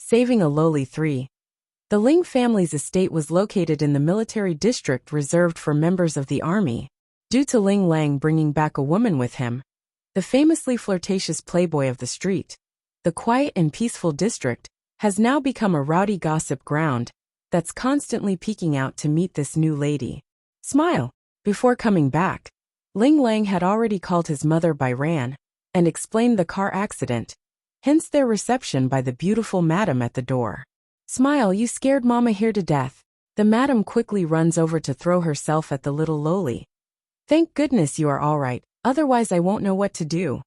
Saving a lowly 3. The Ling family's estate was located in the military district reserved for members of the army. Due to Ling Lang bringing back a woman with him, the famously flirtatious playboy of the street, the quiet and peaceful district has now become a rowdy gossip ground that's constantly peeking out to meet this new lady. Smile. Before coming back, Ling Lang had already called his mother by Ran and explained the car accident, hence their reception by the beautiful madam at the door. Smile, you scared mama here to death. The madam quickly runs over to throw herself at the little lowly. Thank goodness you are all right, otherwise I won't know what to do.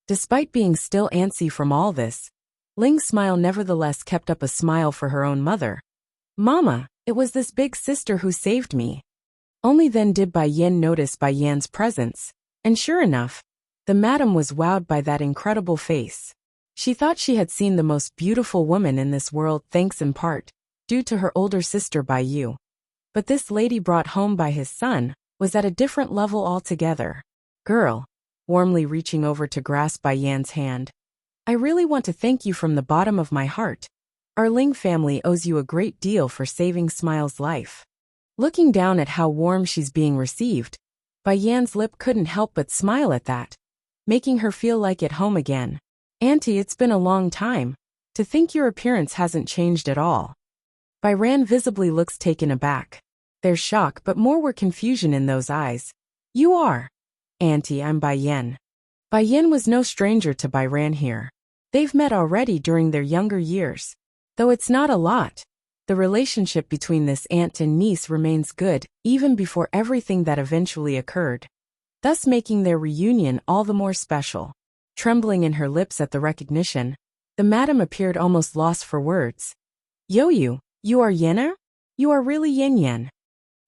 Despite being still antsy from all this, Ling's smile nevertheless kept up a smile for her own mother. Mama, it was this big sister who saved me. Only then did Bai Yin notice Bai Yan's presence, and sure enough, the madam was wowed by that incredible face. She thought she had seen the most beautiful woman in this world thanks in part due to her older sister Bai Yu. But this lady brought home by his son was at a different level altogether. Girl, warmly reaching over to grasp Bai Yan's hand. I really want to thank you from the bottom of my heart. Our Ling family owes you a great deal for saving Smile's life. Looking down at how warm she's being received, Bai Yan's lip couldn't help but smile at that, making her feel like at home again. Auntie, it's been a long time. To think your appearance hasn't changed at all. Bai Ran visibly looks taken aback. There's shock but more were confusion in those eyes. You are. Auntie, I'm Bai Yan. Bai Yan was no stranger to Bai Ran here. They've met already during their younger years. Though it's not a lot, the relationship between this aunt and niece remains good, even before everything that eventually occurred, thus making their reunion all the more special. Trembling in her lips at the recognition, the madam appeared almost lost for words. Yo, you are Yenna? You are really Yin Yan.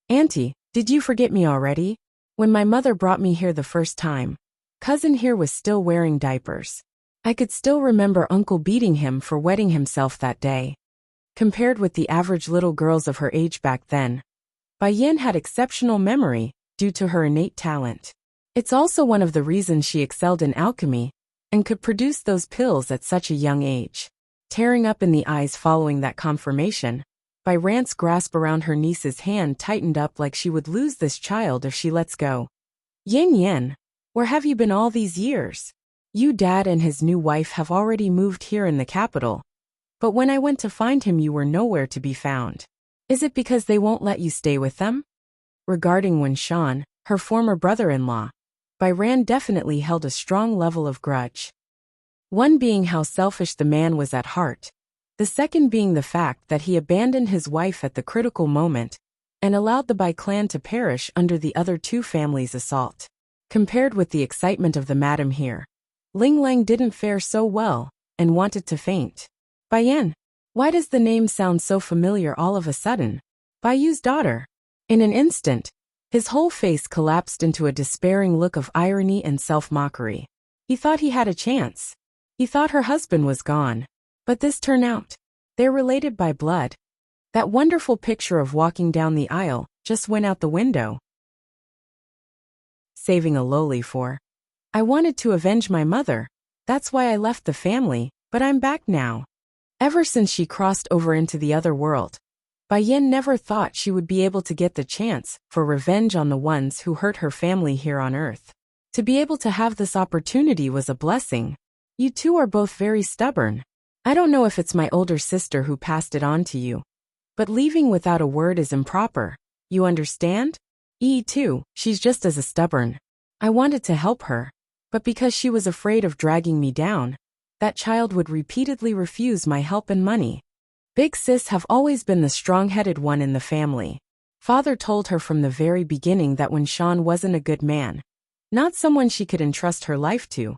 Auntie, did you forget me already? When my mother brought me here the first time, cousin here was still wearing diapers. I could still remember uncle beating him for wetting himself that day. Compared with the average little girls of her age back then, Bai Yin had exceptional memory due to her innate talent. It's also one of the reasons she excelled in alchemy and could produce those pills at such a young age. Tearing up in the eyes following that confirmation, Bai Ran's grasp around her niece's hand tightened up like she would lose this child if she lets go. Yin Yin, where have you been all these years? You dad and his new wife have already moved here in the capital, but when I went to find him you were nowhere to be found. Is it because they won't let you stay with them? Regarding Wen Shan, her former brother-in-law, Bai Ran definitely held a strong level of grudge. One being how selfish the man was at heart, the second being the fact that he abandoned his wife at the critical moment and allowed the Bai clan to perish under the other two families' assault. Compared with the excitement of the madam here, Ling Lang didn't fare so well and wanted to faint. Bai Yan, why does the name sound so familiar all of a sudden? Bai Yu's daughter. In an instant, his whole face collapsed into a despairing look of irony and self-mockery. He thought he had a chance. He thought her husband was gone. But this turned out. They're related by blood. That wonderful picture of walking down the aisle just went out the window. Saving a lowly 4. I wanted to avenge my mother. That's why I left the family, but I'm back now. Ever since she crossed over into the other world, Bai Yin never thought she would be able to get the chance for revenge on the ones who hurt her family here on Earth. To be able to have this opportunity was a blessing. You two are both very stubborn. I don't know if it's my older sister who passed it on to you, but leaving without a word is improper. You understand? Too, she's just as stubborn. I wanted to help her, but because she was afraid of dragging me down, that child would repeatedly refuse my help and money. Big sis have always been the strong-headed one in the family. Father told her from the very beginning that when Sean wasn't a good man, not someone she could entrust her life to,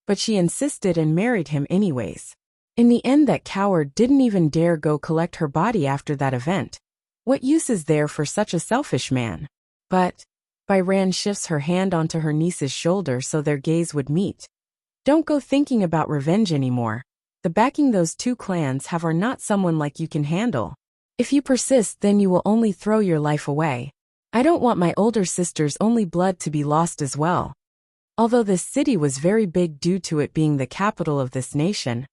but she insisted and married him anyways. In the end, that coward didn't even dare go collect her body after that event. What use is there for such a selfish man? But Bai Ran shifts her hand onto her niece's shoulder so their gaze would meet. Don't go thinking about revenge anymore. The backing those two clans have are not someone like you can handle. If you persist, then you will only throw your life away. I don't want my older sister's only blood to be lost as well. Although this city was very big due to it being the capital of this nation,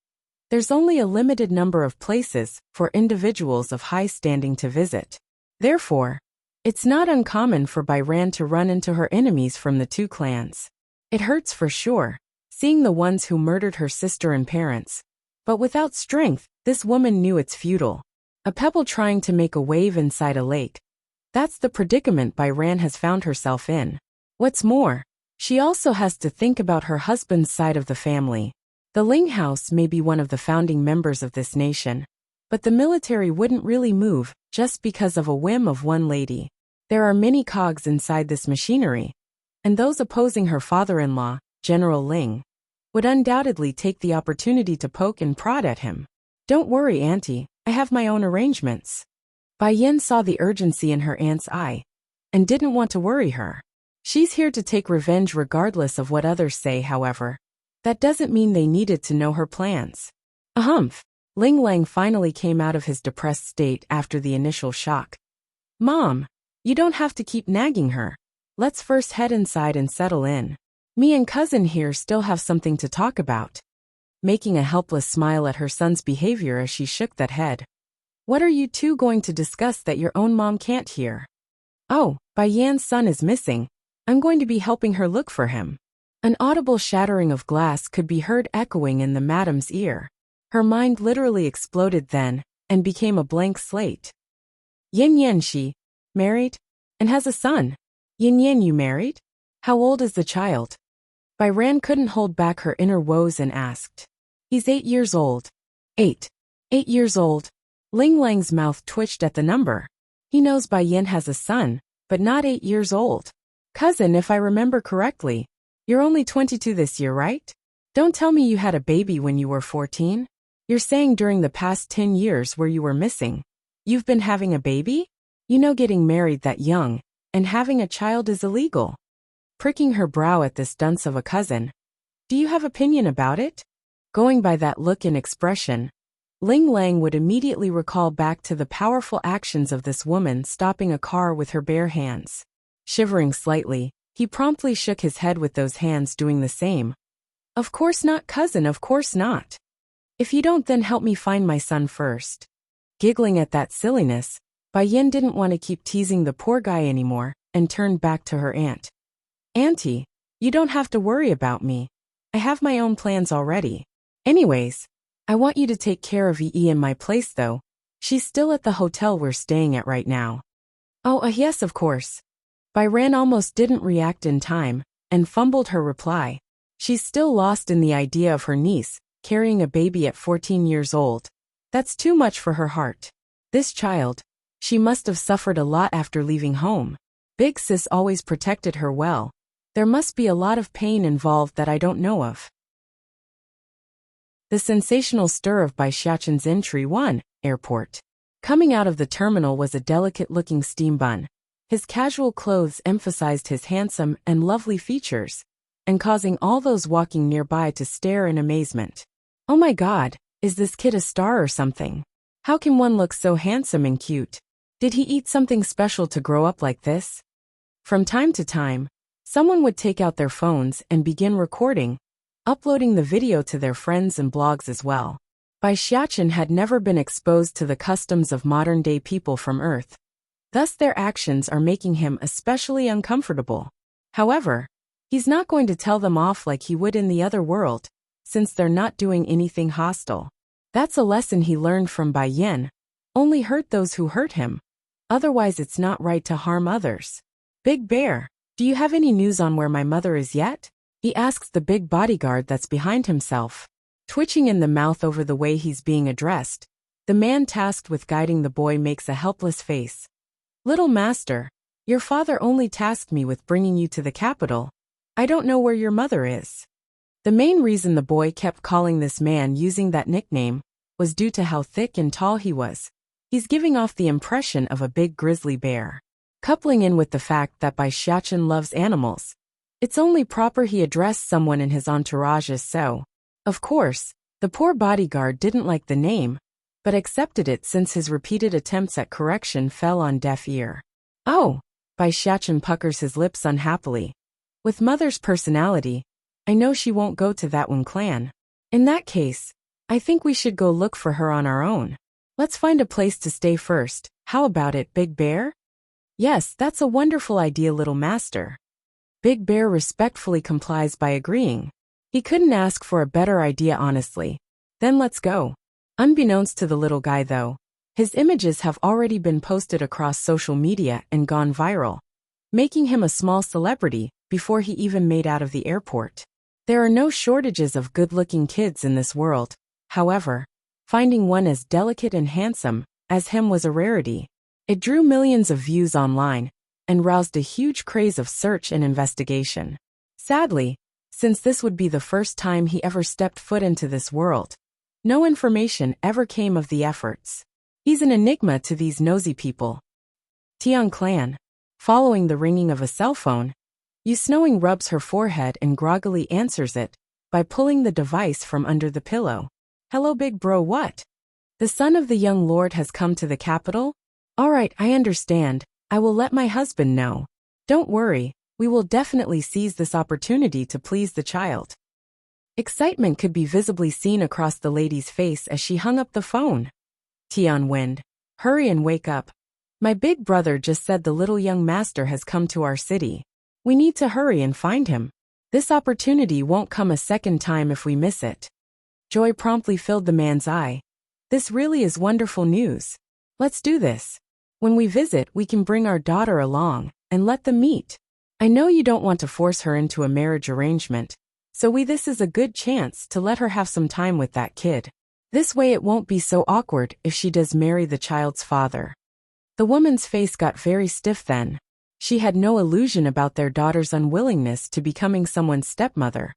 There's only a limited number of places for individuals of high standing to visit. Therefore, it's not uncommon for Byran to run into her enemies from the two clans. It hurts for sure, seeing the ones who murdered her sister and parents. But without strength, this woman knew it's futile. A pebble trying to make a wave inside a lake. That's the predicament Byran has found herself in. What's more, she also has to think about her husband's side of the family. The Ling house may be one of the founding members of this nation, but the military wouldn't really move just because of a whim of one lady. There are many cogs inside this machinery, and those opposing her father-in-law, General Ling, would undoubtedly take the opportunity to poke and prod at him. Don't worry, Auntie, I have my own arrangements. Bai Yin saw the urgency in her aunt's eye, and didn't want to worry her. She's here to take revenge regardless of what others say, however. That doesn't mean they needed to know her plans. Ahumph! Ling Lang finally came out of his depressed state after the initial shock. Mom, you don't have to keep nagging her. Let's first head inside and settle in. Me and cousin here still have something to talk about. Making a helpless smile at her son's behavior as she shook that head. What are you two going to discuss that your own mom can't hear? Oh, Bai Yan's son is missing. I'm going to be helping her look for him. An audible shattering of glass could be heard echoing in the madam's ear. Her mind literally exploded then, and became a blank slate. Yin Yin, she married? And has a son. Yin Yin, you married? How old is the child? Byran couldn't hold back her inner woes and asked. He's 8 years old. 8. 8 years old. Ling Lang's mouth twitched at the number. He knows Bai Yin has a son, but not 8 years old. Cousin, if I remember correctly, you're only 22 this year, right? Don't tell me you had a baby when you were 14. You're saying during the past 10 years where you were missing, you've been having a baby? You know getting married that young, and having a child is illegal. Pricking her brow at this dunce of a cousin. Do you have opinion about it? Going by that look and expression, Ling Lang would immediately recall back to the powerful actions of this woman stopping a car with her bare hands. Shivering slightly, he promptly shook his head with those hands doing the same. Of course not, cousin, of course not. If you don't, then help me find my son first. Giggling at that silliness, Bai Yin didn't want to keep teasing the poor guy anymore, and turned back to her aunt. Auntie, you don't have to worry about me. I have my own plans already. Anyways, I want you to take care of Yi in my place though. She's still at the hotel we're staying at right now. Oh, yes, of course. Byran almost didn't react in time, and fumbled her reply. She's still lost in the idea of her niece, carrying a baby at 14 years old. That's too much for her heart. This child, she must have suffered a lot after leaving home. Big Sis always protected her well. There must be a lot of pain involved that I don't know of. The sensational stir of Bai Xiaqin's entry 1, airport. Coming out of the terminal was a delicate-looking steam bun. His casual clothes emphasized his handsome and lovely features, and causing all those walking nearby to stare in amazement. Oh my God, is this kid a star or something? How can one look so handsome and cute? Did he eat something special to grow up like this? From time to time, someone would take out their phones and begin recording, uploading the video to their friends and blogs as well. Bai Xiaqin had never been exposed to the customs of modern-day people from Earth. Thus their actions are making him especially uncomfortable. However, he's not going to tell them off like he would in the other world, since they're not doing anything hostile. That's a lesson he learned from Bai Yin. Only hurt those who hurt him. Otherwise it's not right to harm others. Big Bear, do you have any news on where my mother is yet? He asks the big bodyguard that's behind himself. Twitching in the mouth over the way he's being addressed, the man tasked with guiding the boy makes a helpless face. Little master, your father only tasked me with bringing you to the capital. I don't know where your mother is. The main reason the boy kept calling this man using that nickname was due to how thick and tall he was. He's giving off the impression of a big grizzly bear. Coupling in with the fact that Bai Xiaqin loves animals, it's only proper he address someone in his entourage as so. Of course, the poor bodyguard didn't like the name, but accepted it since his repeated attempts at correction fell on deaf ear. Oh, Bai Xiaqin puckers his lips unhappily. With mother's personality, I know she won't go to that one clan. In that case, I think we should go look for her on our own. Let's find a place to stay first. How about it, Big Bear? Yes, that's a wonderful idea, little master. Big Bear respectfully complies by agreeing. He couldn't ask for a better idea, honestly. Then let's go. Unbeknownst to the little guy, though, his images have already been posted across social media and gone viral, making him a small celebrity before he even made out of the airport. There are no shortages of good-looking kids in this world. However, finding one as delicate and handsome as him was a rarity. It drew millions of views online and roused a huge craze of search and investigation. Sadly, since this would be the first time he ever stepped foot into this world, no information ever came of the efforts. He's an enigma to these nosy people. Tian Clan. Following the ringing of a cell phone, Yu Snowing rubs her forehead and groggily answers it by pulling the device from under the pillow. Hello, big bro, what? The son of the young lord has come to the capital? All right, I understand. I will let my husband know. Don't worry, we will definitely seize this opportunity to please the child. Excitement could be visibly seen across the lady's face as she hung up the phone. Tian Wind, hurry and wake up. My big brother just said the little young master has come to our city. We need to hurry and find him. This opportunity won't come a second time if we miss it. Joy promptly filled the man's eye. This really is wonderful news. Let's do this. When we visit, we can bring our daughter along and let them meet. I know you don't want to force her into a marriage arrangement, so this is a good chance to let her have some time with that kid. This way it won't be so awkward if she does marry the child's father. The woman's face got very stiff then. She had no illusion about their daughter's unwillingness to becoming someone's stepmother.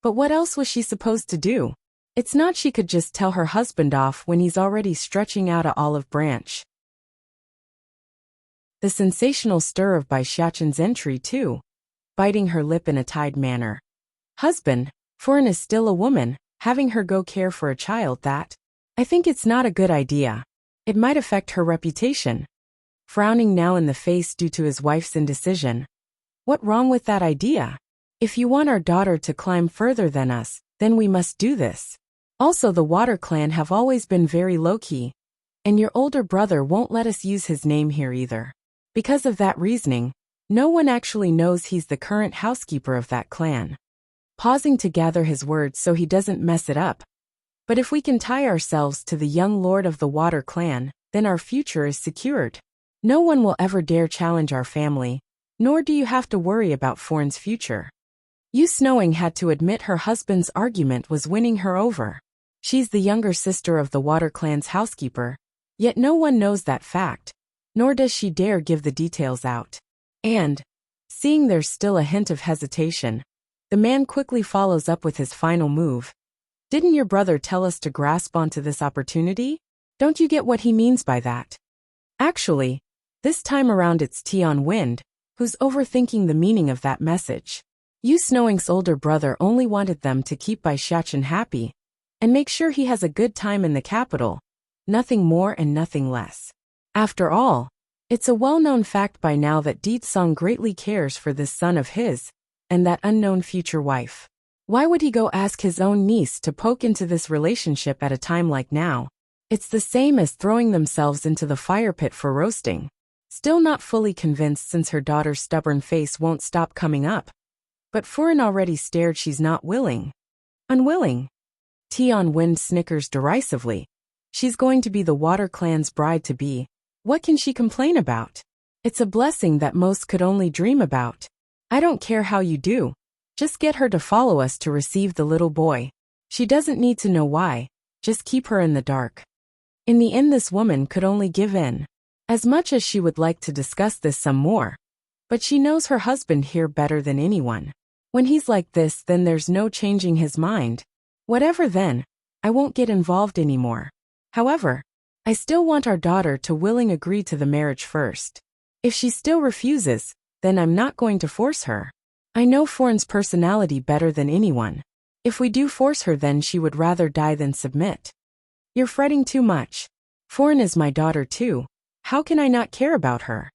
But what else was she supposed to do? It's not she could just tell her husband off when he's already stretching out an olive branch. The sensational stir of Bai Xiaqin's entry too, biting her lip in a tied manner. Husband, Foreign is still a woman, having her go care for a child that, I think it's not a good idea. It might affect her reputation. Frowning now in the face due to his wife's indecision. What wrong with that idea? If you want our daughter to climb further than us, then we must do this. Also, the Water Clan have always been very low-key, and your older brother won't let us use his name here either. Because of that reasoning, no one actually knows he's the current housekeeper of that clan. Pausing to gather his words so he doesn't mess it up. But if we can tie ourselves to the young lord of the Water Clan, then our future is secured. No one will ever dare challenge our family, nor do you have to worry about Foreign's future. Yu Snowing had to admit her husband's argument was winning her over. She's the younger sister of the Water Clan's housekeeper, yet no one knows that fact, nor does she dare give the details out. And, seeing there's still a hint of hesitation, the man quickly follows up with his final move. Didn't your brother tell us to grasp onto this opportunity? Don't you get what he means by that? Actually, this time around it's Tian Wind, who's overthinking the meaning of that message. Yu Snowing's older brother only wanted them to keep Bai Xiaqin happy, and make sure he has a good time in the capital, nothing more and nothing less. After all, it's a well-known fact by now that Di Song greatly cares for this son of his, and that unknown future wife. Why would he go ask his own niece to poke into this relationship at a time like now? It's the same as throwing themselves into the fire pit for roasting. Still not fully convinced since her daughter's stubborn face won't stop coming up. But Foreign already stared she's not willing. Unwilling? Tian Wind snickers derisively. She's going to be the Water Clan's bride-to-be. What can she complain about? It's a blessing that most could only dream about. I don't care how you do. Just get her to follow us to receive the little boy. She doesn't need to know why. Just keep her in the dark. In the end, this woman could only give in. As much as she would like to discuss this some more. But she knows her husband here better than anyone. When he's like this, then there's no changing his mind. Whatever then, I won't get involved anymore. However, I still want our daughter to willingly agree to the marriage first. If she still refuses, then I'm not going to force her. I know Foreign's personality better than anyone. If we do force her, then she would rather die than submit. You're fretting too much. Foreign is my daughter too. How can I not care about her?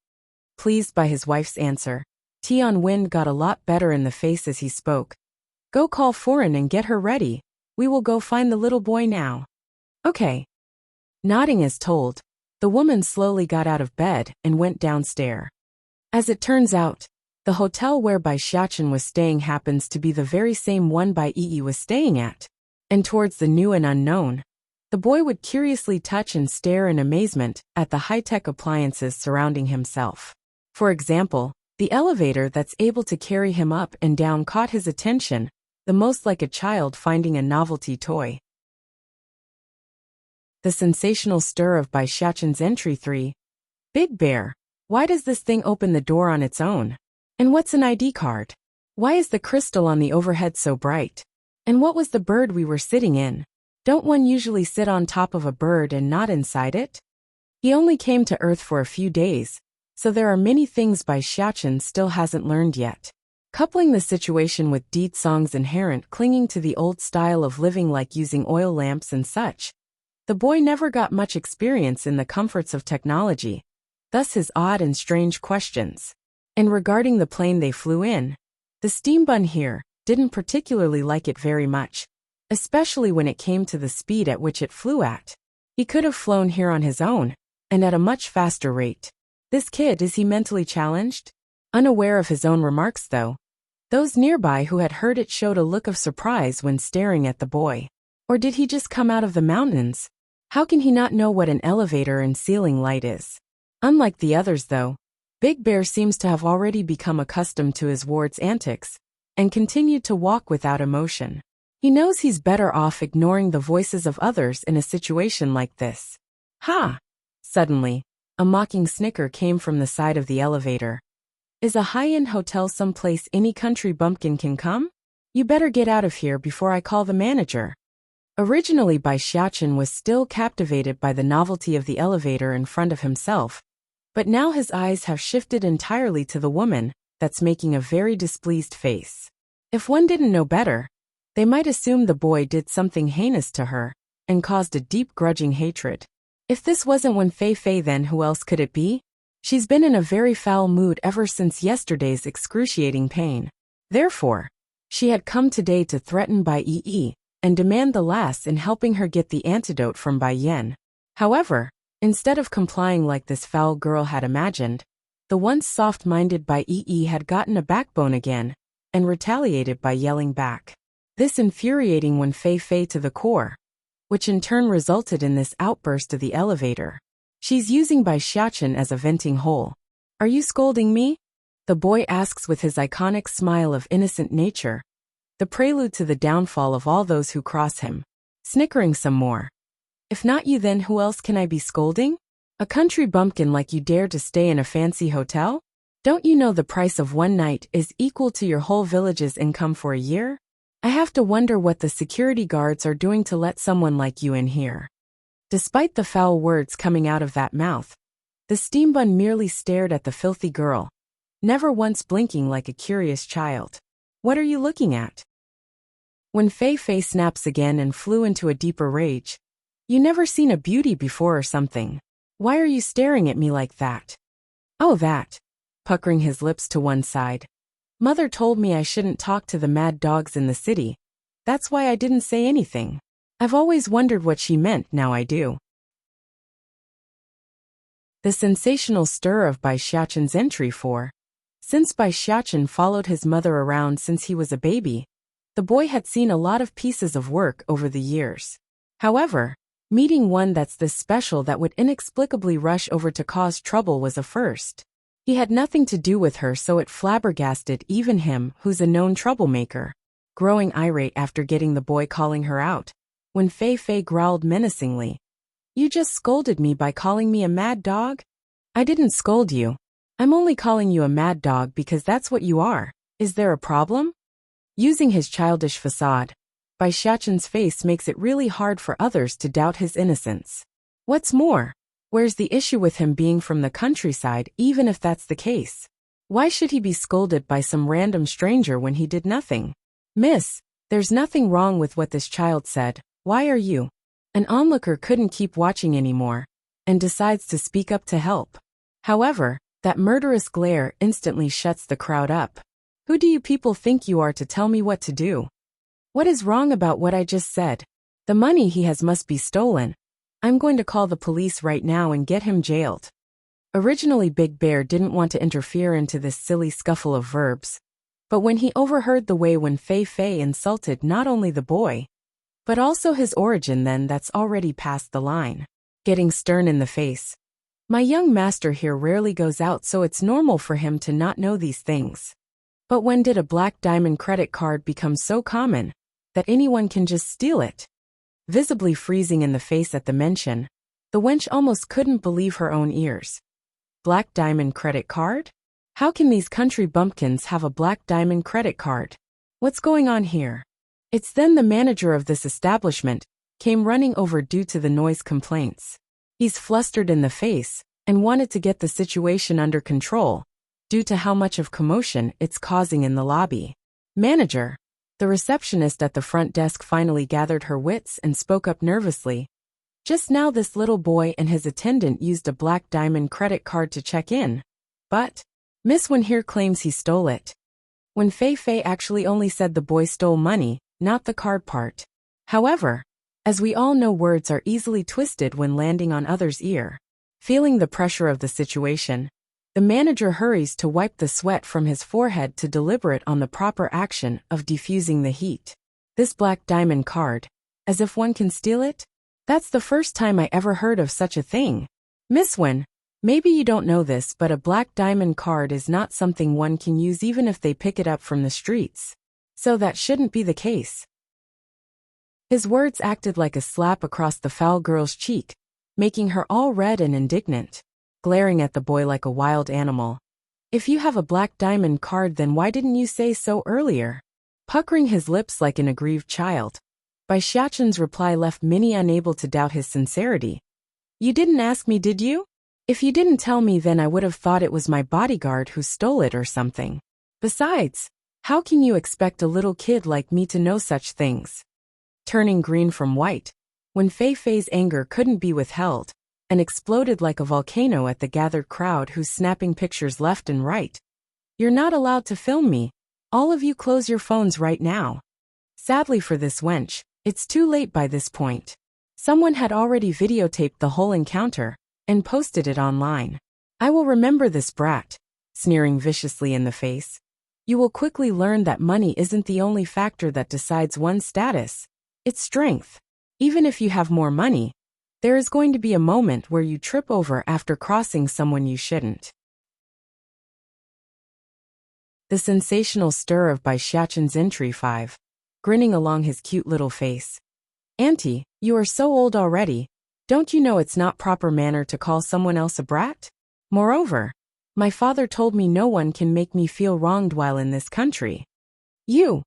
Pleased by his wife's answer, Tian Wind got a lot better in the face as he spoke. Go call Foreign and get her ready. We will go find the little boy now. Okay. Nodding as told, the woman slowly got out of bed and went downstairs. As it turns out, the hotel where Bai Xiachen was staying happens to be the very same one Bai Yi was staying at. And towards the new and unknown, the boy would curiously touch and stare in amazement at the high-tech appliances surrounding himself. For example, the elevator that's able to carry him up and down caught his attention, the most like a child finding a novelty toy. The sensational stir of Bai Xiachen's entry 3. Big Bear, why does this thing open the door on its own? And what's an ID card? Why is the crystal on the overhead so bright? And what was the bird we were sitting in? Don't one usually sit on top of a bird and not inside it? He only came to Earth for a few days, so there are many things Bai Xiachen still hasn't learned yet. Coupling the situation with Di Tsong's inherent clinging to the old style of living like using oil lamps and such, the boy never got much experience in the comforts of technology, thus his odd and strange questions. And regarding the plane they flew in, the steam bun here didn't particularly like it very much, especially when it came to the speed at which it flew at. He could have flown here on his own, and at a much faster rate. This kid, is he mentally challenged? Unaware of his own remarks though, those nearby who had heard it showed a look of surprise when staring at the boy. Or did he just come out of the mountains? How can he not know what an elevator and ceiling light is? Unlike the others though, Big Bear seems to have already become accustomed to his ward's antics, and continued to walk without emotion. He knows he's better off ignoring the voices of others in a situation like this. Ha! Suddenly, a mocking snicker came from the side of the elevator. Is a high-end hotel someplace any country bumpkin can come? You better get out of here before I call the manager. Originally Bai Xiachen was still captivated by the novelty of the elevator in front of himself, but now his eyes have shifted entirely to the woman that's making a very displeased face. If one didn't know better, they might assume the boy did something heinous to her and caused a deep grudging hatred. If this wasn't Wen Fei Fei, then who else could it be? She's been in a very foul mood ever since yesterday's excruciating pain. Therefore, she had come today to threaten Bai Yi and demand the last in helping her get the antidote from Bai Yan. However, instead of complying like this foul girl had imagined, the once soft-minded Bai Yi had gotten a backbone again and retaliated by yelling back. This infuriating Wen Fei Fei to the core, which in turn resulted in this outburst of the elevator. She's using Bai Xiachen as a venting hole. Are you scolding me? The boy asks with his iconic smile of innocent nature, the prelude to the downfall of all those who cross him. Snickering some more. If not you, then who else can I be scolding? A country bumpkin like you dare to stay in a fancy hotel? Don't you know the price of one night is equal to your whole village's income for a year? I have to wonder what the security guards are doing to let someone like you in here. Despite the foul words coming out of that mouth, the steam bun merely stared at the filthy girl, never once blinking like a curious child. What are you looking at? When Fei Fei snaps again and flew into a deeper rage. You never seen a beauty before or something. Why are you staring at me like that? Oh, that. Puckering his lips to one side. Mother told me I shouldn't talk to the mad dogs in the city. That's why I didn't say anything. I've always wondered what she meant, now I do. The sensational stir of Bai Xiachen's entry 4. Since Bai Xiachen followed his mother around since he was a baby, the boy had seen a lot of pieces of work over the years. However, meeting one that's this special that would inexplicably rush over to cause trouble was a first. He had nothing to do with her, so it flabbergasted even him, who's a known troublemaker. Growing irate after getting the boy calling her out, when Fei Fei growled menacingly. You just scolded me by calling me a mad dog? I didn't scold you. I'm only calling you a mad dog because that's what you are. Is there a problem? Using his childish facade, Bai Xiachen's face makes it really hard for others to doubt his innocence. What's more, where's the issue with him being from the countryside, even if that's the case? Why should he be scolded by some random stranger when he did nothing? Miss, there's nothing wrong with what this child said. Why are you? An onlooker couldn't keep watching anymore, and decides to speak up to help. However, that murderous glare instantly shuts the crowd up. Who do you people think you are to tell me what to do? What is wrong about what I just said? The money he has must be stolen. I'm going to call the police right now and get him jailed. Originally Big Bear didn't want to interfere into this silly scuffle of verbs, but when he overheard the way when Fei Fei insulted not only the boy, but also his origin, then that's already past the line. Getting stern in the face. My young master here rarely goes out, so it's normal for him to not know these things. But when did a black diamond credit card become so common that anyone can just steal it? Visibly freezing in the face at the mention, the wench almost couldn't believe her own ears. Black diamond credit card? How can these country bumpkins have a black diamond credit card? What's going on here? It's then the manager of this establishment came running over due to the noise complaints. He's flustered in the face and wanted to get the situation under control due to how much of commotion it's causing in the lobby. Manager. The receptionist at the front desk finally gathered her wits and spoke up nervously. Just now this little boy and his attendant used a black diamond credit card to check in. But Miss Wen here claims he stole it. When Fei Fei actually only said the boy stole money, not the card part. However, as we all know, words are easily twisted when landing on others' ear. Feeling the pressure of the situation, the manager hurries to wipe the sweat from his forehead to deliberate on the proper action of defusing the heat. This black diamond card, as if one can steal it? That's the first time I ever heard of such a thing. Miss Wen, maybe you don't know this, but a black diamond card is not something one can use even if they pick it up from the streets. So that shouldn't be the case. His words acted like a slap across the foul girl's cheek, making her all red and indignant, glaring at the boy like a wild animal. If you have a black diamond card, then why didn't you say so earlier? Puckering his lips like an aggrieved child, Bai Xiaoqin's reply left Minnie unable to doubt his sincerity. You didn't ask me, did you? If you didn't tell me, then I would have thought it was my bodyguard who stole it or something. Besides, how can you expect a little kid like me to know such things? Turning green from white, when Fei Fei's anger couldn't be withheld, and exploded like a volcano at the gathered crowd who's snapping pictures left and right. You're not allowed to film me. All of you close your phones right now. Sadly for this wench, it's too late by this point. Someone had already videotaped the whole encounter and posted it online. I will remember this brat, sneering viciously in the face. You will quickly learn that money isn't the only factor that decides one's status. It's strength. Even if you have more money, there is going to be a moment where you trip over after crossing someone you shouldn't. The sensational stir of Bai Xiaoqin's entry 5, grinning along his cute little face. Auntie, you are so old already. Don't you know it's not proper manner to call someone else a brat? Moreover, my father told me no one can make me feel wronged while in this country. You.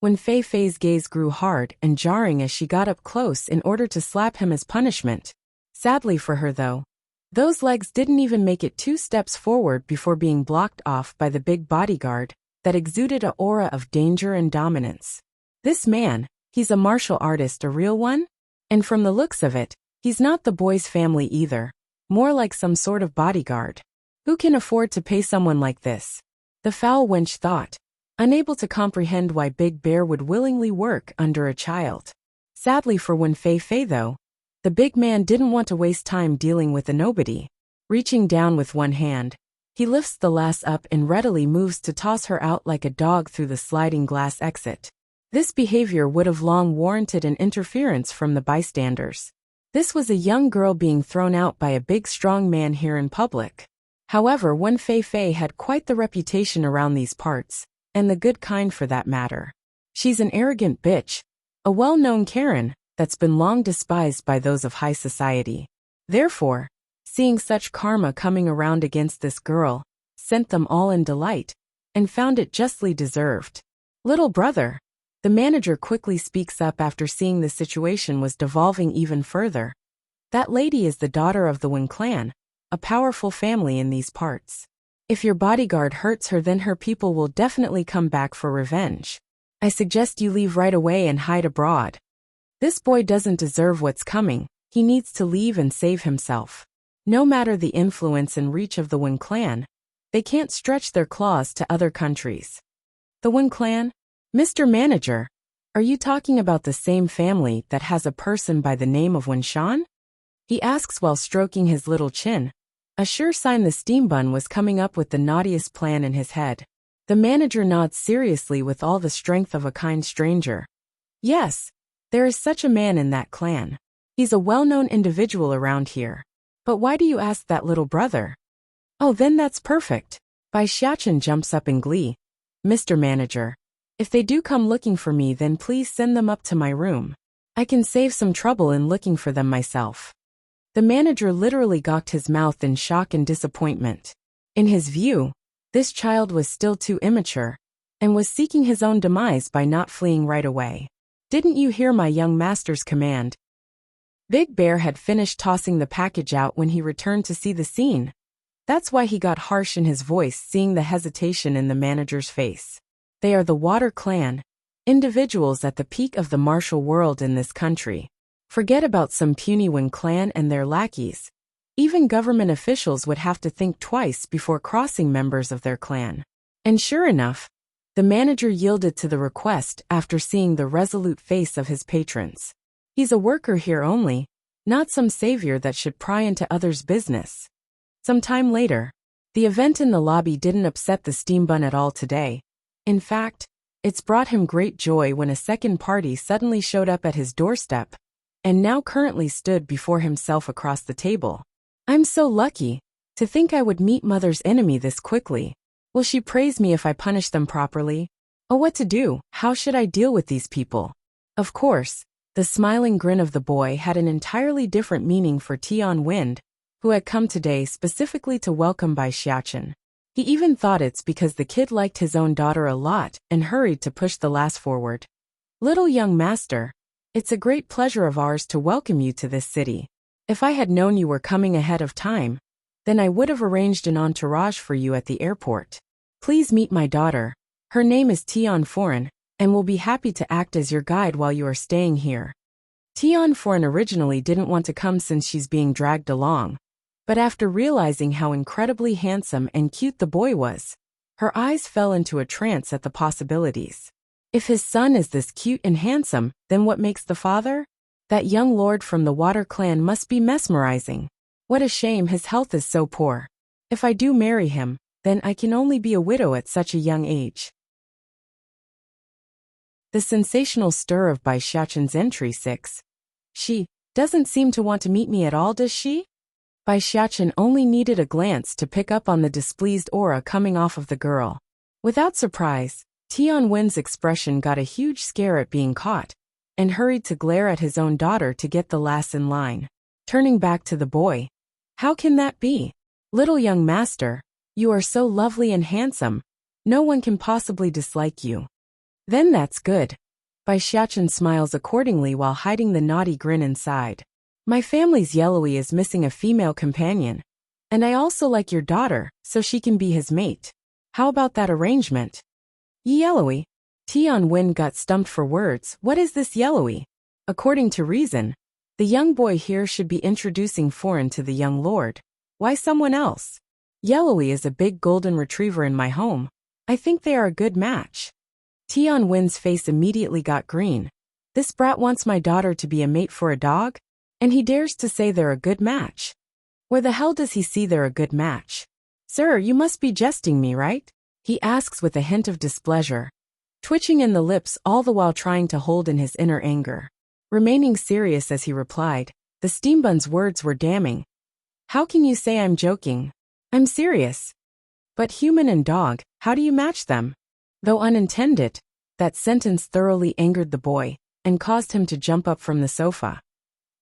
When Fei Fei's gaze grew hard and jarring as she got up close in order to slap him as punishment. Sadly for her though, those legs didn't even make it 2 steps forward before being blocked off by the big bodyguard that exuded an aura of danger and dominance. This man, he's a martial artist, a real one? And from the looks of it, he's not the boy's family either, more like some sort of bodyguard. Who can afford to pay someone like this? The foul wench thought, unable to comprehend why Big Bear would willingly work under a child. Sadly for Wen Fei Fei though, the big man didn't want to waste time dealing with a nobody. Reaching down with one hand, he lifts the lass up and readily moves to toss her out like a dog through the sliding glass exit. This behavior would have long warranted an interference from the bystanders. This was a young girl being thrown out by a big strong man here in public. However, Wen Fei Fei had quite the reputation around these parts, and the good kind for that matter. She's an arrogant bitch, a well-known Karen that's been long despised by those of high society. Therefore, seeing such karma coming around against this girl, sent them all in delight, and found it justly deserved. Little brother, the manager quickly speaks up after seeing the situation was devolving even further. That lady is the daughter of the Wen clan, a powerful family in these parts. If your bodyguard hurts her, then her people will definitely come back for revenge. I suggest you leave right away and hide abroad. This boy doesn't deserve what's coming. He needs to leave and save himself. No matter the influence and reach of the Wen clan, they can't stretch their claws to other countries. The Wen clan? Mr. Manager, Are you talking about the same family that has a person by the name of Winshan? He asks while stroking his little chin, a sure sign the steam bun was coming up with the naughtiest plan in his head. The manager nods seriously with all the strength of a kind stranger. Yes, there is such a man in that clan. He's a well-known individual around here. But why do you ask that, little brother? Oh, then that's perfect. Bai Xiachen jumps up in glee. Mr. Manager, if they do come looking for me, then please send them up to my room. I can save some trouble in looking for them myself. The manager literally gawked his mouth in shock and disappointment. In his view, this child was still too immature, and was seeking his own demise by not fleeing right away. Didn't you hear my young master's command? Big Bear had finished tossing the package out when he returned to see the scene. That's why he got harsh in his voice, seeing the hesitation in the manager's face. They are the Water Clan, individuals at the peak of the martial world in this country. Forget about some puny Wen clan and their lackeys. Even government officials would have to think twice before crossing members of their clan. And sure enough, the manager yielded to the request after seeing the resolute face of his patrons. He's a worker here only, not some savior that should pry into others' business. Some time later, the event in the lobby didn't upset the steam bun at all today. In fact, it's brought him great joy when a second party suddenly showed up at his doorstep, and now currently stood before himself across the table. I'm so lucky. To think I would meet Mother's enemy this quickly. Will she praise me if I punish them properly? Oh, what to do? How should I deal with these people? Of course, the smiling grin of the boy had an entirely different meaning for Tian Wind, who had come today specifically to welcome Bai Xiachen. He even thought it's because the kid liked his own daughter a lot and hurried to push the lass forward. Little young master, it's a great pleasure of ours to welcome you to this city. If I had known you were coming ahead of time, then I would have arranged an entourage for you at the airport. Please meet my daughter. Her name is Tian Foreign, and will be happy to act as your guide while you are staying here. Tian Foreign originally didn't want to come since she's being dragged along, but after realizing how incredibly handsome and cute the boy was, her eyes fell into a trance at the possibilities. If his son is this cute and handsome, then what makes the father? That young lord from the Water Clan must be mesmerizing. What a shame his health is so poor. If I do marry him, then I can only be a widow at such a young age. The sensational stir of Bai Xiachen's entry 6. She doesn't seem to want to meet me at all, does she? Bai Xiachen only needed a glance to pick up on the displeased aura coming off of the girl. Without surprise, Tian Wen's expression got a huge scare at being caught, and hurried to glare at his own daughter to get the lass in line. Turning back to the boy. How can that be? Little young master, you are so lovely and handsome. No one can possibly dislike you. Then that's good. Bai Xiachen smiles accordingly while hiding the naughty grin inside. My family's Yellowy is missing a female companion, and I also like your daughter, so she can be his mate. How about that arrangement? Yellowy? Tian Wen got stumped for words. What is this Yellowy? According to reason, the young boy here should be introducing Foreign to the young lord. Why someone else? Yellowy is a big golden retriever in my home. I think they are a good match. Tian Wen's face immediately got green. This brat wants my daughter to be a mate for a dog? And he dares to say they're a good match. Where the hell does he see they're a good match? Sir, you must be jesting me, right? He asks with a hint of displeasure, twitching in the lips all the while trying to hold in his inner anger. Remaining serious as he replied, the steambun's words were damning. How can you say I'm joking? I'm serious. But human and dog, how do you match them? Though unintended, that sentence thoroughly angered the boy, and caused him to jump up from the sofa.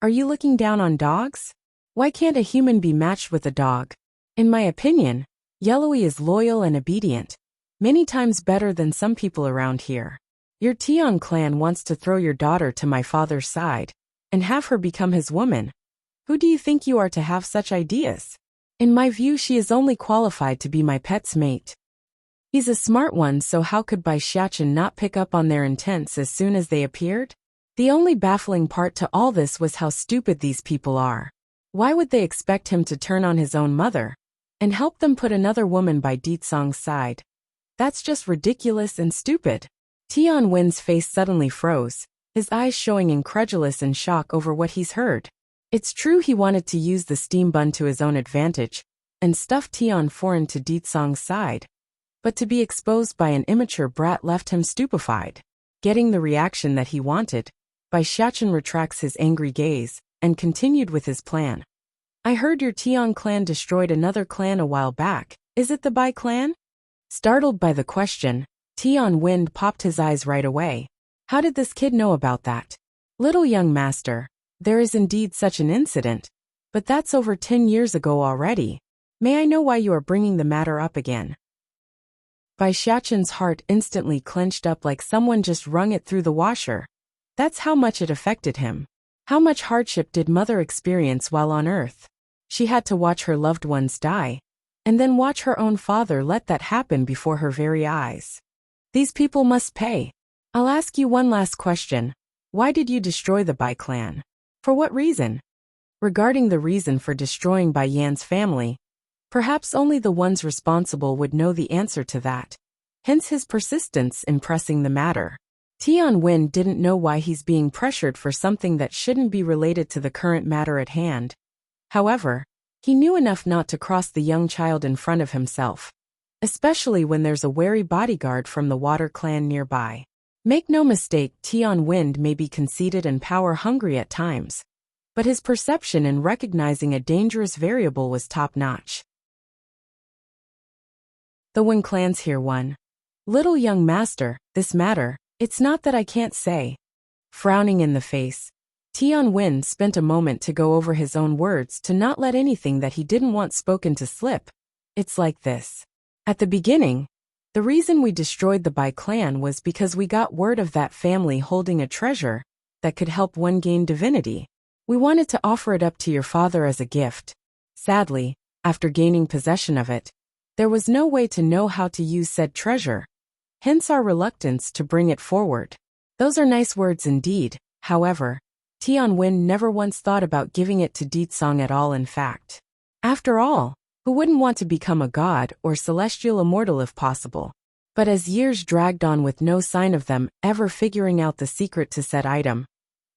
Are you looking down on dogs? Why can't a human be matched with a dog? In my opinion, Yellowy is loyal and obedient, many times better than some people around here. Your Tian clan wants to throw your daughter to my father's side, and have her become his woman. Who do you think you are to have such ideas? In my view, she is only qualified to be my pet's mate. He's a smart one, so how could Bai Xiachen not pick up on their intents as soon as they appeared? The only baffling part to all this was how stupid these people are. Why would they expect him to turn on his own mother and help them put another woman by Ditsong's side? That's just ridiculous and stupid. Tian Wen's face suddenly froze, his eyes showing incredulous and shock over what he's heard. It's true he wanted to use the steam bun to his own advantage, and stuff Tian Foreign to Ditsong's side. But to be exposed by an immature brat left him stupefied. Getting the reaction that he wanted, Bai Xiachen retracts his angry gaze, and continued with his plan. I heard your Tian clan destroyed another clan a while back. Is it the Bai clan? Startled by the question, Tian Wind popped his eyes right away. How did this kid know about that? Little young master, there is indeed such an incident, but that's over 10 years ago already. May I know why you are bringing the matter up again? Bai Xiachen's heart instantly clenched up like someone just wrung it through the washer. That's how much it affected him. How much hardship did mother experience while on earth? She had to watch her loved ones die, and then watch her own father let that happen before her very eyes. These people must pay. I'll ask you one last question. Why did you destroy the Bai clan? For what reason? Regarding the reason for destroying Bai Yan's family, perhaps only the ones responsible would know the answer to that. Hence his persistence in pressing the matter. Tian Wen didn't know why he's being pressured for something that shouldn't be related to the current matter at hand. However, he knew enough not to cross the young child in front of himself, especially when there's a wary bodyguard from the Water clan nearby. Make no mistake, Tian Wind may be conceited and power-hungry at times, but his perception in recognizing a dangerous variable was top-notch. The Wen clans here won. Little young master, this matter, it's not that I can't say. Frowning in the face, Tian Wen spent a moment to go over his own words to not let anything that he didn't want spoken to slip. It's like this. At the beginning, the reason we destroyed the Bai clan was because we got word of that family holding a treasure that could help one gain divinity. We wanted to offer it up to your father as a gift. Sadly, after gaining possession of it, there was no way to know how to use said treasure. Hence our reluctance to bring it forward. Those are nice words indeed. However, Tian Wen never once thought about giving it to Ditsong at all. In fact. After all, who wouldn't want to become a god or celestial immortal if possible? But as years dragged on with no sign of them ever figuring out the secret to said item,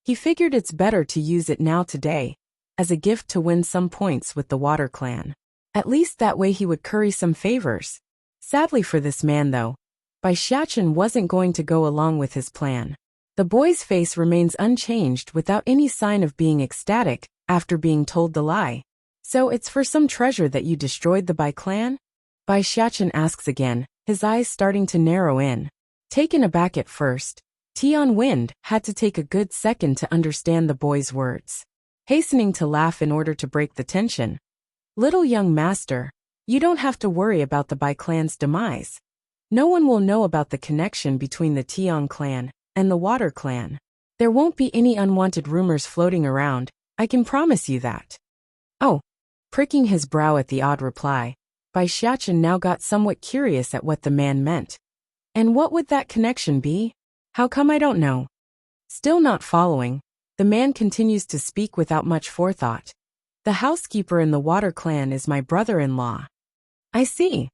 he figured it's better to use it now today, as a gift to win some points with the Water clan. At least that way he would curry some favors. Sadly for this man though, Bai Xiachen wasn't going to go along with his plan. The boy's face remains unchanged without any sign of being ecstatic after being told the lie. So it's for some treasure that you destroyed the Bai clan? Bai Xiachen asks again, his eyes starting to narrow in. Taken aback at first, Tian Wind had to take a good second to understand the boy's words. Hastening to laugh in order to break the tension. Little young master, you don't have to worry about the Bai clan's demise. No one will know about the connection between the Tian clan and the Water clan. There won't be any unwanted rumors floating around, I can promise you that. Oh. Pricking his brow at the odd reply, Bai Xiachen now got somewhat curious at what the man meant. And what would that connection be? How come I don't know? Still not following, the man continues to speak without much forethought. The housekeeper in the Water clan is my brother-in-law. I see.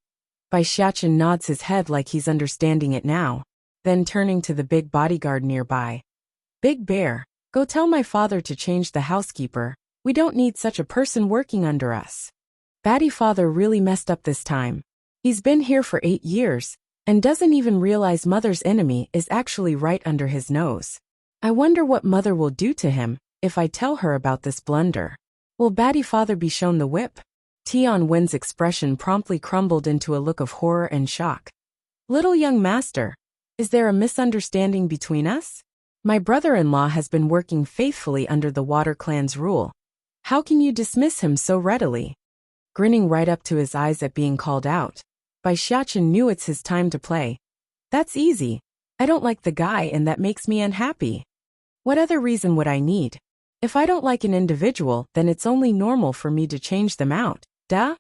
Bai Xiachen nods his head like he's understanding it now, then turning to the big bodyguard nearby. Big Bear, go tell my father to change the housekeeper. We don't need such a person working under us. Batty father really messed up this time. He's been here for 8 years, and doesn't even realize mother's enemy is actually right under his nose. I wonder what mother will do to him if I tell her about this blunder. Will Batty father be shown the whip? Tian Wen's expression promptly crumbled into a look of horror and shock. Little young master, is there a misunderstanding between us? My brother-in-law has been working faithfully under the Water clan's rule. How can you dismiss him so readily? Grinning right up to his eyes at being called out, Bai Xiachen knew it's his time to play. That's easy. I don't like the guy and that makes me unhappy. What other reason would I need? If I don't like an individual, then it's only normal for me to change them out, duh?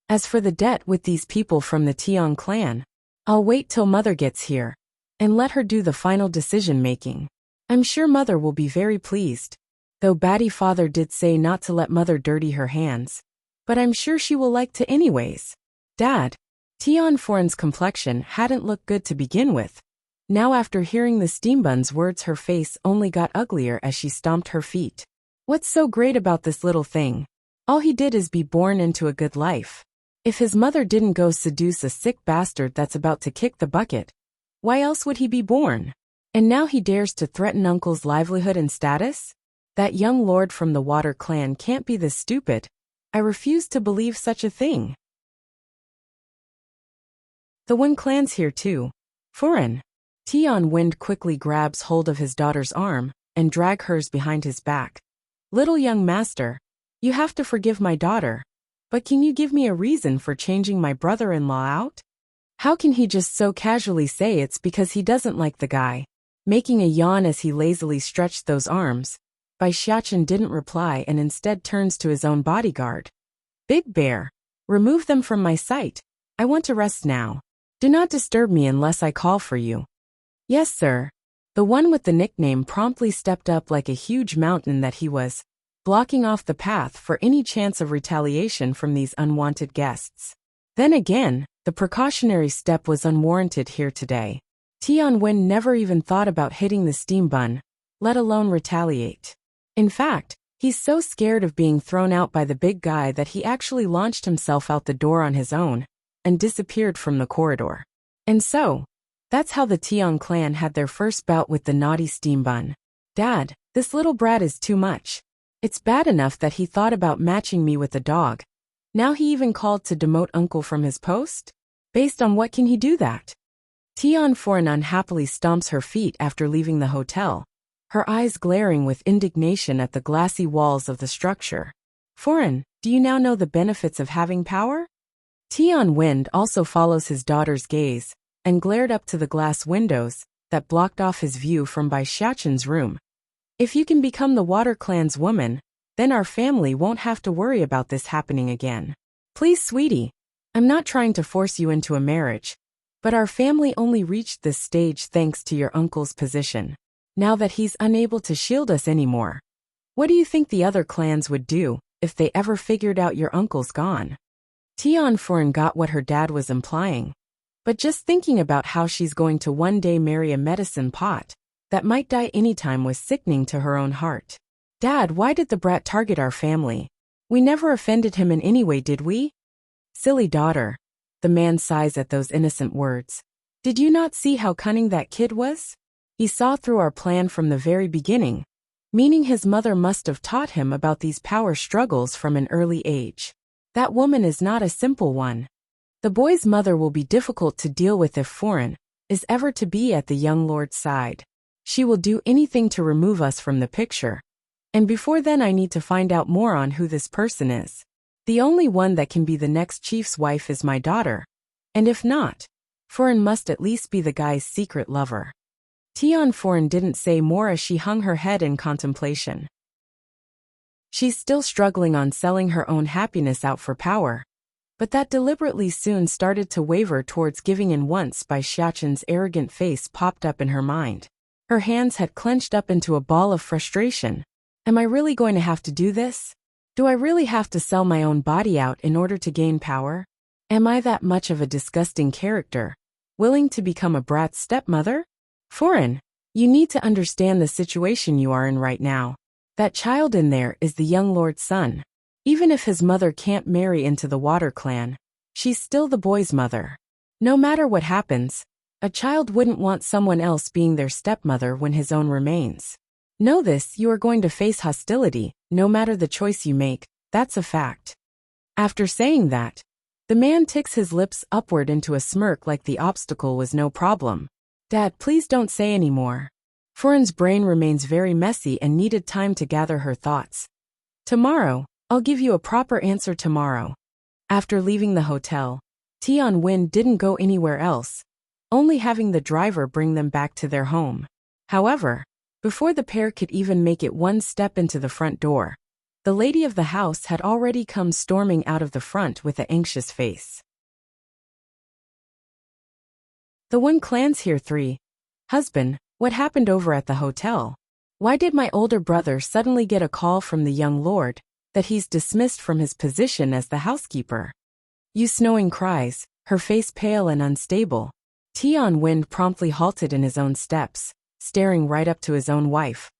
As for the debt with these people from the Tian clan, I'll wait till mother gets here, and let her do the final decision-making. I'm sure mother will be very pleased. Though Batty father did say not to let mother dirty her hands. But I'm sure she will like to anyways. Dad, Tian Foreign's complexion hadn't looked good to begin with. Now after hearing the steambun's words, her face only got uglier as she stomped her feet. What's so great about this little thing? All he did is be born into a good life. If his mother didn't go seduce a sick bastard that's about to kick the bucket, why else would he be born? And now he dares to threaten Uncle's livelihood and status? That young lord from the Water clan can't be this stupid. I refuse to believe such a thing. The Wen clan's here too. Foreign. Tian Wind quickly grabs hold of his daughter's arm and drag hers behind his back. Little young master, you have to forgive my daughter, but can you give me a reason for changing my brother-in-law out? How can he just so casually say it's because he doesn't like the guy? Making a yawn as he lazily stretched those arms, Bai Xiachen didn't reply and instead turns to his own bodyguard. Big Bear, remove them from my sight. I want to rest now. Do not disturb me unless I call for you. Yes, sir. The one with the nickname promptly stepped up like a huge mountain that he was, blocking off the path for any chance of retaliation from these unwanted guests. Then again, the precautionary step was unwarranted here today. Tian Wen never even thought about hitting the steambun, let alone retaliate. In fact, he's so scared of being thrown out by the big guy that he actually launched himself out the door on his own and disappeared from the corridor. And so, that's how the Tian clan had their first bout with the naughty steambun. Dad, this little brat is too much. It's bad enough that he thought about matching me with the dog. Now he even called to demote Uncle from his post? Based on what can he do that? Tian Foreign unhappily stomps her feet after leaving the hotel, her eyes glaring with indignation at the glassy walls of the structure. Foreign, do you now know the benefits of having power? Tian Wind also follows his daughter's gaze and glared up to the glass windows that blocked off his view from Bai Xiachen's room. If you can become the Water clan's woman, then our family won't have to worry about this happening again. Please, sweetie, I'm not trying to force you into a marriage, but our family only reached this stage thanks to your uncle's position. Now that he's unable to shield us anymore, what do you think the other clans would do if they ever figured out your uncle's gone? Tian Foreign got what her dad was implying, but just thinking about how she's going to one day marry a medicine pot that might die anytime was sickening to her own heart. Dad, why did the brat target our family? We never offended him in any way, did we? Silly daughter. The man sighs at those innocent words. Did you not see how cunning that kid was? He saw through our plan from the very beginning, meaning his mother must have taught him about these power struggles from an early age. That woman is not a simple one. The boy's mother will be difficult to deal with if Foreign is ever to be at the young lord's side. She will do anything to remove us from the picture. And before then I need to find out more on who this person is. The only one that can be the next chief's wife is my daughter. And if not, Foreign must at least be the guy's secret lover. Tian Foreign didn't say more as she hung her head in contemplation. She's still struggling on selling her own happiness out for power, but that deliberately soon started to waver towards giving in once Bai Xiachen's arrogant face popped up in her mind. Her hands had clenched up into a ball of frustration. Am I really going to have to do this? Do I really have to sell my own body out in order to gain power? Am I that much of a disgusting character, willing to become a brat's stepmother? Foreign, you need to understand the situation you are in right now. That child in there is the young lord's son. Even if his mother can't marry into the Water clan, she's still the boy's mother. No matter what happens, a child wouldn't want someone else being their stepmother when his own remains. Know this, you are going to face hostility, no matter the choice you make, that's a fact. After saying that, the man ticks his lips upward into a smirk like the obstacle was no problem. Dad, please don't say any more. Foreign's brain remains very messy and needed time to gather her thoughts. Tomorrow, I'll give you a proper answer tomorrow. After leaving the hotel, Tian Wen didn't go anywhere else, only having the driver bring them back to their home. However, before the pair could even make it one step into the front door, the lady of the house had already come storming out of the front with an anxious face. The Wen clan's here 3. Husband, what happened over at the hotel? Why did my older brother suddenly get a call from the young lord that he's dismissed from his position as the housekeeper? Yu Snowing cries, her face pale and unstable. Tian Wind promptly halted in his own steps, staring right up to his own wife.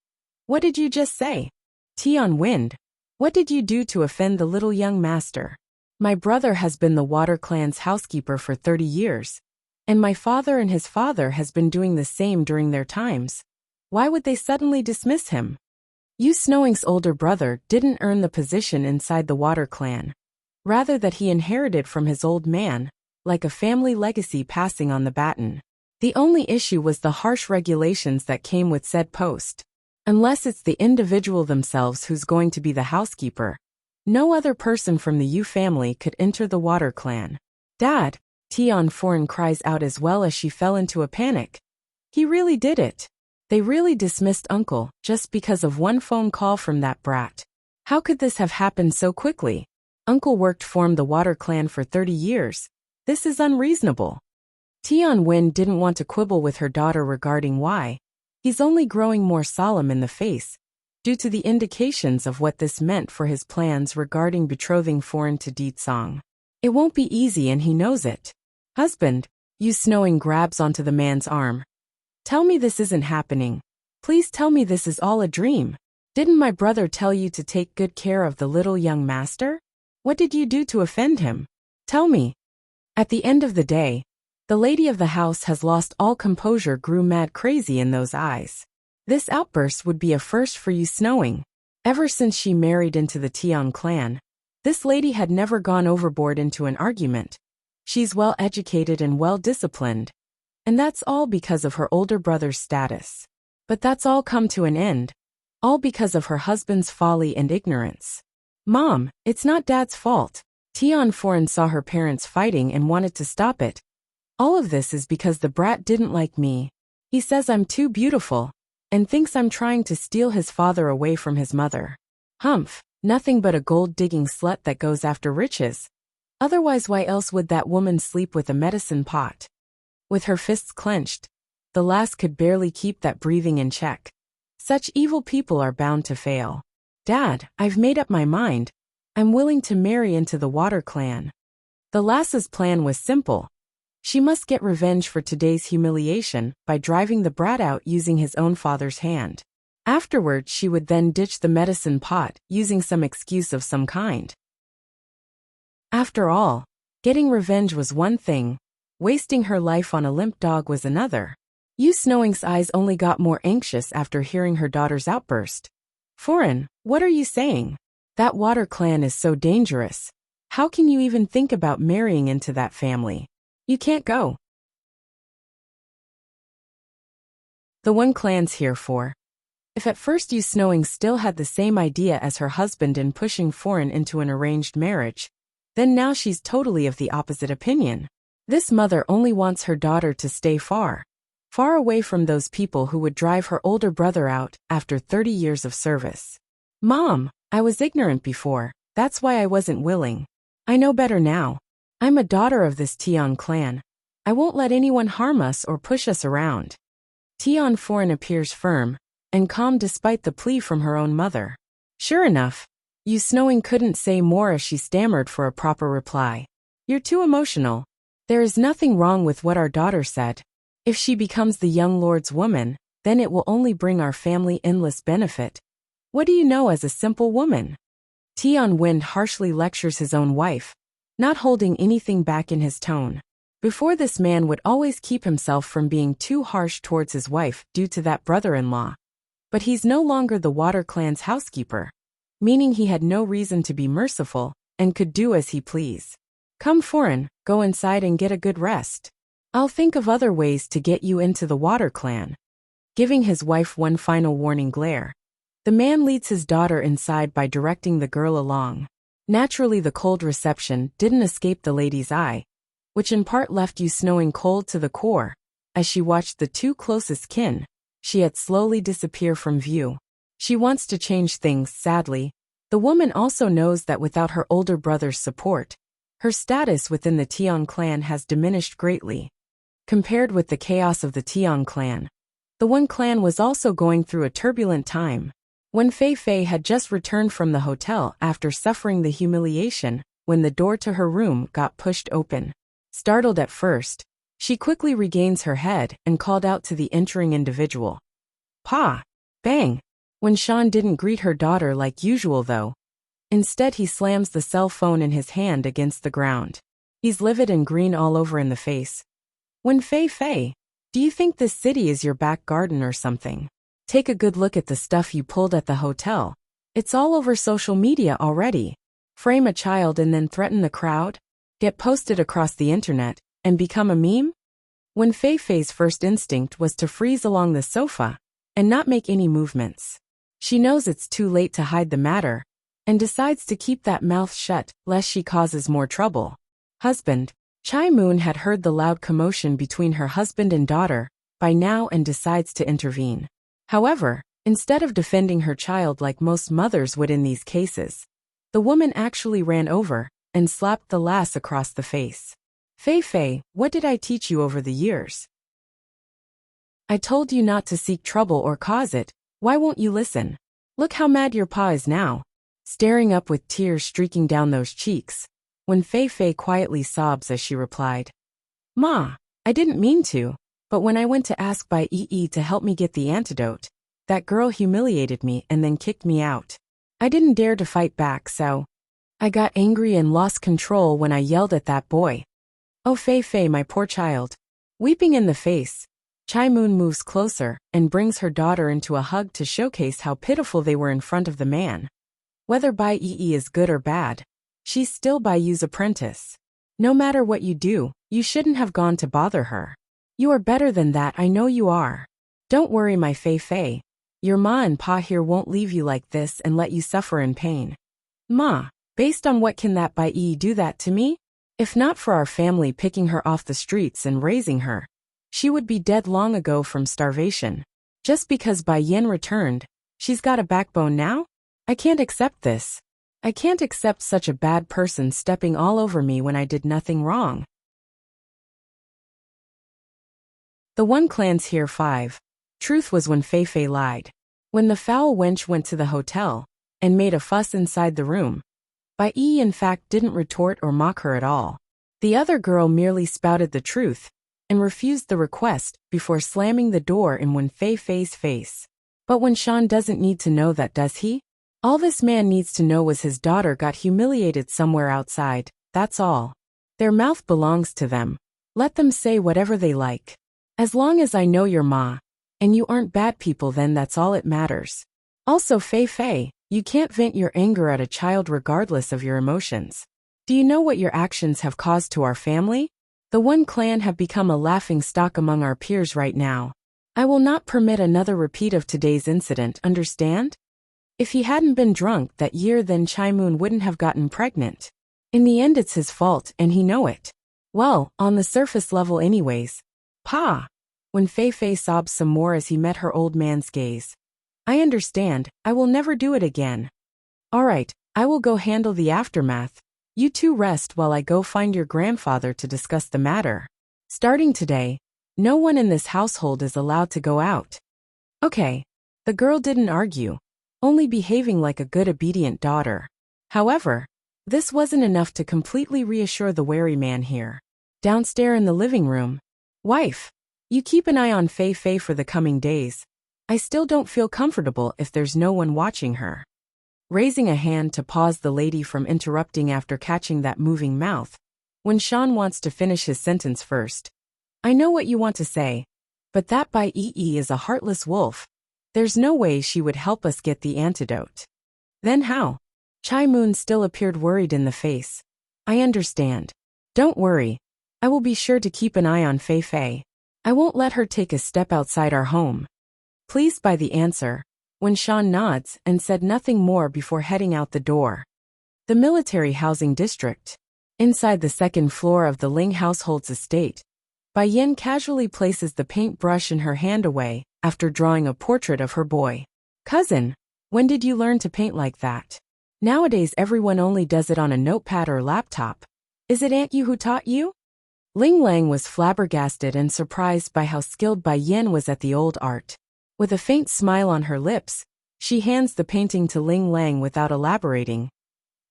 What did you just say? Tian Wind, what did you do to offend the little young master? My brother has been the Water Clan's housekeeper for 30 years, and my father and his father has been doing the same during their times. Why would they suddenly dismiss him? Yu Snowing's older brother didn't earn the position inside the Water Clan. Rather that he inherited from his old man, like a family legacy passing on the baton. The only issue was the harsh regulations that came with said post. Unless it's the individual themselves who's going to be the housekeeper, no other person from the Yu family could enter the Water Clan. Dad, Tian Foreign cries out as well as she fell into a panic. He really did it. They really dismissed Uncle just because of one phone call from that brat. How could this have happened so quickly? Uncle worked formed the Water Clan for 30 years. This is unreasonable. Tian Wen didn't want to quibble with her daughter regarding why. He's only growing more solemn in the face, due to the indications of what this meant for his plans regarding betrothing Foreign to Deetsong. It won't be easy and he knows it. Husband, Yu Snowing grabs onto the man's arm. Tell me this isn't happening. Please tell me this is all a dream. Didn't my brother tell you to take good care of the little young master? What did you do to offend him? Tell me. At the end of the day, the lady of the house has lost all composure, grew mad crazy in those eyes. This outburst would be a first for Yu Snowing. Ever since she married into the Tian clan, this lady had never gone overboard into an argument. She's well educated and well disciplined. And that's all because of her older brother's status. But that's all come to an end. All because of her husband's folly and ignorance. Mom, it's not Dad's fault. Tian Foreign saw her parents fighting and wanted to stop it. All of this is because the brat didn't like me. He says I'm too beautiful, and thinks I'm trying to steal his father away from his mother. Humph, nothing but a gold-digging slut that goes after riches. Otherwise why else would that woman sleep with a medicine pot? With her fists clenched, the lass could barely keep that breathing in check. Such evil people are bound to fail. Dad, I've made up my mind. I'm willing to marry into the Water Clan. The lass's plan was simple. She must get revenge for today's humiliation by driving the brat out using his own father's hand. Afterward, she would then ditch the medicine pot using some excuse of some kind. After all, getting revenge was one thing, wasting her life on a limp dog was another. Yu Snowing's eyes only got more anxious after hearing her daughter's outburst. Foreign, what are you saying? That Water Clan is so dangerous. How can you even think about marrying into that family? You can't go. The one clan's here for. If at first Yu Snowing still had the same idea as her husband in pushing Foreign into an arranged marriage, then now she's totally of the opposite opinion. This mother only wants her daughter to stay far away from those people who would drive her older brother out after 30 years of service. Mom, I was ignorant before, that's why I wasn't willing. I know better now. I'm a daughter of this Tian clan. I won't let anyone harm us or push us around. Tian Foreign appears firm and calm despite the plea from her own mother. Sure enough, Yu Snowing couldn't say more as she stammered for a proper reply. You're too emotional. There is nothing wrong with what our daughter said. If she becomes the young lord's woman, then it will only bring our family endless benefit. What do you know as a simple woman? Tian Wind harshly lectures his own wife, not holding anything back in his tone. Before, this man would always keep himself from being too harsh towards his wife due to that brother-in-law. But he's no longer the Water Clan's housekeeper, meaning he had no reason to be merciful and could do as he please. Come Foreign, go inside and get a good rest. I'll think of other ways to get you into the Water Clan. Giving his wife one final warning glare, the man leads his daughter inside by directing the girl along. Naturally, the cold reception didn't escape the lady's eye, which in part left Yu Snowing cold to the core, as she watched the two closest kin she had slowly disappear from view. She wants to change things, sadly. The woman also knows that without her older brother's support, her status within the Tian clan has diminished greatly. Compared with the chaos of the Tian clan, the One clan was also going through a turbulent time. When Fei Fei had just returned from the hotel after suffering the humiliation, when the door to her room got pushed open. Startled at first, She quickly regains her head and called out to the entering individual. Pa! Bang! When Sean didn't greet her daughter like usual though. Instead he slams the cell phone in his hand against the ground. He's livid and green all over in the face. When Fei, do you think this city is your back garden or something? Take a good look at the stuff you pulled at the hotel. It's all over social media already. Frame a child and then threaten the crowd? Get posted across the internet and become a meme? When Fei's first instinct was to freeze along the sofa and not make any movements. She knows it's too late to hide the matter and decides to keep that mouth shut lest she causes more trouble. Husband. Chai Moon had heard the loud commotion between her husband and daughter by now and decides to intervene. However, instead of defending her child like most mothers would in these cases, the woman actually ran over and slapped the lass across the face. Fei, what did I teach you over the years? I told you not to seek trouble or cause it, why won't you listen? Look how mad your pa is now. Staring up with tears streaking down those cheeks, when Fei quietly sobs as she replied, Ma, I didn't mean to, but when I went to ask Bai Yi to help me get the antidote, that girl humiliated me and then kicked me out. I didn't dare to fight back, so I got angry and lost control when I yelled at that boy. Oh Fei, my poor child. Weeping in the face, Chai Moon moves closer and brings her daughter into a hug to showcase how pitiful they were in front of the man. Whether Bai Yi is good or bad, she's still Bai Yu's apprentice. No matter what you do, you shouldn't have gone to bother her. You are better than that, I know you are. Don't worry my Fei. Your ma and pa here won't leave you like this and let you suffer in pain. Ma, based on what can that Bai Yi do that to me? If not for our family picking her off the streets and raising her, she would be dead long ago from starvation. Just because Bai Yin returned, she's got a backbone now? I can't accept this. I can't accept such a bad person stepping all over me when I did nothing wrong. The One Clan's here 5. Truth was when Fei lied. When the foul wench went to the hotel and made a fuss inside the room, Bai Yi in fact didn't retort or mock her at all. The other girl merely spouted the truth and refused the request before slamming the door in when Fei's face. But when Sean doesn't need to know that, does he? All this man needs to know was his daughter got humiliated somewhere outside, that's all. Their mouth belongs to them. Let them say whatever they like. As long as I know your ma, and you aren't bad people, then that's all it matters. Also Fei, you can't vent your anger at a child regardless of your emotions. Do you know what your actions have caused to our family? The One Clan have become a laughing stock among our peers right now. I will not permit another repeat of today's incident, understand? If he hadn't been drunk that year, then Chai Moon wouldn't have gotten pregnant. In the end it's his fault and he know it. Well, on the surface level anyways. Pa! When Fei sobs some more as he met her old man's gaze. I understand, I will never do it again. Alright, I will go handle the aftermath. You two rest while I go find your grandfather to discuss the matter. Starting today, no one in this household is allowed to go out. Okay. The girl didn't argue, only behaving like a good obedient daughter. However, this wasn't enough to completely reassure the wary man here. Downstairs in the living room. Wife, you keep an eye on Fei for the coming days. I still don't feel comfortable if there's no one watching her. Raising a hand to pause the lady from interrupting after catching that moving mouth, when Sean wants to finish his sentence first. I know what you want to say, but that Bai Yi is a heartless wolf. There's no way she would help us get the antidote. Then how? Chai Moon still appeared worried in the face. I understand. Don't worry. I will be sure to keep an eye on Fei. I won't let her take a step outside our home. Pleased by the answer, when Sean nods and said nothing more before heading out the door. The military housing district. Inside the second floor of the Ling household's estate, Bai Yin casually places the paintbrush in her hand away after drawing a portrait of her boy. Cousin, when did you learn to paint like that? Nowadays everyone only does it on a notepad or laptop. Is it Aunt Yu who taught you? Ling Lang was flabbergasted and surprised by how skilled Bai Yin was at the old art. With a faint smile on her lips, she hands the painting to Ling Lang without elaborating.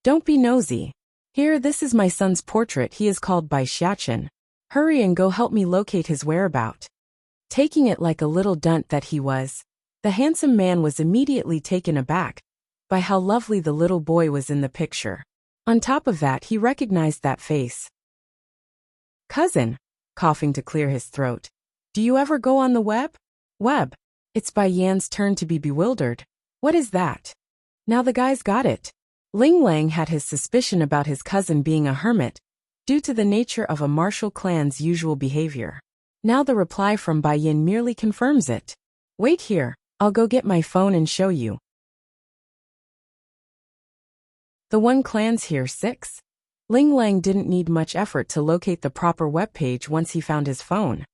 Don't be nosy. Here, this is my son's portrait. He is called Bai Xiachen. Hurry and go help me locate his whereabout. Taking it like a little dunt that he was, the handsome man was immediately taken aback by how lovely the little boy was in the picture. On top of that, he recognized that face. Cousin, coughing to clear his throat. Do you ever go on the web? Web. It's Bai Yan's turn to be bewildered. What is that? Now the guy's got it. Ling Lang had his suspicion about his cousin being a hermit, due to the nature of a martial clan's usual behavior. Now the reply from Bai Yan merely confirms it. Wait here, I'll go get my phone and show you. The one clan's here 6. Ling Lang didn't need much effort to locate the proper webpage once he found his phone.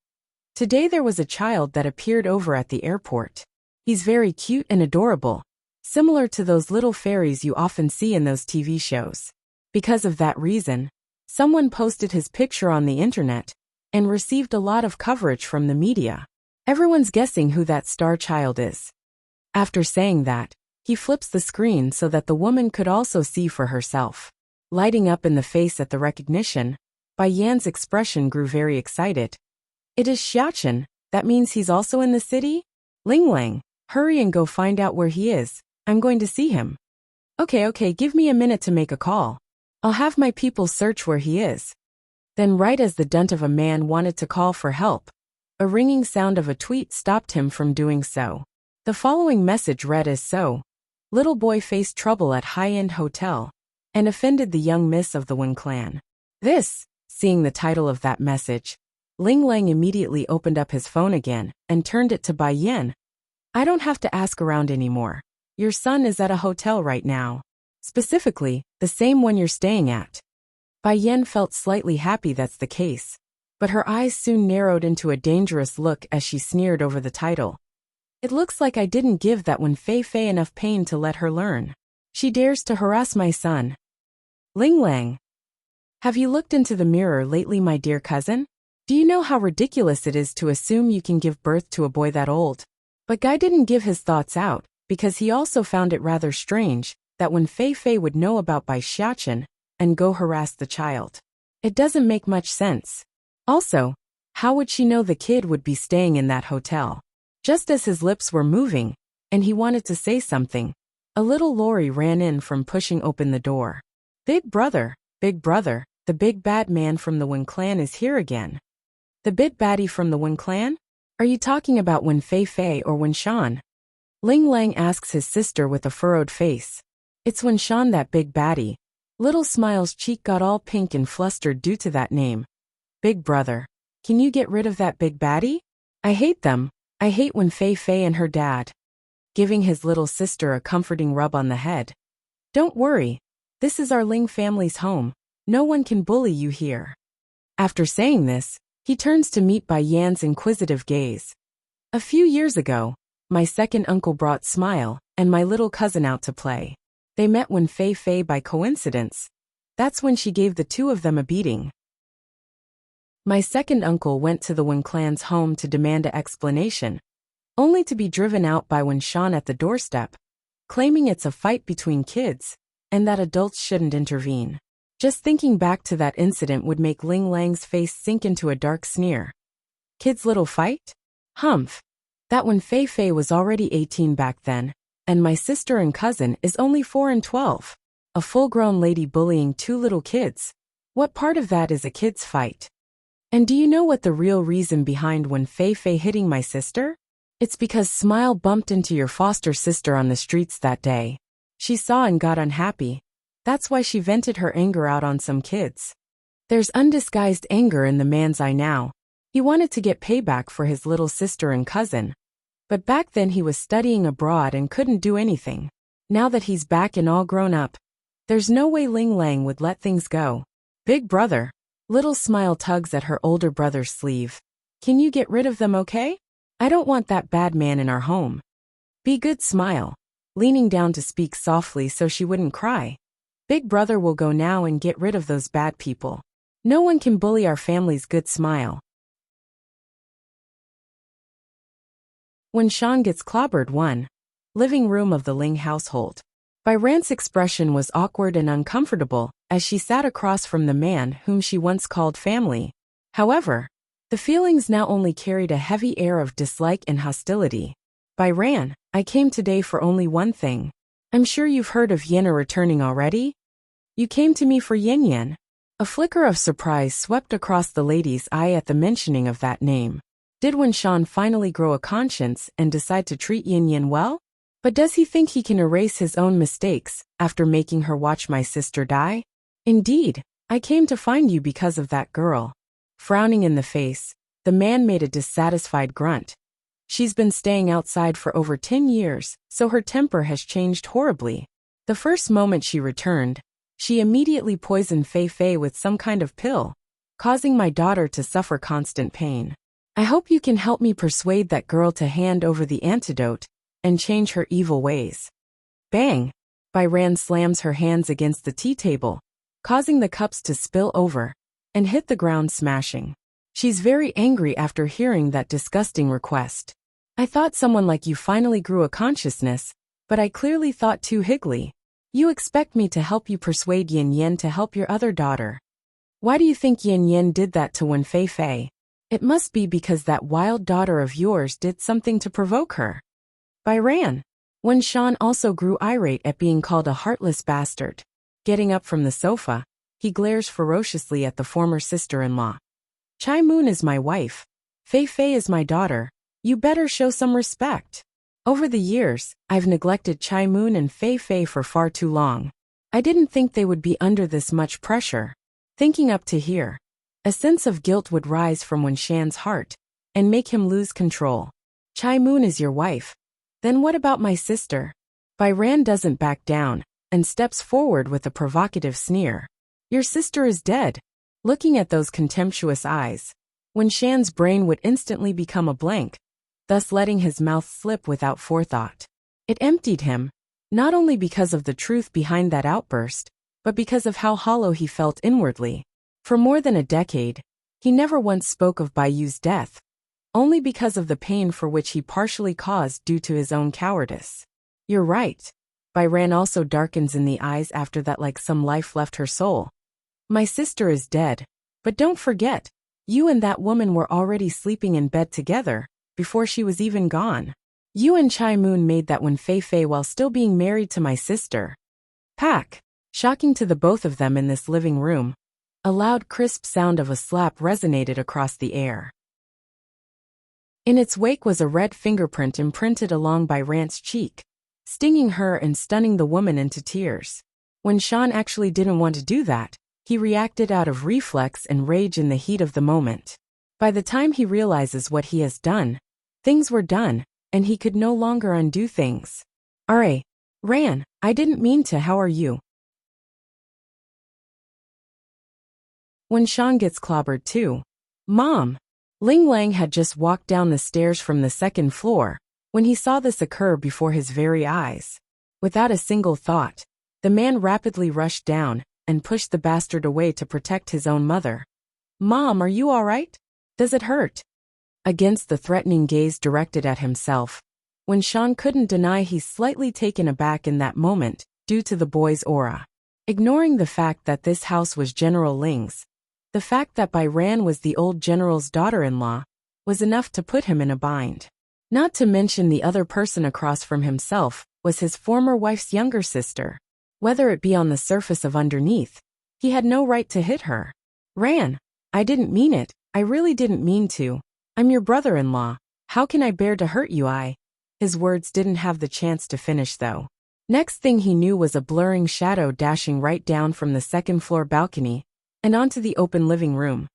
Today there was a child that appeared over at the airport. He's very cute and adorable, similar to those little fairies you often see in those TV shows. Because of that reason, someone posted his picture on the internet and received a lot of coverage from the media. Everyone's guessing who that star child is. After saying that, he flips the screen so that the woman could also see for herself. Lighting up in the face at the recognition, Bai Yan's expression grew very excited. It is Xiachen, that means he's also in the city? Ling Lang, hurry and go find out where he is, I'm going to see him. Okay, give me a minute to make a call. I'll have my people search where he is. Then right as the dunt of a man wanted to call for help, a ringing sound of a tweet stopped him from doing so. The following message read as so. Little boy faced trouble at high-end hotel and offended the young miss of the Wen clan. This, seeing the title of that message, Ling Lang immediately opened up his phone again and turned it to Bai Yan. I don't have to ask around anymore. Your son is at a hotel right now. Specifically, the same one you're staying at. Bai Yan felt slightly happy that's the case, but her eyes soon narrowed into a dangerous look as she sneered over the title. It looks like I didn't give that Wen Fei Fei enough pain to let her learn. She dares to harass my son. Ling Lang. Have you looked into the mirror lately, my dear cousin? Do you know how ridiculous it is to assume you can give birth to a boy that old? But Guy didn't give his thoughts out, because he also found it rather strange that Wen Fei Fei would know about Bai Xiachen and go harass the child. It doesn't make much sense. Also, how would she know the kid would be staying in that hotel? Just as his lips were moving, and he wanted to say something, a little lorry ran in from pushing open the door. Big brother, the big bad man from the Wen clan is here again. The big baddie from the Wen clan? Are you talking about Wen Fei Fei or Wen Shan? Ling Lang asks his sister with a furrowed face. It's Wen Shan, that big baddie. Little Smile's cheek got all pink and flustered due to that name. Big brother, can you get rid of that big baddie? I hate them. I hate Wen Fei Fei and her dad. Giving his little sister a comforting rub on the head. Don't worry. This is our Ling family's home. No one can bully you here. After saying this, he turns to meet Bai Yan's inquisitive gaze. A few years ago, my second uncle brought Smile and my little cousin out to play. They met Wen Fei Fei by coincidence. That's when she gave the two of them a beating. My second uncle went to the Wen clan's home to demand an explanation, only to be driven out by Wen Shan at the doorstep, claiming it's a fight between kids, and that adults shouldn't intervene. Just thinking back to that incident would make Ling Lang's face sink into a dark sneer. Kids' little fight? Humph. That Wen Fei Fei was already 18 back then, and my sister and cousin is only 4 and 12. A full-grown lady bullying two little kids. What part of that is a kid's fight? And do you know what the real reason behind Wen Fei Fei hitting my sister? It's because Smile bumped into your foster sister on the streets that day. She saw and got unhappy. That's why she vented her anger out on some kids. There's undisguised anger in the man's eye now. He wanted to get payback for his little sister and cousin. But back then he was studying abroad and couldn't do anything. Now that he's back and all grown up, there's no way Ling Lang would let things go. Big brother. Little Smile tugs at her older brother's sleeve. Can you get rid of them, okay? I don't want that bad man in our home. Be good, Smile. Leaning down to speak softly so she wouldn't cry. Big brother will go now and get rid of those bad people. No one can bully our family's good Smile. When Shan gets clobbered. 1. Living room of the Ling household. Bai Ran's expression was awkward and uncomfortable as she sat across from the man whom she once called family. However, the feelings now only carried a heavy air of dislike and hostility. Bai Ran, I came today for only one thing. I'm sure you've heard of Yin returning already? You came to me for Yin Yin. A flicker of surprise swept across the lady's eye at the mentioning of that name. Did Winshan finally grow a conscience and decide to treat Yin Yin well? But does he think he can erase his own mistakes after making her watch my sister die? Indeed, I came to find you because of that girl. Frowning in the face, the man made a dissatisfied grunt. She's been staying outside for over 10 years, so her temper has changed horribly. The first moment she returned, she immediately poisoned Fei Fei with some kind of pill, causing my daughter to suffer constant pain. I hope you can help me persuade that girl to hand over the antidote and change her evil ways. Bang! Bai Ran slams her hands against the tea table, causing the cups to spill over and hit the ground smashing. She's very angry after hearing that disgusting request. I thought someone like you finally grew a consciousness, but I clearly thought too higgly. You expect me to help you persuade Yin Yin to help your other daughter. Why do you think Yin Yin did that to Wen Fei Fei? It must be because that wild daughter of yours did something to provoke her. Bai Ran. Winshan also grew irate at being called a heartless bastard. Getting up from the sofa, he glares ferociously at the former sister-in-law. Chai Moon is my wife. Fei Fei is my daughter. You better show some respect. Over the years, I've neglected Chai Moon and Fei Fei for far too long. I didn't think they would be under this much pressure. Thinking up to here, a sense of guilt would rise from Winshan's heart and make him lose control. Chai Moon is your wife. Then what about my sister? Bai Ran doesn't back down and steps forward with a provocative sneer. Your sister is dead. Looking at those contemptuous eyes, Winshan's brain would instantly become a blank, thus letting his mouth slip without forethought. It emptied him, not only because of the truth behind that outburst, but because of how hollow he felt inwardly. For more than a decade, he never once spoke of Bai Yu's death, only because of the pain for which he partially caused due to his own cowardice. You're right. Bai Ran also darkens in the eyes after that like some life left her soul. My sister is dead, but don't forget, you and that woman were already sleeping in bed together before she was even gone. You and Chai Moon made that Wen Fei Fei while still being married to my sister. Pack! Shocking to the both of them in this living room. A loud crisp sound of a slap resonated across the air. In its wake was a red fingerprint imprinted along Bai Ran's cheek, stinging her and stunning the woman into tears. When Shan actually didn't want to do that, he reacted out of reflex and rage in the heat of the moment. By the time he realizes what he has done, things were done, and he could no longer undo things. R.A. Ran, I didn't mean to. How are you? When Shan gets clobbered too. Mom! Ling Lang had just walked down the stairs from the second floor when he saw this occur before his very eyes. Without a single thought, the man rapidly rushed down and pushed the bastard away to protect his own mother. Mom, are you all right? Does it hurt? Against the threatening gaze directed at himself, when Shan couldn't deny he's slightly taken aback in that moment due to the boy's aura. Ignoring the fact that this house was General Ling's, the fact that Bai Ran was the old general's daughter-in-law was enough to put him in a bind. Not to mention the other person across from himself was his former wife's younger sister. Whether it be on the surface of underneath, he had no right to hit her. Ran, I didn't mean it. I really didn't mean to. I'm your brother-in-law. How can I bear to hurt you? His words didn't have the chance to finish though. Next thing he knew was a blurring shadow dashing right down from the second-floor balcony and onto the open living room,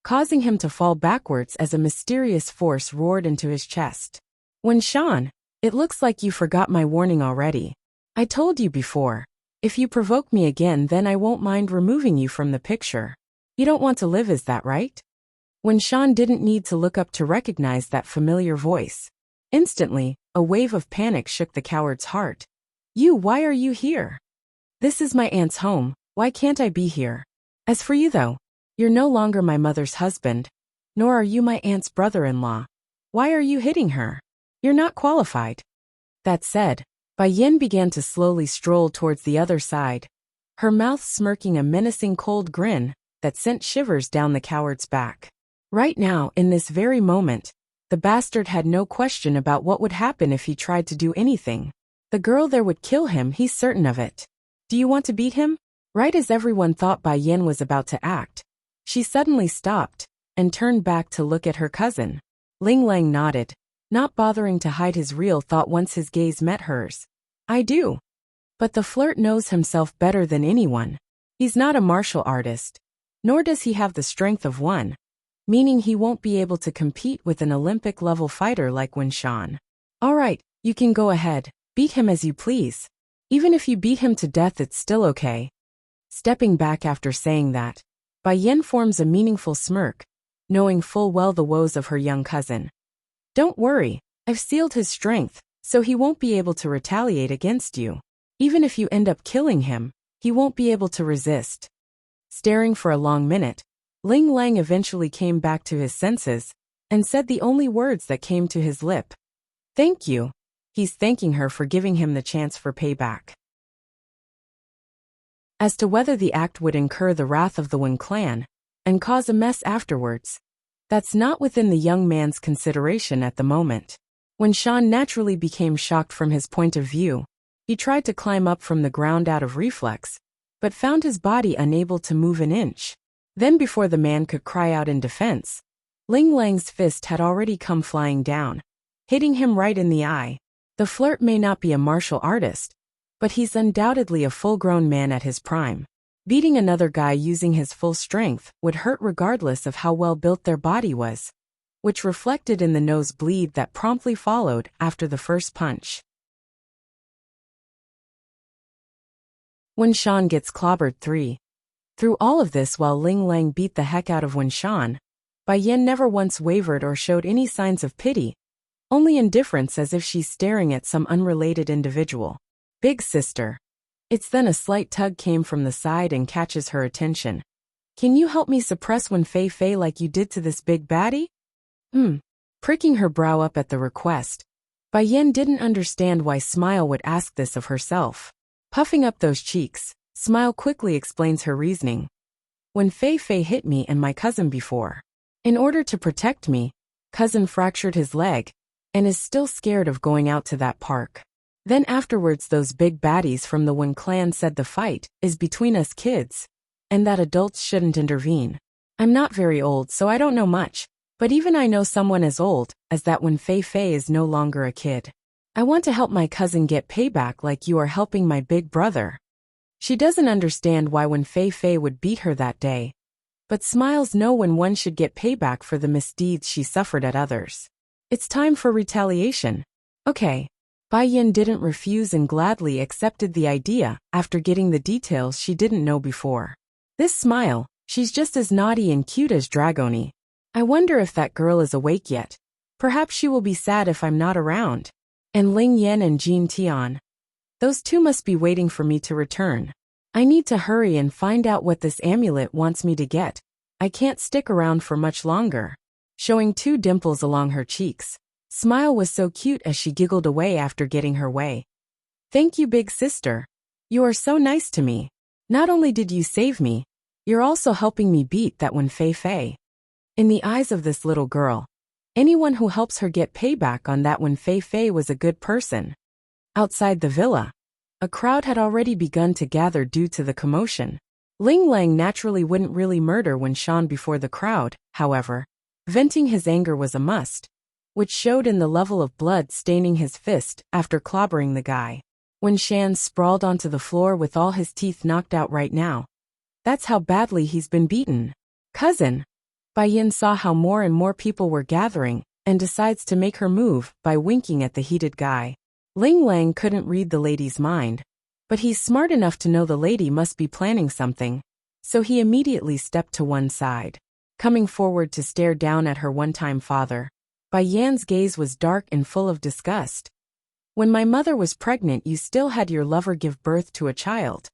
causing him to fall backwards as a mysterious force roared into his chest. When Shan, it looks like you forgot my warning already. I told you before. If you provoke me again, then I won't mind removing you from the picture. You don't want to live, is that right? When Shan didn't need to look up to recognize that familiar voice. Instantly, a wave of panic shook the coward's heart. Why are you here? This is my aunt's home. Why can't I be here? As for you though, you're no longer my mother's husband, nor are you my aunt's brother-in-law. Why are you hitting her? You're not qualified. That said, Bai Yin began to slowly stroll towards the other side, her mouth smirking a menacing cold grin that sent shivers down the coward's back. Right now, in this very moment, the bastard had no question about what would happen if he tried to do anything. The girl there would kill him, he's certain of it. Do you want to beat him? Right as everyone thought Bai Yin was about to act, she suddenly stopped and turned back to look at her cousin. Ling Lang nodded, not bothering to hide his real thought once his gaze met hers. I do. But the flirt knows himself better than anyone. He's not a martial artist, nor does he have the strength of one, meaning he won't be able to compete with an Olympic-level fighter like Wuxia. All right, you can go ahead, beat him as you please. Even if you beat him to death, it's still okay. Stepping back after saying that, Bai Yin forms a meaningful smirk, knowing full well the woes of her young cousin. Don't worry, I've sealed his strength, so he won't be able to retaliate against you. Even if you end up killing him, he won't be able to resist. Staring for a long minute, Ling Lang eventually came back to his senses and said the only words that came to his lip. Thank you. He's thanking her for giving him the chance for payback. As to whether the act would incur the wrath of the Wen clan and cause a mess afterwards, that's not within the young man's consideration at the moment. When Shan naturally became shocked from his point of view, he tried to climb up from the ground out of reflex, but found his body unable to move an inch. Then before the man could cry out in defense, Ling Lang's fist had already come flying down, hitting him right in the eye. The flirt may not be a martial artist, but he's undoubtedly a full-grown man at his prime. Beating another guy using his full strength would hurt regardless of how well built their body was, which reflected in the nosebleed that promptly followed after the first punch. When Shan gets clobbered 3. Through all of this while Ling Lang beat the heck out of Wuxia, Bai Yin never once wavered or showed any signs of pity, only indifference as if she's staring at some unrelated individual. Big sister. It's then a slight tug came from the side and catches her attention. Can you help me suppress Wen Fei Fei like you did to this big baddie? Pricking her brow up at the request, Bai Yin didn't understand why Smile would ask this of herself. Puffing up those cheeks, Smile quickly explains her reasoning. When Fei Fei hit me and my cousin before. In order to protect me, cousin fractured his leg, and is still scared of going out to that park. Then afterwards those big baddies from the Wen clan said the fight is between us kids, and that adults shouldn't intervene. I'm not very old so I don't know much, but even I know someone as old as that Wen Fei Fei is no longer a kid. I want to help my cousin get payback like you are helping my big brother. She doesn't understand why Wen Fei Fei would beat her that day, but Smiles know when one should get payback for the misdeeds she suffered at others. It's time for retaliation. Okay. Bai Yin didn't refuse and gladly accepted the idea after getting the details she didn't know before. This Smile, she's just as naughty and cute as Dragoni. I wonder if that girl is awake yet. Perhaps she will be sad if I'm not around. And Ling Yan and Jean Tian. Those two must be waiting for me to return. I need to hurry and find out what this amulet wants me to get. I can't stick around for much longer. Showing 2 dimples along her cheeks, Smile was so cute as she giggled away after getting her way. Thank you, big sister. You are so nice to me. Not only did you save me, you're also helping me beat that Wen Fei Fei. In the eyes of this little girl, anyone who helps her get payback on that Wen Fei Fei was a good person. Outside the villa, a crowd had already begun to gather due to the commotion. Ling Lang naturally wouldn't really murder Wuxia before the crowd, however. Venting his anger was a must, which showed in the level of blood staining his fist after clobbering the guy. When Shan sprawled onto the floor with all his teeth knocked out right now. That's how badly he's been beaten. Cousin. Bai Yin saw how more and more people were gathering and decides to make her move by winking at the heated guy. Ling Lang couldn't read the lady's mind, but he's smart enough to know the lady must be planning something, so he immediately stepped to one side. Coming forward to stare down at her one-time father, Bai Yan's gaze was dark and full of disgust. When my mother was pregnant you still had your lover give birth to a child.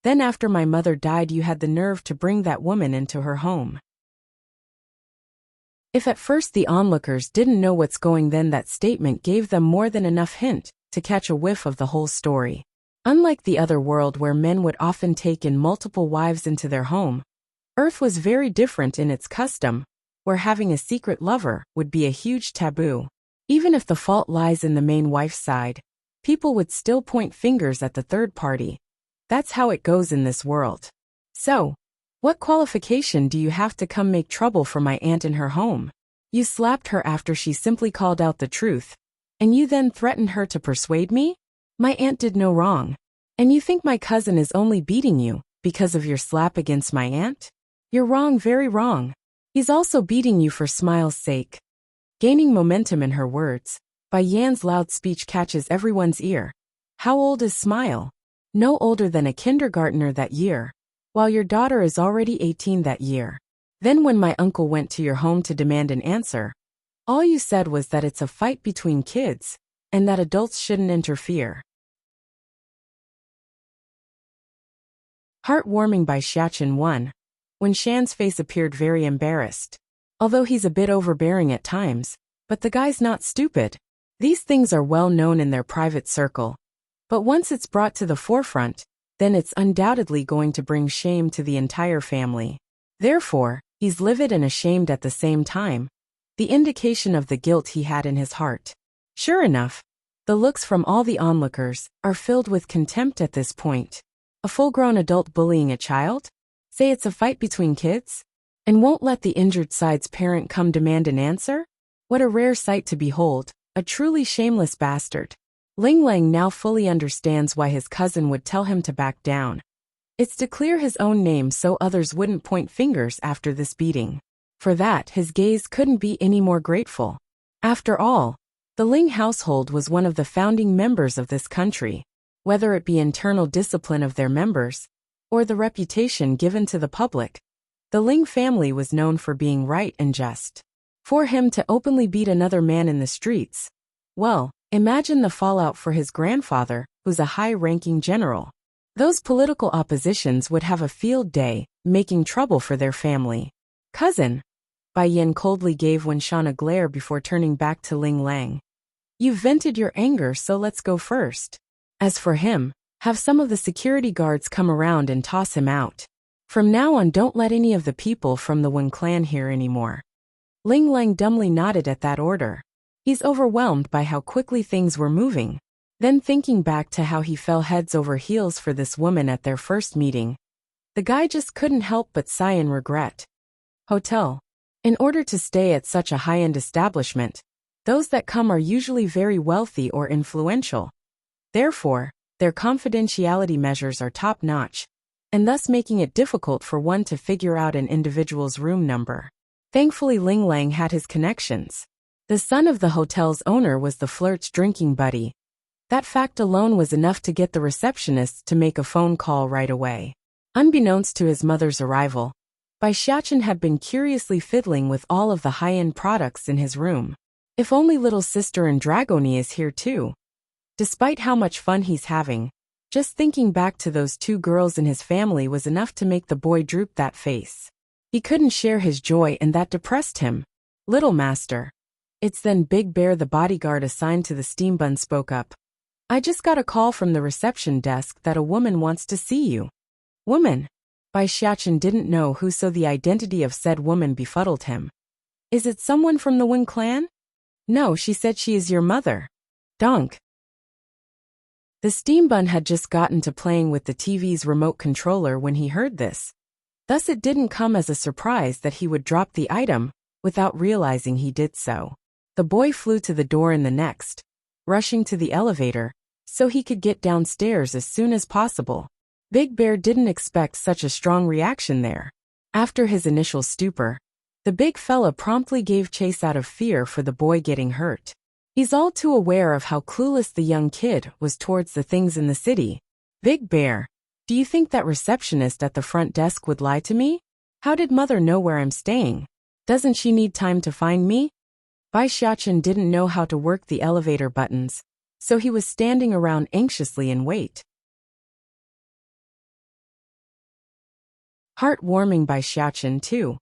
Then after my mother died you had the nerve to bring that woman into her home. If at first the onlookers didn't know what's going, then that statement gave them more than enough hint to catch a whiff of the whole story. Unlike the other world where men would often take in multiple wives into their home, Earth was very different in its custom, where having a secret lover would be a huge taboo. Even if the fault lies in the main wife's side, people would still point fingers at the third party. That's how it goes in this world. So, what qualification do you have to come make trouble for my aunt in her home? You slapped her after she simply called out the truth, and you then threatened her to persuade me? My aunt did no wrong. And you think my cousin is only beating you because of your slap against my aunt? You're wrong, very wrong. He's also beating you for Smile's sake. Gaining momentum in her words, Bai Yan's loud speech catches everyone's ear. How old is Smile? No older than a kindergartner that year, while your daughter is already 18 that year. Then when my uncle went to your home to demand an answer, all you said was that it's a fight between kids, and that adults shouldn't interfere. Heartwarming by Xiachen 1. When Shan's face appeared very embarrassed. Although he's a bit overbearing at times, but the guy's not stupid. These things are well known in their private circle. But once it's brought to the forefront, then it's undoubtedly going to bring shame to the entire family. Therefore, he's livid and ashamed at the same time, the indication of the guilt he had in his heart. Sure enough, the looks from all the onlookers are filled with contempt at this point. A full-grown adult bullying a child? Say it's a fight between kids? And won't let the injured side's parent come demand an answer? What a rare sight to behold, a truly shameless bastard. Ling Lang now fully understands why his cousin would tell him to back down. It's to clear his own name so others wouldn't point fingers after this beating. For that, his gaze couldn't be any more grateful. After all, the Ling household was one of the founding members of this country. Whether it be internal discipline of their members, or the reputation given to the public, the Ling family was known for being right and just. For him to openly beat another man in the streets, well, imagine the fallout for his grandfather, who's a high-ranking general. Those political oppositions would have a field day, making trouble for their family. Cousin, Bai Yan coldly gave Wen Shan a glare before turning back to Ling Lang. You've vented your anger, so let's go first. As for him, have some of the security guards come around and toss him out. From now on, don't let any of the people from the Wen clan hear anymore. Ling Lang dumbly nodded at that order. He's overwhelmed by how quickly things were moving. Then thinking back to how he fell heads over heels for this woman at their first meeting, the guy just couldn't help but sigh in regret. Hotel. In order to stay at such a high-end establishment, those that come are usually very wealthy or influential. Therefore, their confidentiality measures are top-notch, and thus making it difficult for one to figure out an individual's room number. Thankfully, Ling Lang had his connections. The son of the hotel's owner was the flirt's drinking buddy. That fact alone was enough to get the receptionist to make a phone call right away. Unbeknownst to his mother's arrival, Bai Xiachen had been curiously fiddling with all of the high-end products in his room. If only little sister and Dragoni is here too. Despite how much fun he's having, just thinking back to those two girls in his family was enough to make the boy droop that face. He couldn't share his joy and that depressed him. Little master. It's then Big Bear, the bodyguard assigned to the steam bun, spoke up. I just got a call from the reception desk that a woman wants to see you. Woman? Bai Xiachen didn't know who, so the identity of said woman befuddled him. Is it someone from the Wen clan? No, she said she is your mother. Donk. The steam bun had just gotten to playing with the TV's remote controller when he heard this. Thus it didn't come as a surprise that he would drop the item, without realizing he did so. The boy flew to the door in the next, rushing to the elevator, so he could get downstairs as soon as possible. Big Bear didn't expect such a strong reaction there. After his initial stupor, the big fella promptly gave chase out of fear for the boy getting hurt. He's all too aware of how clueless the young kid was towards the things in the city. Big Bear, do you think that receptionist at the front desk would lie to me? How did mother know where I'm staying? Doesn't she need time to find me? Bai Xiachen didn't know how to work the elevator buttons, so he was standing around anxiously in wait. Heartwarming by Xiachen too.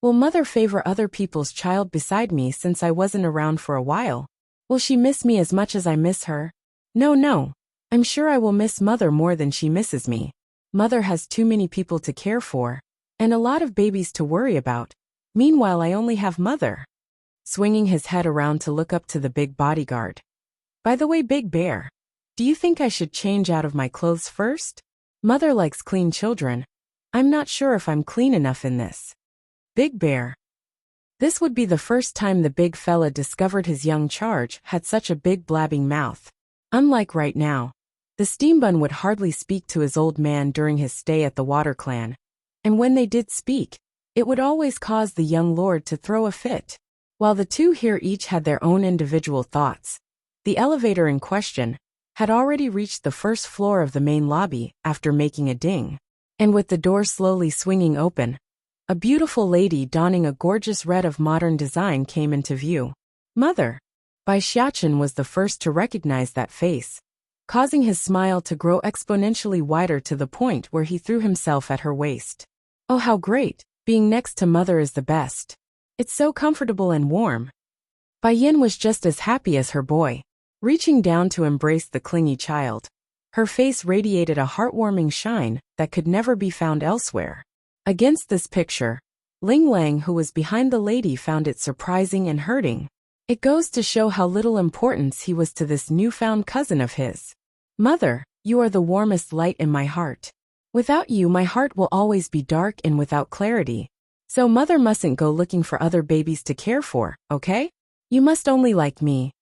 Will mother favor other people's child beside me since I wasn't around for a while? Will she miss me as much as I miss her? No. I'm sure I will miss mother more than she misses me. Mother has too many people to care for, and a lot of babies to worry about. Meanwhile, I only have Mother. Swinging his head around to look up to the big bodyguard. By the way, Big Bear, do you think I should change out of my clothes first? Mother likes clean children. I'm not sure if I'm clean enough in this. Big Bear. This would be the first time the big fella discovered his young charge had such a big blabbing mouth. Unlike right now, the steambun would hardly speak to his old man during his stay at the Water Clan, and when they did speak, it would always cause the young lord to throw a fit. While the two here each had their own individual thoughts, the elevator in question had already reached the first floor of the main lobby after making a ding. And with the door slowly swinging open, a beautiful lady donning a gorgeous red of modern design came into view. Mother. Bai Xiachen was the first to recognize that face, causing his smile to grow exponentially wider to the point where he threw himself at her waist. Oh, how great! Being next to Mother is the best. It's so comfortable and warm. Bai Yin was just as happy as her boy, reaching down to embrace the clingy child. Her face radiated a heartwarming shine that could never be found elsewhere. Against this picture, Ling Lang, who was behind the lady, found it surprising and hurting. It goes to show how little importance he was to this newfound cousin of his. Mother, you are the warmest light in my heart. Without you, my heart will always be dark and without clarity. So Mother mustn't go looking for other babies to care for, okay? You must only like me.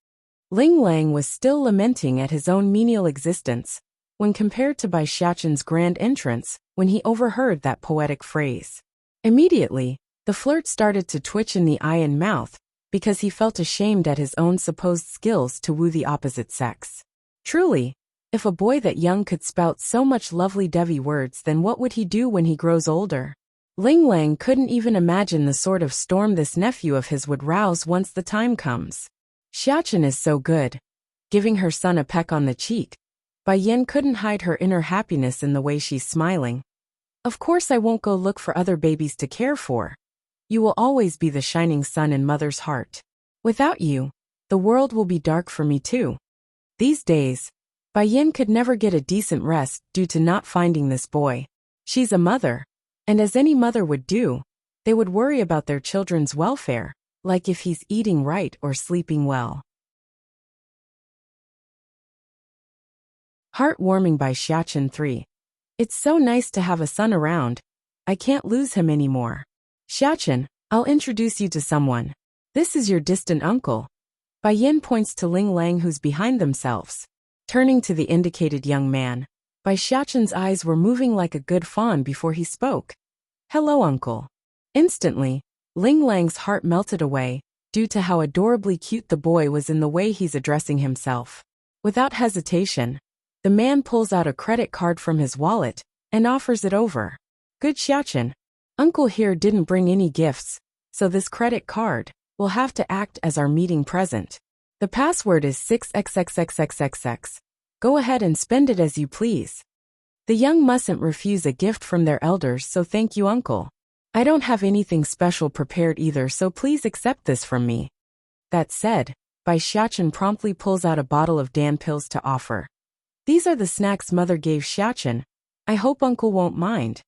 Ling Lang was still lamenting at his own menial existence when compared to Bai Xiachen's grand entrance when he overheard that poetic phrase. Immediately, the flirt started to twitch in the eye and mouth because he felt ashamed at his own supposed skills to woo the opposite sex. Truly, if a boy that young could spout so much lovely-dovey words, then what would he do when he grows older? Ling Lang couldn't even imagine the sort of storm this nephew of his would rouse once the time comes. Xiachen is so good. Giving her son a peck on the cheek, Bai Yin couldn't hide her inner happiness in the way she's smiling. Of course I won't go look for other babies to care for. You will always be the shining sun in Mother's heart. Without you, the world will be dark for me too. These days, Bai Yin could never get a decent rest due to not finding this boy. She's a mother, and as any mother would do, they would worry about their children's welfare, like if he's eating right or sleeping well. Heartwarming by Xiachen 3. It's so nice to have a son around. I can't lose him anymore. Xiachen, I'll introduce you to someone. This is your distant uncle. Bai Yin points to Ling Lang, who's behind themselves. Turning to the indicated young man, Bai Xiachen's eyes were moving like a good fawn before he spoke. Hello, uncle. Instantly, Ling Lang's heart melted away, due to how adorably cute the boy was in the way he's addressing himself. Without hesitation, the man pulls out a credit card from his wallet and offers it over. Good Xiachen. Uncle here didn't bring any gifts, so this credit card will have to act as our meeting present. The password is 6xxxxxx. Go ahead and spend it as you please. The young mustn't refuse a gift from their elders, so thank you, uncle. I don't have anything special prepared either, so please accept this from me. That said, Bai Xiachen promptly pulls out a bottle of Dan pills to offer. These are the snacks Mother gave Xiachen. I hope uncle won't mind.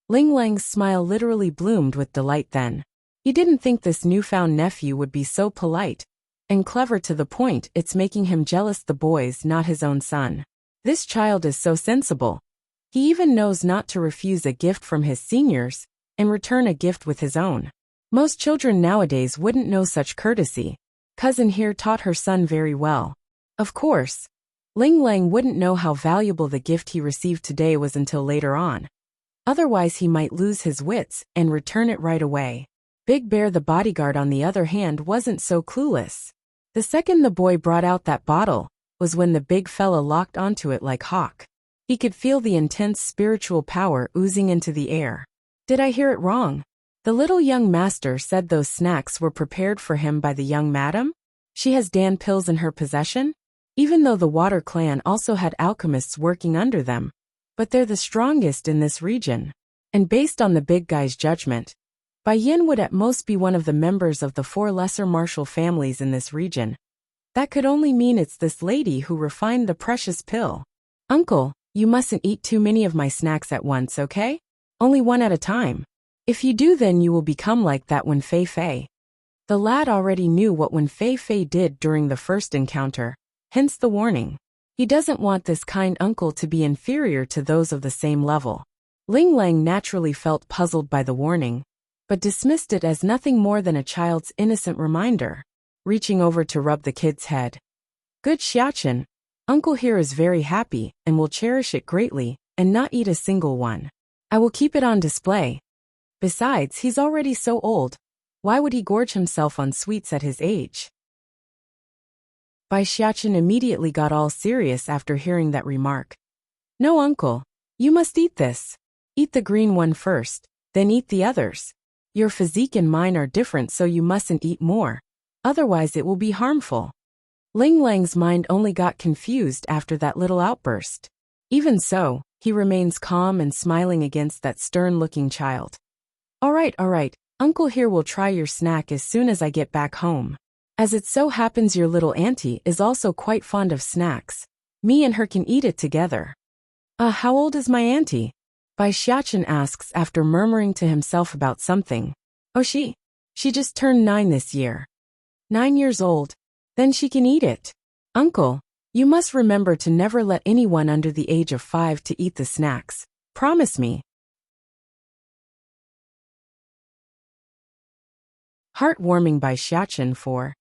Ling Lang's smile literally bloomed with delight then. He didn't think this newfound nephew would be so polite and clever to the point it's making him jealous the boy's not his own son. This child is so sensible. He even knows not to refuse a gift from his seniors and return a gift with his own. Most children nowadays wouldn't know such courtesy. Cousin here taught her son very well. Of course, Ling Lang wouldn't know how valuable the gift he received today was until later on. Otherwise he might lose his wits and return it right away. Big Bear the bodyguard, on the other hand, wasn't so clueless. The second the boy brought out that bottle was when the big fella locked onto it like hawk. He could feel the intense spiritual power oozing into the air. Did I hear it wrong? The little young master said those snacks were prepared for him by the young madam? She has Dan pills in her possession? Even though the Water Clan also had alchemists working under them, but they're the strongest in this region. And based on the big guy's judgment, Bai Yin would at most be one of the members of the 4 lesser martial families in this region. That could only mean it's this lady who refined the precious pill. Uncle, you mustn't eat too many of my snacks at once, okay? Only one at a time. If you do, then you will become like that Wen Fei Fei. The lad already knew what Wen Fei Fei did during the first encounter, hence the warning. He doesn't want this kind uncle to be inferior to those of the same level. Ling Lang naturally felt puzzled by the warning, but dismissed it as nothing more than a child's innocent reminder, reaching over to rub the kid's head. Good Xiachen, uncle here is very happy and will cherish it greatly and not eat a single one. I will keep it on display. Besides, he's already so old. Why would he gorge himself on sweets at his age? Bai Xiachen immediately got all serious after hearing that remark. No, uncle. You must eat this. Eat the green one first, then eat the others. Your physique and mine are different, so you mustn't eat more. Otherwise it will be harmful. Ling Lang's mind only got confused after that little outburst. Even so, he remains calm and smiling against that stern-looking child. All right, uncle here will try your snack as soon as I get back home. As it so happens your little auntie is also quite fond of snacks. Me and her can eat it together. How old is my auntie? Bai Xiachen asks after murmuring to himself about something. Oh, she just turned 9 this year. 9 years old? Then she can eat it. Uncle, you must remember to never let anyone under the age of 5 to eat the snacks. Promise me. Heartwarming Bai Xiachen for.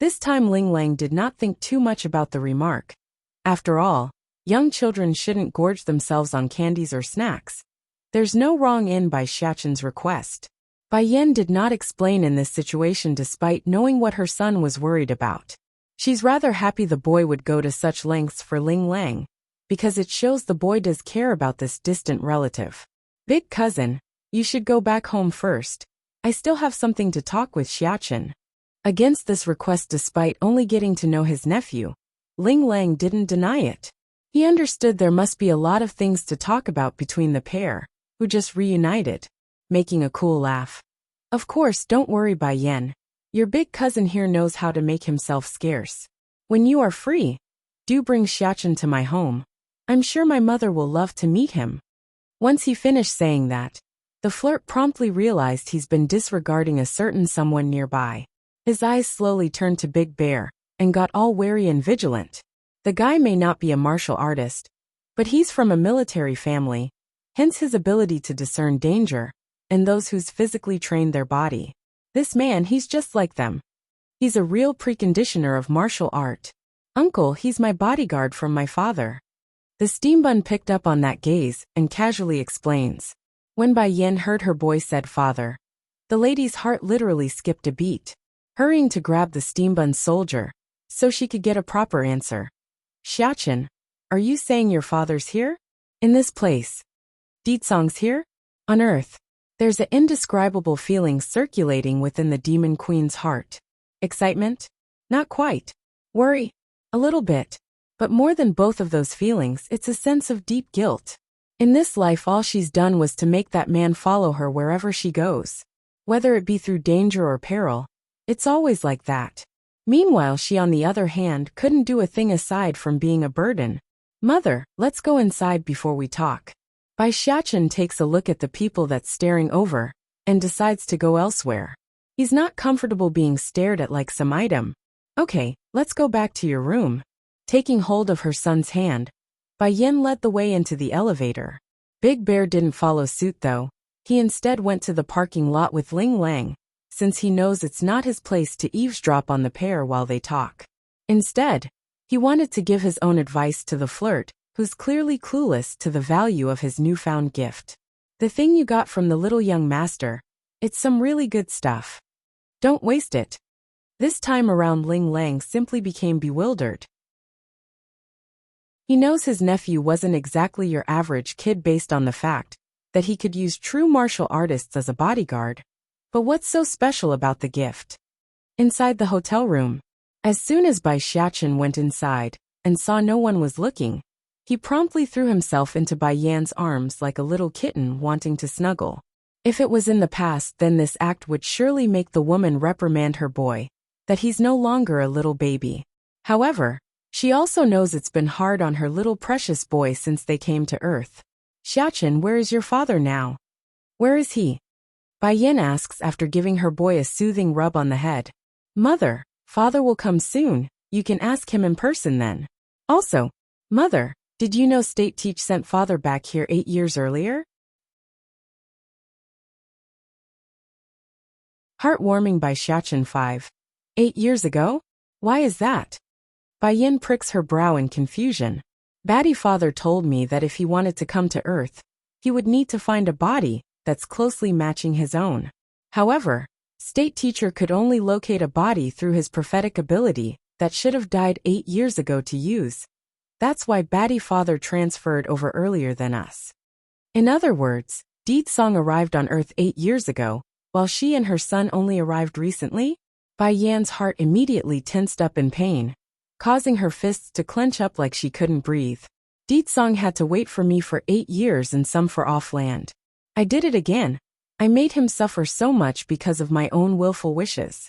This time Ling Lang did not think too much about the remark. After all, young children shouldn't gorge themselves on candies or snacks. There's no wrong in Bai Xiachen's request. Bai Yan did not explain in this situation despite knowing what her son was worried about. She's rather happy the boy would go to such lengths for Ling Lang, because it shows the boy does care about this distant relative. Big cousin, you should go back home first. I still have something to talk with Xiachen. Against this request despite only getting to know his nephew, Ling Lang didn't deny it. He understood there must be a lot of things to talk about between the pair, who just reunited, making a cool laugh. Of course, don't worry Bai Yan. Your big cousin here knows how to make himself scarce. When you are free, do bring Xiachen to my home. I'm sure my mother will love to meet him. Once he finished saying that, the flirt promptly realized he's been disregarding a certain someone nearby. His eyes slowly turned to Big Bear, and got all wary and vigilant. The guy may not be a martial artist, but he's from a military family, hence his ability to discern danger, and those who's physically trained their body. This man, he's just like them. He's a real preconditioner of martial art. Uncle, he's my bodyguard from my father. The steam bun picked up on that gaze, and casually explains. When Bai Yan heard her boy said father, the lady's heart literally skipped a beat, hurrying to grab the steam bun soldier, so she could get a proper answer. Xiachen, are you saying your father's here? In this place? Ditsong's here? On Earth. There's an indescribable feeling circulating within the demon queen's heart. Excitement? Not quite. Worry? A little bit. But more than both of those feelings, it's a sense of deep guilt. In this life all she's done was to make that man follow her wherever she goes. Whether it be through danger or peril, it's always like that. Meanwhile she on the other hand couldn't do a thing aside from being a burden. Mother, let's go inside before we talk. Bai Xiachen takes a look at the people that's staring over, and decides to go elsewhere. He's not comfortable being stared at like some item. Okay, let's go back to your room. Taking hold of her son's hand, Bai Yan led the way into the elevator. Big Bear didn't follow suit though. He instead went to the parking lot with Ling Lang, since he knows it's not his place to eavesdrop on the pair while they talk. Instead, he wanted to give his own advice to the flirt, who's clearly clueless to the value of his newfound gift. The thing you got from the little young master, it's some really good stuff. Don't waste it. This time around Ling Lang simply became bewildered. He knows his nephew wasn't exactly your average kid based on the fact that he could use true martial artists as a bodyguard. But what's so special about the gift? Inside the hotel room, as soon as Bai Xiachen went inside and saw no one was looking, he promptly threw himself into Bai Yan's arms like a little kitten wanting to snuggle. If it was in the past, then this act would surely make the woman reprimand her boy, that he's no longer a little baby. However, she also knows it's been hard on her little precious boy since they came to Earth. Xiachen, where is your father now? Where is he? Bai Yin asks after giving her boy a soothing rub on the head. Mother, father will come soon, you can ask him in person then. Also, mother, did you know State Teach sent father back here 8 years earlier? Heartwarming by Xiachen 5. 8 years ago? Why is that? Bai Yin pricks her brow in confusion. Batty father told me that if he wanted to come to Earth, he would need to find a body that's closely matching his own. However, State Teacher could only locate a body through his prophetic ability that should have died 8 years ago to use. That's why Batty father transferred over earlier than us. In other words, Deed Song arrived on Earth 8 years ago, while she and her son only arrived recently? Bai Yan's heart immediately tensed up in pain, causing her fists to clench up like she couldn't breathe. Deed Song had to wait for me for 8 years and some for off-land. I did it again. I made him suffer so much because of my own willful wishes.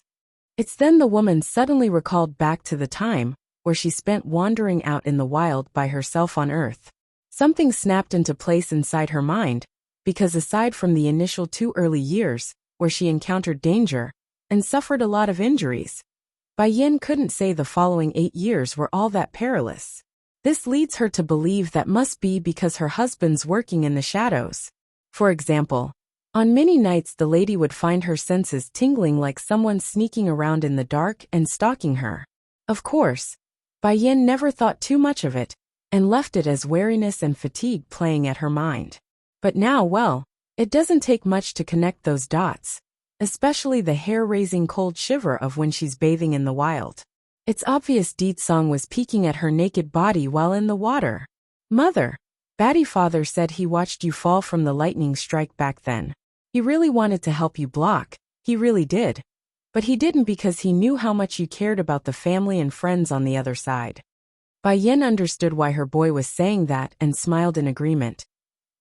It's then the woman suddenly recalled back to the time where she spent wandering out in the wild by herself on Earth. Something snapped into place inside her mind, because aside from the initial 2 early years, where she encountered danger and suffered a lot of injuries, Bai Yin couldn't say the following 8 years were all that perilous. This leads her to believe that must be because her husband's working in the shadows. For example, on many nights the lady would find her senses tingling like someone sneaking around in the dark and stalking her. Of course, Bai Yin never thought too much of it, and left it as weariness and fatigue playing at her mind. But now, well, it doesn't take much to connect those dots, especially the hair-raising cold shiver of when she's bathing in the wild. It's obvious Deed Song was peeking at her naked body while in the water. Mother, Batty father said he watched you fall from the lightning strike back then. He really wanted to help you block, he really did. But he didn't because he knew how much you cared about the family and friends on the other side. Bai Yin understood why her boy was saying that and smiled in agreement.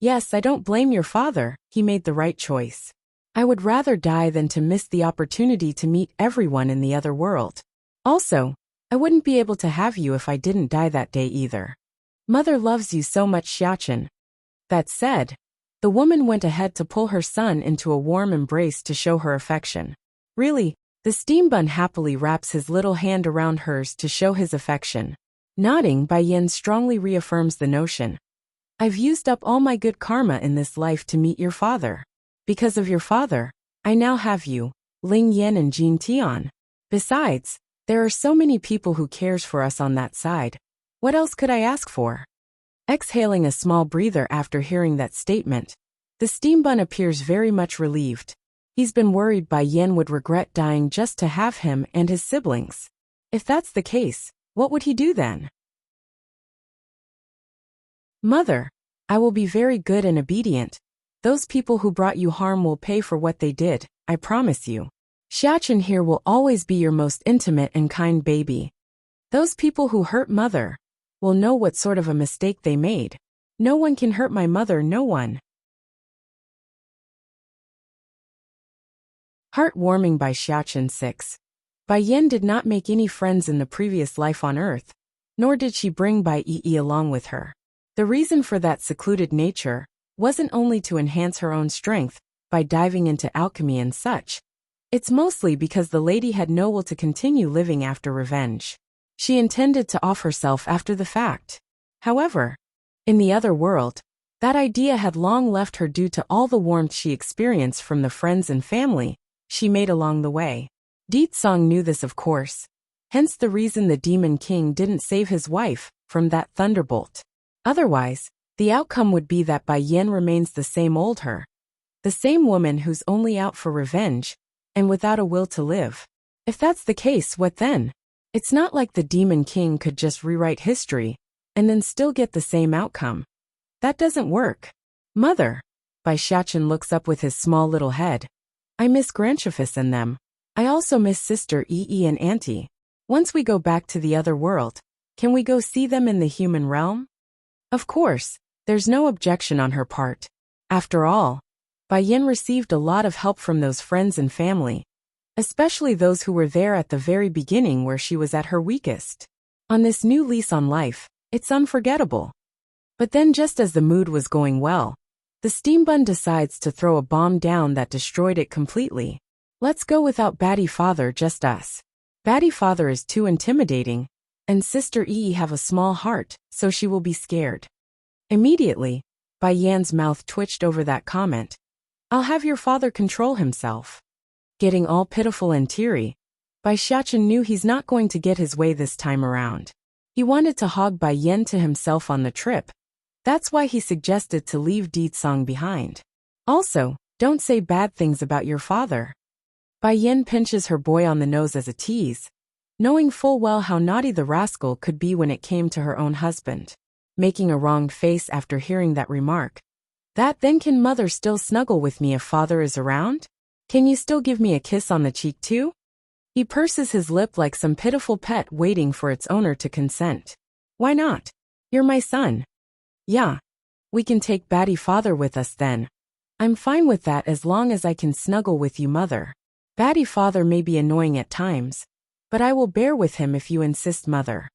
Yes, I don't blame your father, he made the right choice. I would rather die than to miss the opportunity to meet everyone in the other world. Also, I wouldn't be able to have you if I didn't die that day either. Mother loves you so much, Xiachen. That said, the woman went ahead to pull her son into a warm embrace to show her affection. Really, the steam bun happily wraps his little hand around hers to show his affection. Nodding, Bai Yin strongly reaffirms the notion. I've used up all my good karma in this life to meet your father. Because of your father, I now have you, Ling Yan and Jin Tian. Besides, there are so many people who cares for us on that side. What else could I ask for? Exhaling a small breather after hearing that statement, the steam bun appears very much relieved. He's been worried Bai Yin would regret dying just to have him and his siblings. If that's the case, what would he do then? Mother, I will be very good and obedient. Those people who brought you harm will pay for what they did, I promise you. Xiachen here will always be your most intimate and kind baby. Those people who hurt mother will know what sort of a mistake they made. No one can hurt my mother, no one. Heartwarming by Xiachen 6. Bai Yin did not make any friends in the previous life on Earth, nor did she bring Bai Yi along with her. The reason for that secluded nature wasn't only to enhance her own strength by diving into alchemy and such. It's mostly because the lady had no will to continue living after revenge. She intended to off herself after the fact. However, in the other world, that idea had long left her due to all the warmth she experienced from the friends and family she made along the way. Deed Song knew this, of course, hence the reason the Demon King didn't save his wife from that thunderbolt. Otherwise, the outcome would be that Bai Yin remains the same old her. The same woman who's only out for revenge, and without a will to live. If that's the case, what then? It's not like the Demon King could just rewrite history, and then still get the same outcome. That doesn't work. Mother, Bai Xiachen looks up with his small little head. I miss Grandchefus and them. I also miss Sister Yi and Auntie. Once we go back to the other world, can we go see them in the human realm? Of course, there's no objection on her part. After all, Bai Yin received a lot of help from those friends and family, especially those who were there at the very beginning where she was at her weakest. On this new lease on life, it's unforgettable. But then just as the mood was going well, The steam bun decides to throw a bomb down that destroyed it completely. Let's go without Batty Father, just us. Batty Father is too intimidating, and Sister Yi have a small heart, so she will be scared. Immediately, Bai Yan's mouth twitched over that comment. I'll have your father control himself. Getting all pitiful and teary, Bai Xiaochen knew he's not going to get his way this time around. He wanted to hog Bai Yan to himself on the trip. That's why he suggested to leave Ditsong behind. Also, don't say bad things about your father. Bai Yan pinches her boy on the nose as a tease, knowing full well how naughty the rascal could be when it came to her own husband. Making a wronged face after hearing that remark. Then can mother still snuggle with me if father is around? Can you still give me a kiss on the cheek too? He purses his lip like some pitiful pet waiting for its owner to consent. Why not? You're my son. Yeah. We can take Batty Father with us then. I'm fine with that as long as I can snuggle with you, mother. Batty Father may be annoying at times, but I will bear with him if you insist, mother.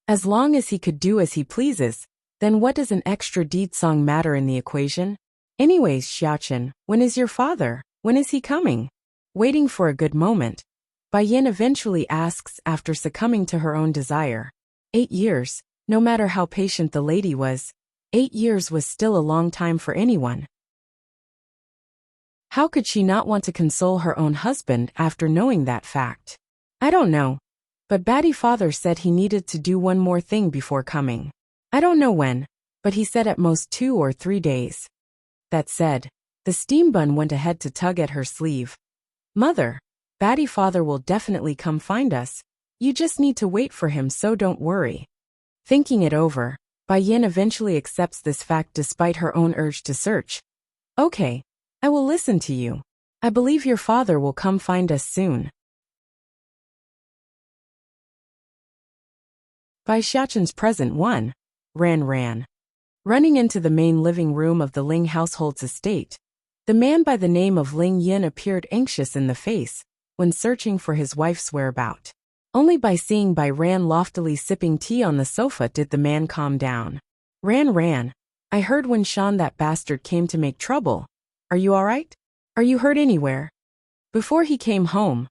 As long as he could do as he pleases, then what does an extra Ditsong matter in the equation? Anyways, Xiaochen, when is your father? When is he coming? Waiting for a good moment, Bai Yan eventually asks after succumbing to her own desire. 8 years, no matter how patient the lady was, 8 years was still a long time for anyone. How could she not want to console her own husband after knowing that fact? I don't know. But Batty Father said he needed to do one more thing before coming. I don't know when, but he said at most 2 or 3 days. That said, the steam bun went ahead to tug at her sleeve. Mother, Batty Father will definitely come find us. You just need to wait for him, so don't worry. Thinking it over, Bai Yan eventually accepts this fact despite her own urge to search. Okay, I will listen to you. I believe your father will come find us soon. Bai Xiaochen's present 1. Ran. Running into the main living room of the Ling household's estate, the man by the name of Ling Yin appeared anxious in the face when searching for his wife's whereabout. Only by seeing Bai Ran loftily sipping tea on the sofa did the man calm down. Ran, I heard when Shan, that bastard, came to make trouble. Are you alright? Are you hurt anywhere? Before he came home,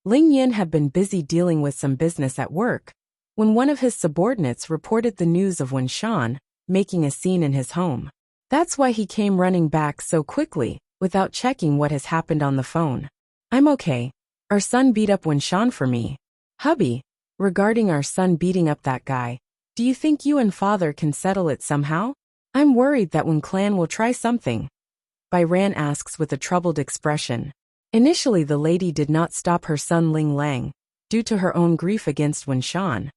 Ling Yin had been busy dealing with some business at work, when one of his subordinates reported the news of Wen Shan making a scene in his home. That's why he came running back so quickly, without checking what has happened on the phone. I'm okay. Our son beat up Wen Shan for me. Hubby, regarding our son beating up that guy, do you think you and father can settle it somehow? I'm worried that Wen Clan will try something. Bai Ran asks with a troubled expression. Initially the lady did not stop her son Ling Lang, due to her own grief against Wen Shan.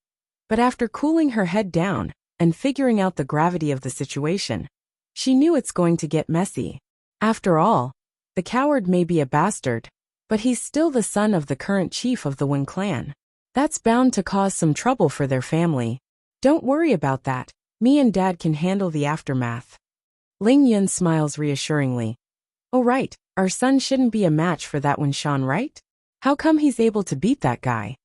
But after cooling her head down and figuring out the gravity of the situation, she knew it's going to get messy. After all, the coward may be a bastard, but he's still the son of the current chief of the Wen clan. That's bound to cause some trouble for their family. Don't worry about that. Me and Dad can handle the aftermath. Ling Yun smiles reassuringly. Oh right, our son shouldn't be a match for that Wen Shan, right? How come he's able to beat that guy?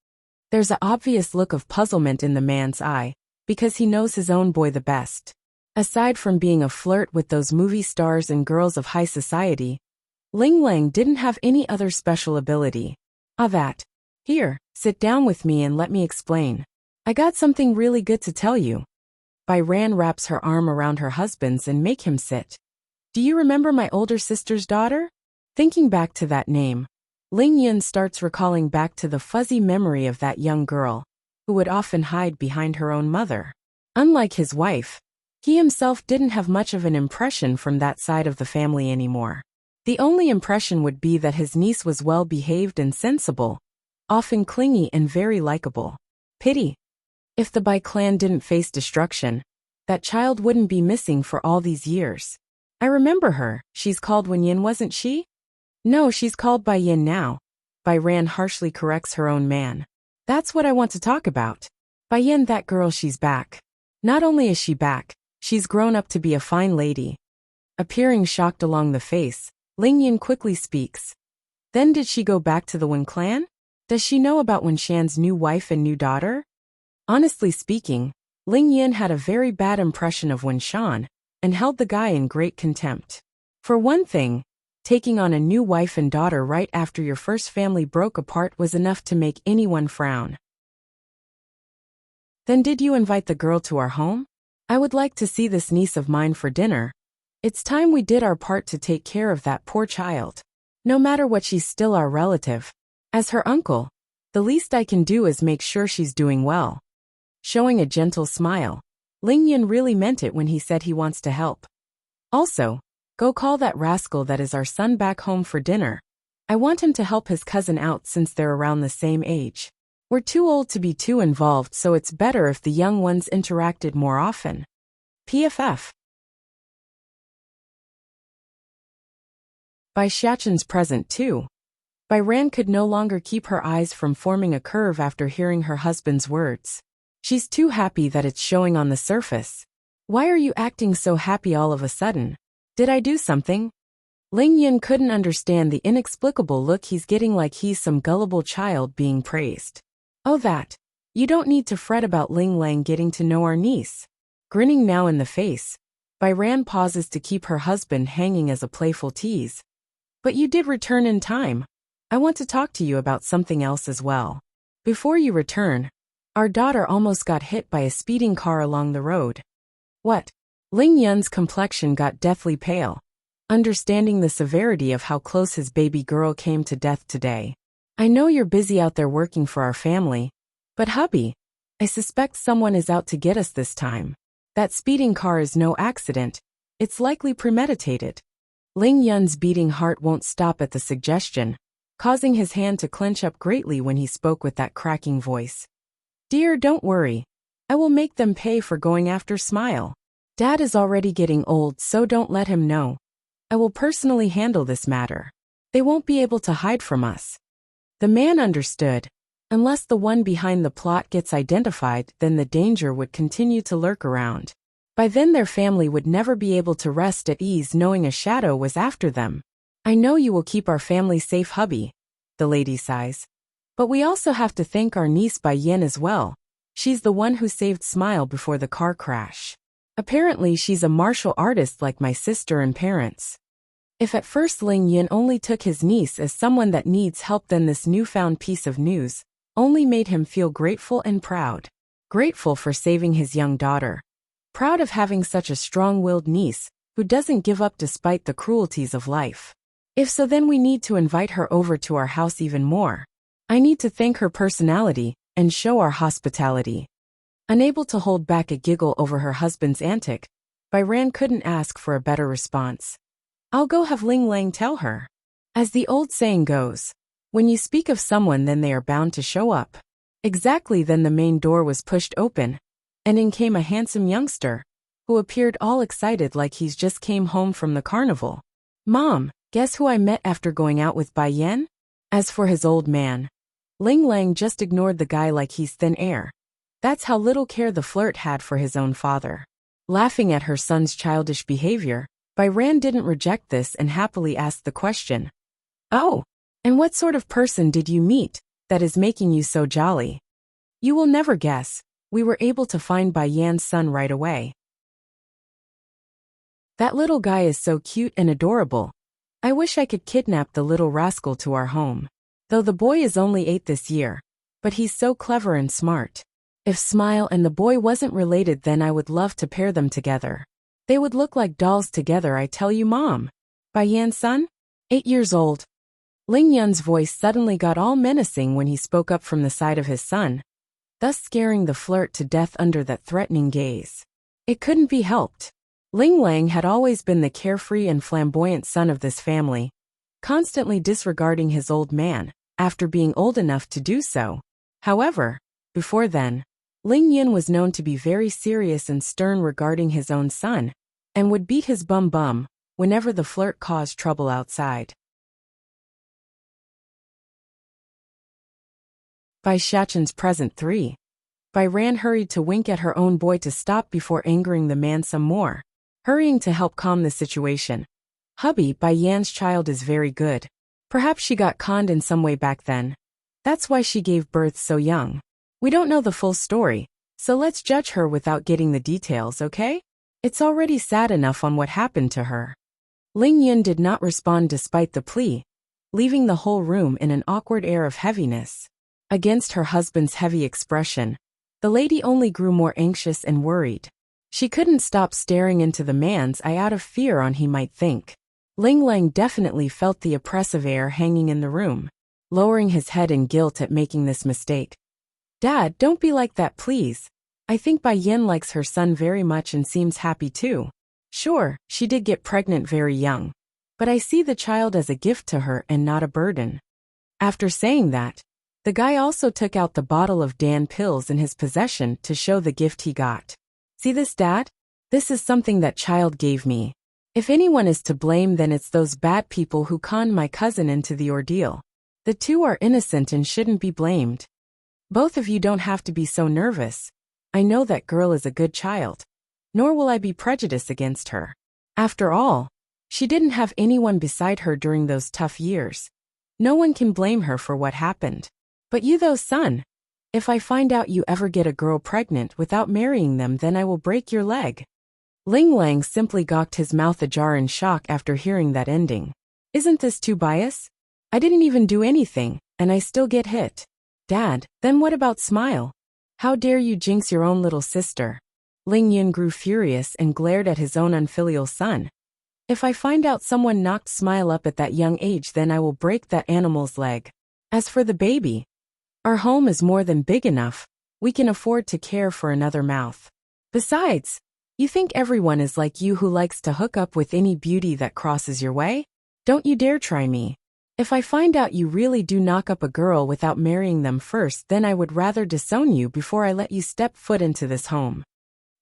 There's an obvious look of puzzlement in the man's eye, because he knows his own boy the best. Aside from being a flirt with those movie stars and girls of high society, Ling Lang didn't have any other special ability. That. Here, sit down with me and let me explain. I got something really good to tell you. Bai Ran wraps her arm around her husband's and make him sit. Do you remember my older sister's daughter? Thinking back to that name, Ling Yun starts recalling back to the fuzzy memory of that young girl, who would often hide behind her own mother. Unlike his wife, he himself didn't have much of an impression from that side of the family anymore. The only impression would be that his niece was well-behaved and sensible, often clingy and very likable. Pity. If the Bai clan didn't face destruction, that child wouldn't be missing for all these years. I remember her. She's called Wen Yin, wasn't she? No, she's called Bai Yin now. Bai Ran harshly corrects her own man. That's what I want to talk about. Bai Yin, that girl, she's back. Not only is she back, she's grown up to be a fine lady. Appearing shocked along the face, Ling Yin quickly speaks. Then did she go back to the Wen clan? Does she know about Wen Shan's new wife and new daughter? Honestly speaking, Ling Yin had a very bad impression of Wen Shan, and held the guy in great contempt. For one thing, taking on a new wife and daughter right after your first family broke apart was enough to make anyone frown. Then did you invite the girl to our home? I would like to see this niece of mine for dinner. It's time we did our part to take care of that poor child. No matter what, she's still our relative. As her uncle, the least I can do is make sure she's doing well. Showing a gentle smile, Ling Yun really meant it when he said he wants to help. Also, go call that rascal that is our son back home for dinner. I want him to help his cousin out since they're around the same age. We're too old to be too involved, so it's better if the young ones interacted more often. PFF. Bai Xiaqin's present too. Bai Ran could no longer keep her eyes from forming a curve after hearing her husband's words. She's too happy that it's showing on the surface. Why are you acting so happy all of a sudden? Did I do something? Ling Yun couldn't understand the inexplicable look he's getting, like he's some gullible child being praised. Oh, that. You don't need to fret about Ling Lang getting to know our niece. Grinning now in the face, Bai Ran pauses to keep her husband hanging as a playful tease. But you did return in time. I want to talk to you about something else as well. Before you return, our daughter almost got hit by a speeding car along the road. What? Ling Yun's complexion got deathly pale, understanding the severity of how close his baby girl came to death today. I know you're busy out there working for our family, but hubby, I suspect someone is out to get us this time. That speeding car is no accident. It's likely premeditated. Ling Yun's beating heart won't stop at the suggestion, causing his hand to clench up greatly when he spoke with that cracking voice. Dear, don't worry. I will make them pay for going after Smile. Dad is already getting old, so don't let him know. I will personally handle this matter. They won't be able to hide from us. The man understood. Unless the one behind the plot gets identified, then the danger would continue to lurk around. By then their family would never be able to rest at ease knowing a shadow was after them. I know you will keep our family safe, hubby, the lady sighs. But we also have to thank our niece Bai Yin as well. She's the one who saved Smile before the car crash. Apparently she's a martial artist like my sister and parents. If at first Ling Yin only took his niece as someone that needs help, then this newfound piece of news only made him feel grateful and proud. Grateful for saving his young daughter. Proud of having such a strong-willed niece who doesn't give up despite the cruelties of life. If so, then we need to invite her over to our house even more. I need to thank her personality and show our hospitality. Unable to hold back a giggle over her husband's antic, Bai Ran couldn't ask for a better response. I'll go have Ling Lang tell her. As the old saying goes, when you speak of someone, then they are bound to show up. Exactly then the main door was pushed open, and in came a handsome youngster, who appeared all excited like he's just came home from the carnival. Mom, guess who I met after going out with Bai Yen? As for his old man, Ling Lang just ignored the guy like he's thin air. That's how little care the flirt had for his own father. Laughing at her son's childish behavior, Bai Ran didn't reject this and happily asked the question. Oh, and what sort of person did you meet that is making you so jolly? You will never guess. We were able to find Bai Yan's son right away. That little guy is so cute and adorable. I wish I could kidnap the little rascal to our home. Though the boy is only 8 this year, but he's so clever and smart. If Smile and the boy wasn't related, then I would love to pair them together. They would look like dolls together, I tell you, Mom. Bai Yan's son? 8 years old. Ling Yun's voice suddenly got all menacing when he spoke up from the side of his son, thus scaring the flirt to death under that threatening gaze. It couldn't be helped. Ling Lang had always been the carefree and flamboyant son of this family, constantly disregarding his old man, after being old enough to do so. However, before then, Ling Yun was known to be very serious and stern regarding his own son, and would beat his bum whenever the flirt caused trouble outside. Bai Xiaqin's present 3. Bai Ran hurried to wink at her own boy to stop before angering the man some more, hurrying to help calm the situation. Hubby, Bai Yan's child is very good. Perhaps she got conned in some way back then. That's why she gave birth so young. We don't know the full story, so let's judge her without getting the details, okay? It's already sad enough on what happened to her. Ling Yun did not respond despite the plea, leaving the whole room in an awkward air of heaviness. Against her husband's heavy expression, the lady only grew more anxious and worried. She couldn't stop staring into the man's eye out of fear on he might think. Ling Lang definitely felt the oppressive air hanging in the room, lowering his head in guilt at making this mistake. Dad, don't be like that please. I think Bai Yin likes her son very much and seems happy too. Sure, she did get pregnant very young, but I see the child as a gift to her and not a burden. After saying that, the guy also took out the bottle of Dan pills in his possession to show the gift he got. See this, Dad? This is something that child gave me. If anyone is to blame, then it's those bad people who conned my cousin into the ordeal. The two are innocent and shouldn't be blamed. Both of you don't have to be so nervous. I know that girl is a good child. Nor will I be prejudiced against her. After all, she didn't have anyone beside her during those tough years. No one can blame her for what happened. But you though, son, if I find out you ever get a girl pregnant without marrying them, then I will break your leg. Ling Lang simply gawked his mouth ajar in shock after hearing that ending. Isn't this too biased? I didn't even do anything, and I still get hit. Dad, then what about Smile? How dare you jinx your own little sister? Ling Yun grew furious and glared at his own unfilial son. If I find out someone knocked Smile up at that young age, then I will break that animal's leg. As for the baby, our home is more than big enough. We can afford to care for another mouth. Besides, you think everyone is like you who likes to hook up with any beauty that crosses your way? Don't you dare try me. If I find out you really do knock up a girl without marrying them first, then I would rather disown you before I let you step foot into this home.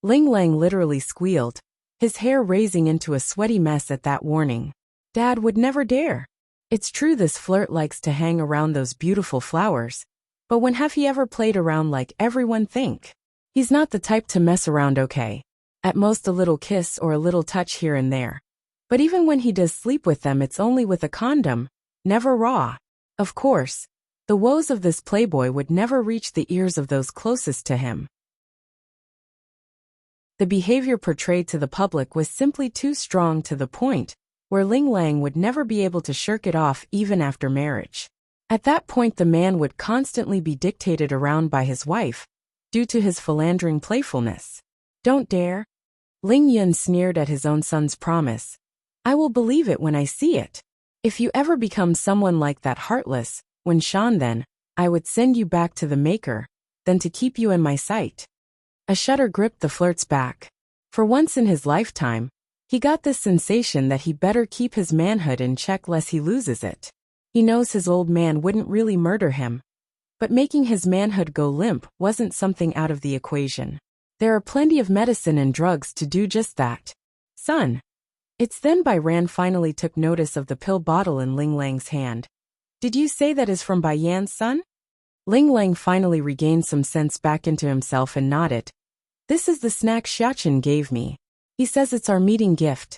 Ling Lang literally squealed, his hair raising into a sweaty mess at that warning. Dad would never dare. It's true this flirt likes to hang around those beautiful flowers, but when have he ever played around like everyone think? He's not the type to mess around, okay? At most a little kiss or a little touch here and there. But even when he does sleep with them, it's only with a condom, never raw. Of course, the woes of this playboy would never reach the ears of those closest to him. The behavior portrayed to the public was simply too strong, to the point where Ling Lang would never be able to shirk it off even after marriage. At that point the man would constantly be dictated around by his wife, due to his philandering playfulness. Don't dare. Ling Yun sneered at his own son's promise. I will believe it when I see it. If you ever become someone like that heartless, when Shan, then I would send you back to the maker, than to keep you in my sight. A shudder gripped the flirt's back. For once in his lifetime, he got this sensation that he better keep his manhood in check lest he loses it. He knows his old man wouldn't really murder him, but making his manhood go limp wasn't something out of the equation. There are plenty of medicine and drugs to do just that. Son. It's then Bai Ran finally took notice of the pill bottle in Ling Lang's hand. Did you say that is from Bai Yan's son? Ling Lang finally regained some sense back into himself and nodded. This is the snack Xiachen gave me. He says it's our meeting gift.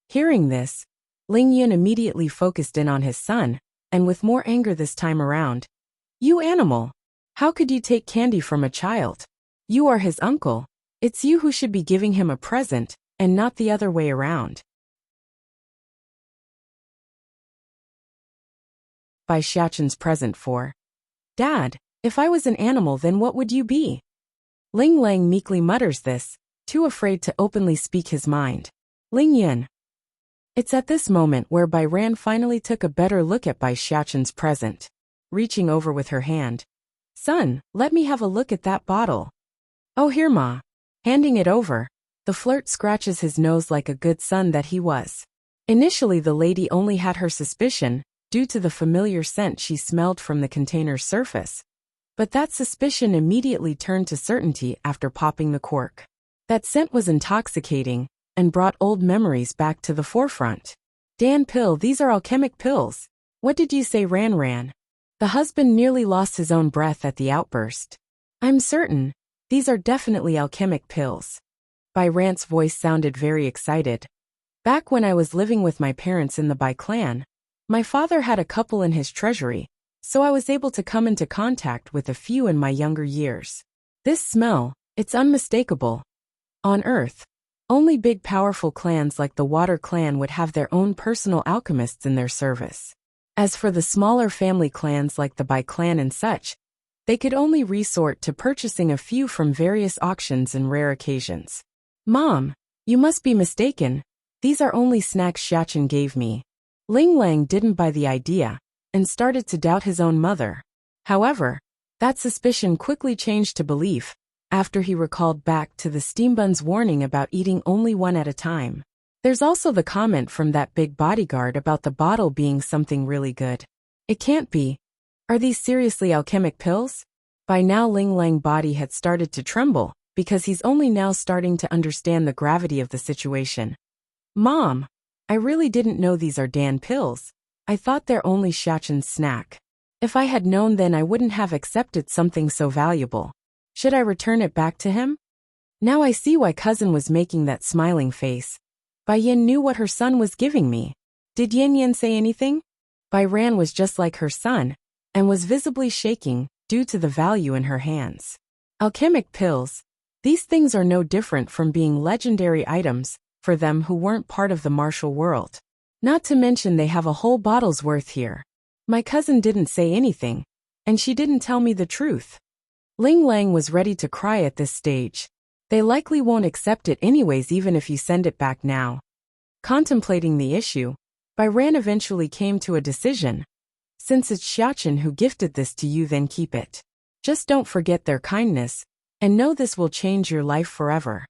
Hearing this, Ling Yun immediately focused in on his son, and with more anger this time around. You animal! How could you take candy from a child? You are his uncle. It's you who should be giving him a present, and not the other way around. By Xiachen's present for. Dad, if I was an animal, then what would you be? Ling Lang meekly mutters this, too afraid to openly speak his mind. Ling Yun. It's at this moment where Bai Ran finally took a better look at Bai Xiachen's present. Reaching over with her hand. Son, let me have a look at that bottle. Oh, here, Ma. Handing it over, the flirt scratches his nose like a good son that he was. Initially the lady only had her suspicion, due to the familiar scent she smelled from the container's surface. But that suspicion immediately turned to certainty after popping the cork. That scent was intoxicating, and brought old memories back to the forefront. Dan pill, these are alchemic pills. What did you say, Ran? The husband nearly lost his own breath at the outburst. I'm certain, these are definitely alchemic pills. Bai Ran's voice sounded very excited. Back when I was living with my parents in the Bai clan, my father had a couple in his treasury, so I was able to come into contact with a few in my younger years. This smell, it's unmistakable. On Earth, Only big powerful clans like the Water clan would have their own personal alchemists in their service. As for the smaller family clans like the Bai clan and such, they could only resort to purchasing a few from various auctions and rare occasions. Mom, you must be mistaken. These are only snacks Xiachen gave me. Ling Lang didn't buy the idea and started to doubt his own mother. However, that suspicion quickly changed to belief after he recalled back to the steambun's warning about eating only one at a time. There's also the comment from that big bodyguard about the bottle being something really good. It can't be. Are these seriously alchemic pills? By now Ling Lang's body had started to tremble, because he's only now starting to understand the gravity of the situation. Mom, I really didn't know these are Dan pills. I thought they're only Xiachen's snack. If I had known then I wouldn't have accepted something so valuable. Should I return it back to him? Now I see why cousin was making that smiling face. Bai Yin knew what her son was giving me. Did Yin Yin say anything? Bai Ran was just like her son, and was visibly shaking due to the value in her hands. Alchemic pills. These things are no different from being legendary items for them who weren't part of the martial world. Not to mention they have a whole bottle's worth here. My cousin didn't say anything, and she didn't tell me the truth. Ling Lang was ready to cry at this stage. They likely won't accept it anyways even if you send it back now. Contemplating the issue, Bai Ran eventually came to a decision. Since it's Xiachen who gifted this to you, then keep it. Just don't forget their kindness, and know this will change your life forever.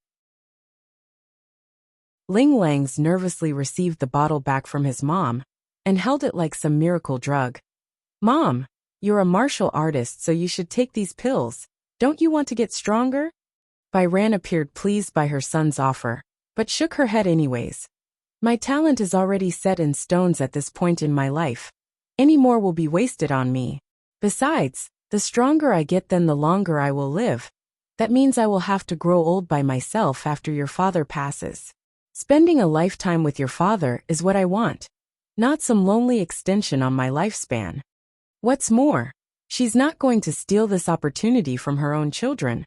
Ling Lang's nervously received the bottle back from his mom, and held it like some miracle drug. Mom, you're a martial artist so you should take these pills. Don't you want to get stronger? Bai Ran appeared pleased by her son's offer, but shook her head anyways. My talent is already set in stones at this point in my life. Any more will be wasted on me. Besides, the stronger I get then the longer I will live. That means I will have to grow old by myself after your father passes. Spending a lifetime with your father is what I want, not some lonely extension on my lifespan. What's more, she's not going to steal this opportunity from her own children.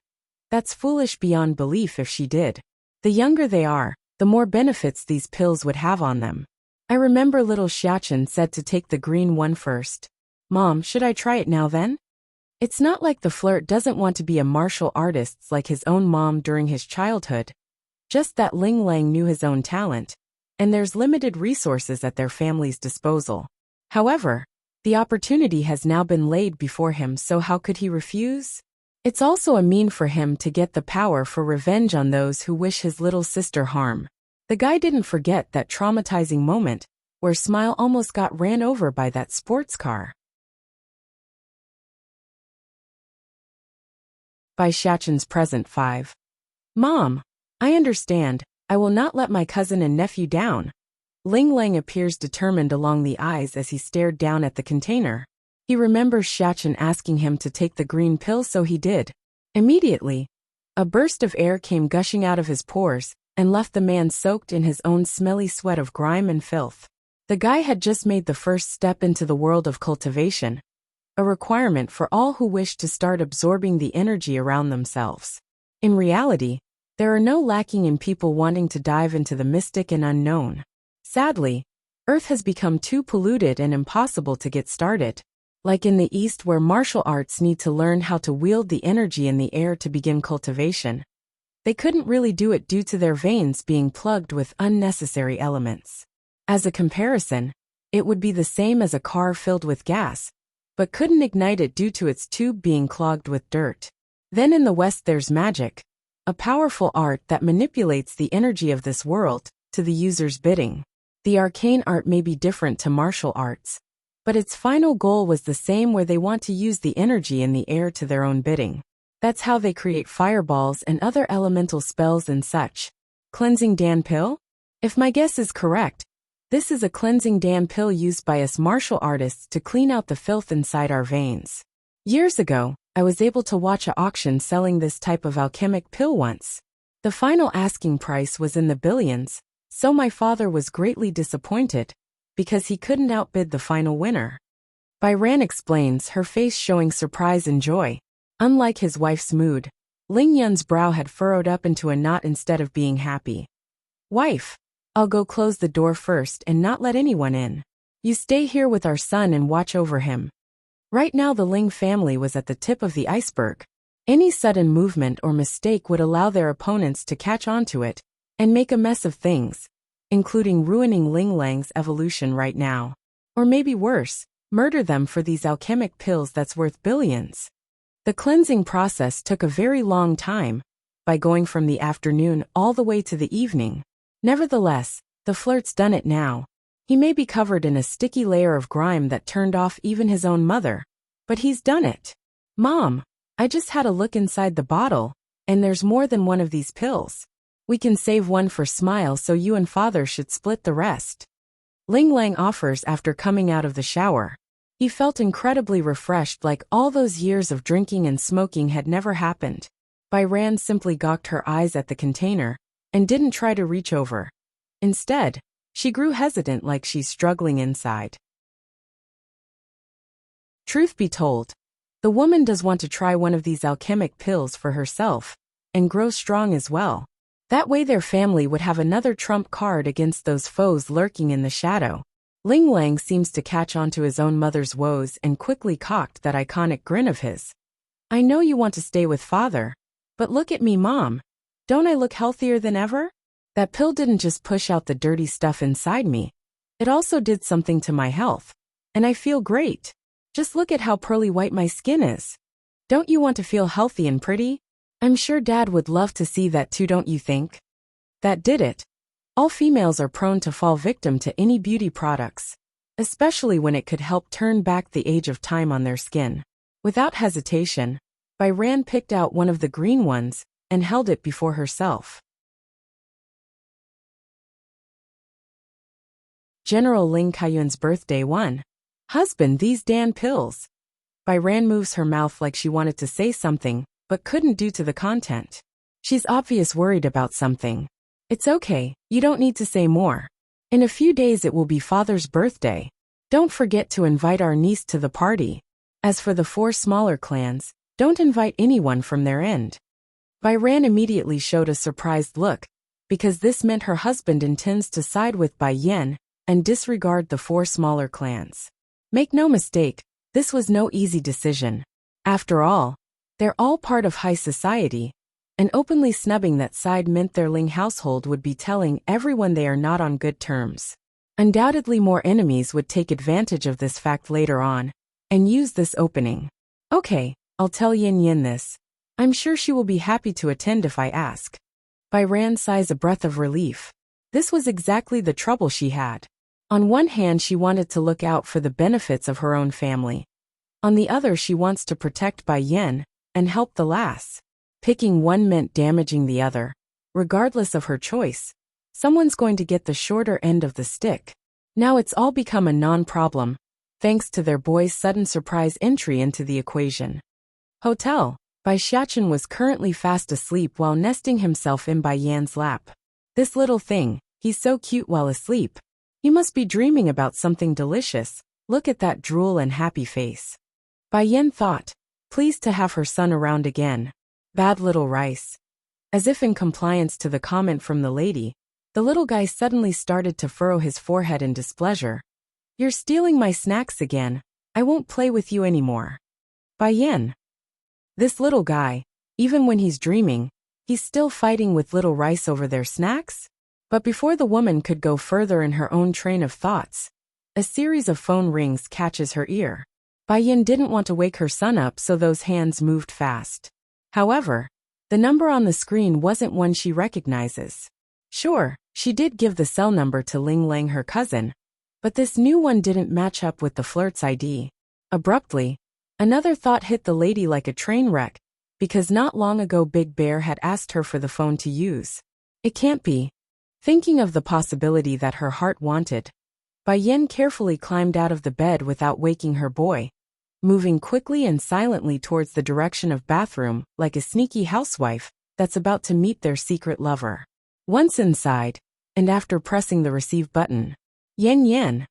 That's foolish beyond belief if she did. The younger they are, the more benefits these pills would have on them. I remember little Xiachen said to take the green one first. Mom, should I try it now then? It's not like the flirt doesn't want to be a martial artist like his own mom during his childhood. Just that Ling Lang knew his own talent, and there's limited resources at their family's disposal. However, the opportunity has now been laid before him, so how could he refuse? It's also a mean for him to get the power for revenge on those who wish his little sister harm. The guy didn't forget that traumatizing moment where Smile almost got ran over by that sports car. By Xiachen's present 5. Mom, I understand. I will not let my cousin and nephew down. Ling Lang appears determined along the eyes as he stared down at the container. He remembers Xiachen asking him to take the green pill, so he did. Immediately, a burst of air came gushing out of his pores and left the man soaked in his own smelly sweat of grime and filth. The guy had just made the first step into the world of cultivation, a requirement for all who wish to start absorbing the energy around themselves. In reality, there are no lacking in people wanting to dive into the mystic and unknown. Sadly, Earth has become too polluted and impossible to get started. Like in the East, where martial arts need to learn how to wield the energy in the air to begin cultivation. They couldn't really do it due to their veins being plugged with unnecessary elements. As a comparison, it would be the same as a car filled with gas, but couldn't ignite it due to its tube being clogged with dirt. Then in the West there's magic, a powerful art that manipulates the energy of this world to the user's bidding. The arcane art may be different to martial arts, but its final goal was the same, where they want to use the energy in the air to their own bidding. That's how they create fireballs and other elemental spells and such. Cleansing Dan pill? If my guess is correct, this is a cleansing Dan pill used by us martial artists to clean out the filth inside our veins. Years ago, I was able to watch an auction selling this type of alchemic pill once. The final asking price was in the billions, so my father was greatly disappointed, because he couldn't outbid the final winner. Bai Ran explains, her face showing surprise and joy. Unlike his wife's mood, Ling Yun's brow had furrowed up into a knot instead of being happy. Wife, I'll go close the door first and not let anyone in. You stay here with our son and watch over him. Right now the Ling family was at the tip of the iceberg. Any sudden movement or mistake would allow their opponents to catch on to it and make a mess of things, including ruining Ling Lang's evolution right now. Or maybe worse, murder them for these alchemic pills that's worth billions. The cleansing process took a very long time, by going from the afternoon all the way to the evening. Nevertheless, the flirt's done it now. He may be covered in a sticky layer of grime that turned off even his own mother, but he's done it. Mom, I just had a look inside the bottle, and there's more than one of these pills. We can save one for Smile, so you and father should split the rest. Ling Lang offers after coming out of the shower. He felt incredibly refreshed, like all those years of drinking and smoking had never happened. Bai Ran simply gawked her eyes at the container and didn't try to reach over. Instead, she grew hesitant, like she's struggling inside. Truth be told, the woman does want to try one of these alchemic pills for herself and grow strong as well. That way their family would have another trump card against those foes lurking in the shadow. Ling Lang seems to catch on to his own mother's woes and quickly cocked that iconic grin of his. I know you want to stay with father, but look at me, Mom. Don't I look healthier than ever? That pill didn't just push out the dirty stuff inside me. It also did something to my health. And I feel great. Just look at how pearly white my skin is. Don't you want to feel healthy and pretty? I'm sure Dad would love to see that too, don't you think? That did it. All females are prone to fall victim to any beauty products, especially when it could help turn back the age of time on their skin. Without hesitation, Bai Ran picked out one of the green ones and held it before herself. General Ling Kaiyuan's birthday 1. Husband, these Dan pills. Bai Ran moves her mouth like she wanted to say something, but couldn't due to the content. She's obvious worried about something. It's okay, you don't need to say more. In a few days it will be father's birthday. Don't forget to invite our niece to the party. As for the 4 smaller clans, don't invite anyone from their end. Bai Ran immediately showed a surprised look, because this meant her husband intends to side with Bai Yan and disregard the 4 smaller clans. Make no mistake, this was no easy decision. After all, they're all part of high society, and openly snubbing that side meant their Ling household would be telling everyone they are not on good terms. Undoubtedly more enemies would take advantage of this fact later on, and use this opening. Okay, I'll tell Yin Yin this. I'm sure she will be happy to attend if I ask. Bai Ran sighs a breath of relief. This was exactly the trouble she had. On one hand she wanted to look out for the benefits of her own family. On the other she wants to protect Bai Yan and help the lass. Picking one meant damaging the other. Regardless of her choice, someone's going to get the shorter end of the stick. Now it's all become a non-problem, thanks to their boy's sudden surprise entry into the equation. Hotel. Bai Xiachen was currently fast asleep while nesting himself in Bai Yan's lap. This little thing, he's so cute while asleep. He must be dreaming about something delicious. Look at that drool and happy face. Bai Yan thought, pleased to have her son around again. Bad little rice. As if in compliance to the comment from the lady, the little guy suddenly started to furrow his forehead in displeasure. You're stealing my snacks again. I won't play with you anymore. Bai Yan. This little guy, even when he's dreaming, he's still fighting with little rice over their snacks? But before the woman could go further in her own train of thoughts, a series of phone rings catches her ear. Bai Yan didn't want to wake her son up, so those hands moved fast. However, the number on the screen wasn't one she recognizes. Sure, she did give the cell number to Ling Lang, her cousin, but this new one didn't match up with the flirt's ID. Abruptly, another thought hit the lady like a train wreck, because not long ago Big Bear had asked her for the phone to use. It can't be. Thinking of the possibility that her heart wanted, Bai Yan carefully climbed out of the bed without waking her boy, moving quickly and silently towards the direction of bathroom like a sneaky housewife that's about to meet their secret lover. Once inside, and after pressing the receive button, Yen Yen.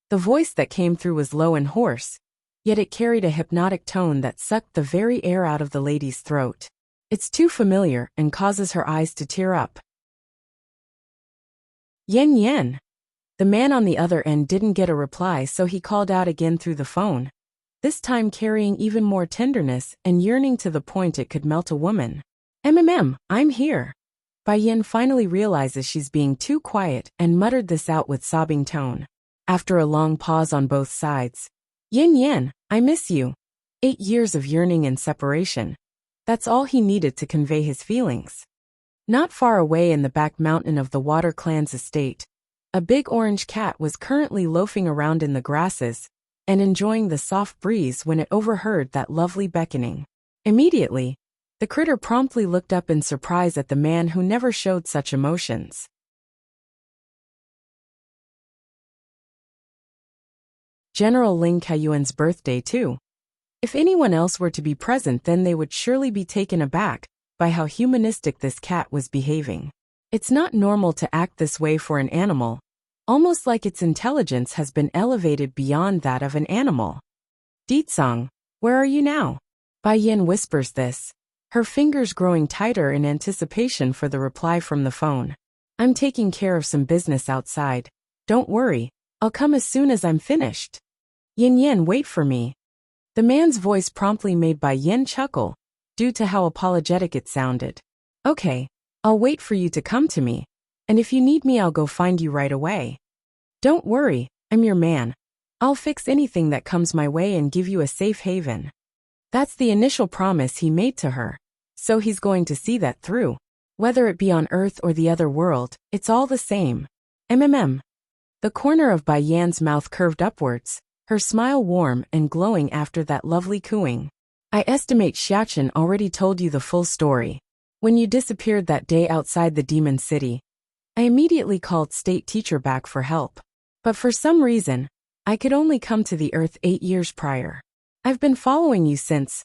The voice that came through was low and hoarse, yet it carried a hypnotic tone that sucked the very air out of the lady's throat. It's too familiar and causes her eyes to tear up. Yen yen. The man on the other end didn't get a reply, so he called out again through the phone, this time carrying even more tenderness and yearning to the point it could melt a woman. I'm here. Bai Yin finally realizes she's being too quiet and muttered this out with sobbing tone. After a long pause on both sides, Yin Yen, I miss you. 8 years of yearning and separation. That's all he needed to convey his feelings. Not far away in the back mountain of the Water Clan's estate, a big orange cat was currently loafing around in the grasses and enjoying the soft breeze when it overheard that lovely beckoning. Immediately, the critter promptly looked up in surprise at the man who never showed such emotions. General Ling Kaiyuan's birthday too. If anyone else were to be present, then they would surely be taken aback by how humanistic this cat was behaving. It's not normal to act this way for an animal, almost like its intelligence has been elevated beyond that of an animal. Ditsong, where are you now? Bai Yin whispers this, her fingers growing tighter in anticipation for the reply from the phone. I'm taking care of some business outside. Don't worry, I'll come as soon as I'm finished. Yin Yin, wait for me. The man's voice promptly made Bai Yin chuckle, due to how apologetic it sounded. Okay, I'll wait for you to come to me, and if you need me I'll go find you right away. Don't worry, I'm your man. I'll fix anything that comes my way and give you a safe haven. That's the initial promise he made to her, so he's going to see that through. Whether it be on Earth or the other world, it's all the same. The corner of Bai Yan's mouth curved upwards, her smile warm and glowing after that lovely cooing. I estimate Xiachen already told you the full story. When you disappeared that day outside the demon city, I immediately called state teacher back for help. But for some reason, I could only come to the Earth 8 years prior. I've been following you since.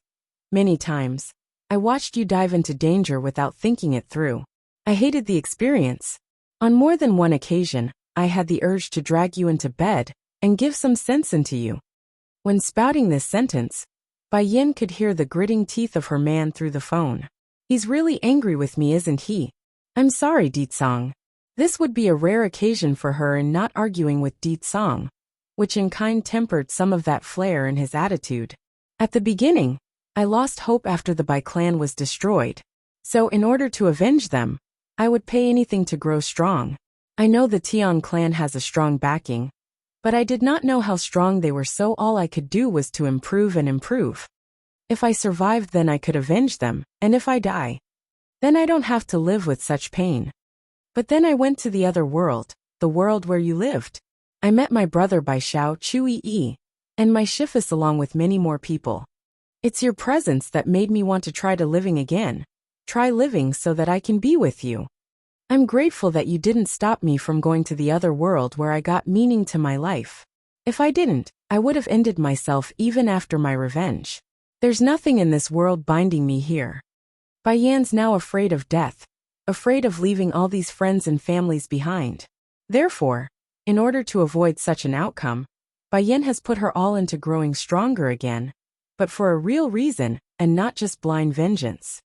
Many times, I watched you dive into danger without thinking it through. I hated the experience. On more than one occasion, I had the urge to drag you into bed and give some sense into you. When spouting this sentence, Bai Yin could hear the gritting teeth of her man through the phone. He's really angry with me, isn't he? I'm sorry, Ditsong. This would be a rare occasion for her in not arguing with Ditsong, which in kind tempered some of that flair in his attitude. At the beginning, I lost hope after the Bai clan was destroyed, so in order to avenge them, I would pay anything to grow strong. I know the Tian clan has a strong backing, but I did not know how strong they were, so all I could do was to improve and improve. If I survived, then I could avenge them, and if I die, then I don't have to live with such pain. But then I went to the other world, the world where you lived. I met my brother Bai Xiao Chui Yi, and my Shifus along with many more people. It's your presence that made me want to try living again. Try living so that I can be with you. I'm grateful that you didn't stop me from going to the other world where I got meaning to my life. If I didn't, I would have ended myself even after my revenge. There's nothing in this world binding me here. Bai Yan's now afraid of death, afraid of leaving all these friends and families behind. Therefore, in order to avoid such an outcome, Bai Yan has put her all into growing stronger again, but for a real reason and not just blind vengeance.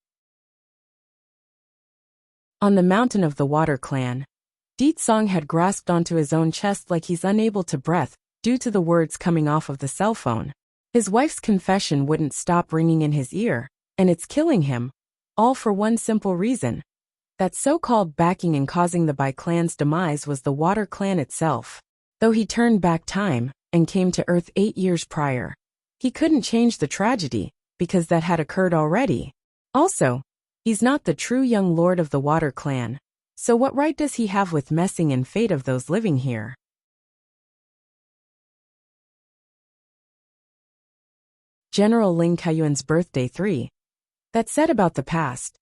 On the mountain of the Water Clan, Ditsong had grasped onto his own chest like he's unable to breathe due to the words coming off of the cell phone. His wife's confession wouldn't stop ringing in his ear, and it's killing him, all for one simple reason. That so-called backing in causing the Bai clan's demise was the Water Clan itself. Though he turned back time and came to Earth 8 years prior, he couldn't change the tragedy, because that had occurred already. Also, he's not the true young lord of the Water Clan, so what right does he have with messing in fate of those living here? General Ling Kaiyuan's birthday 3. That said about the past,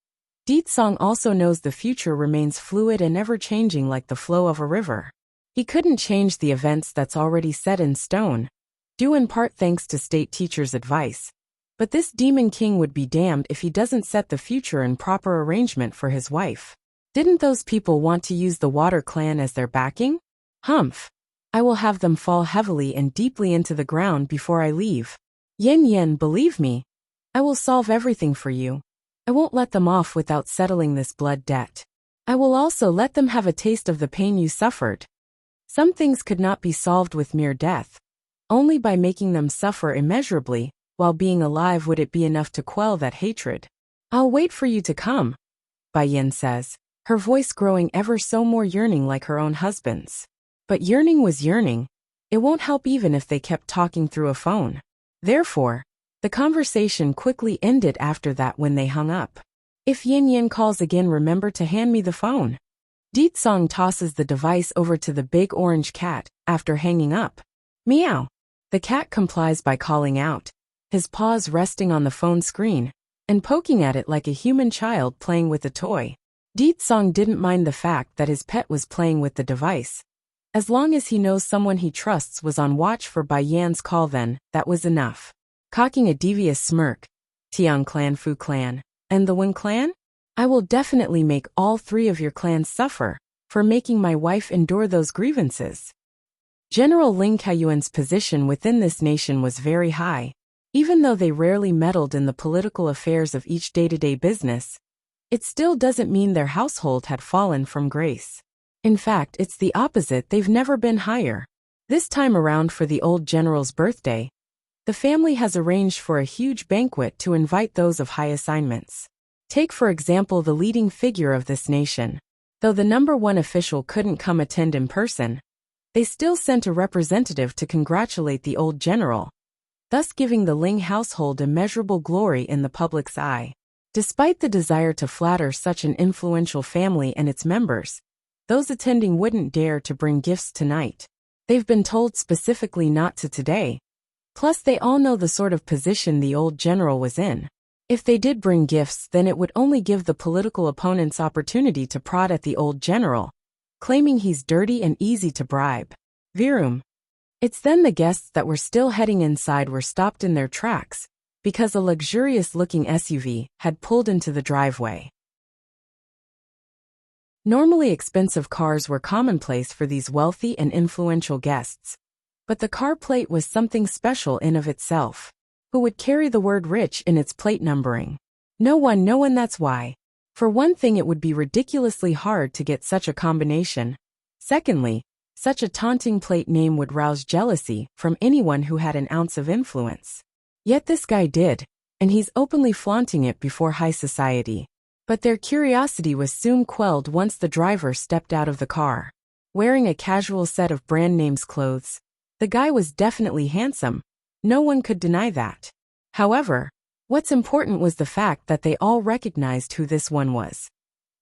Ditsong also knows the future remains fluid and ever-changing like the flow of a river. He couldn't change the events that's already set in stone, due in part thanks to state teachers' advice. But this demon king would be damned if he doesn't set the future in proper arrangement for his wife. Didn't those people want to use the Water Clan as their backing? Humph! I will have them fall heavily and deeply into the ground before I leave. Yen Yen, believe me, I will solve everything for you. I won't let them off without settling this blood debt. I will also let them have a taste of the pain you suffered. Some things could not be solved with mere death. Only by making them suffer immeasurably, while being alive would it be enough to quell that hatred. I'll wait for you to come, Bai Yin says, her voice growing ever so more yearning like her own husband's. But yearning was yearning. It won't help even if they kept talking through a phone. Therefore, the conversation quickly ended after that when they hung up. If Yin Yin calls again, remember to hand me the phone. Song tosses the device over to the big orange cat after hanging up. Meow. The cat complies by calling out, his paws resting on the phone screen and poking at it like a human child playing with a toy. Song didn't mind the fact that his pet was playing with the device. As long as he knows someone he trusts was on watch for Bai Yan's call, then that was enough. Cocking a devious smirk, Tian Clan, Fu Clan, and the Wen Clan? I will definitely make all three of your clans suffer for making my wife endure those grievances. General Ling Kaiyuan's position within this nation was very high. Even though they rarely meddled in the political affairs of each day-to-day business, it still doesn't mean their household had fallen from grace. In fact, it's the opposite, they've never been higher. This time around, for the old general's birthday, the family has arranged for a huge banquet to invite those of high assignments. Take for example the leading figure of this nation. Though the #1 official couldn't come attend in person, they still sent a representative to congratulate the old general, thus giving the Ling household immeasurable glory in the public's eye. Despite the desire to flatter such an influential family and its members, those attending wouldn't dare to bring gifts tonight. They've been told specifically not to today. Plus they all know the sort of position the old general was in. If they did bring gifts, then it would only give the political opponents opportunity to prod at the old general, claiming he's dirty and easy to bribe. Virum. It's then the guests that were still heading inside were stopped in their tracks, because a luxurious-looking SUV had pulled into the driveway. Normally expensive cars were commonplace for these wealthy and influential guests, but the car plate was something special in of itself. Who would carry the word rich in its plate numbering? No one, that's why. For one thing, it would be ridiculously hard to get such a combination. Secondly, such a taunting plate name would rouse jealousy from anyone who had an ounce of influence. Yet this guy did, and he's openly flaunting it before high society. But their curiosity was soon quelled once the driver stepped out of the car. Wearing a casual set of brand names clothes, the guy was definitely handsome. No one could deny that. However, what's important was the fact that they all recognized who this one was.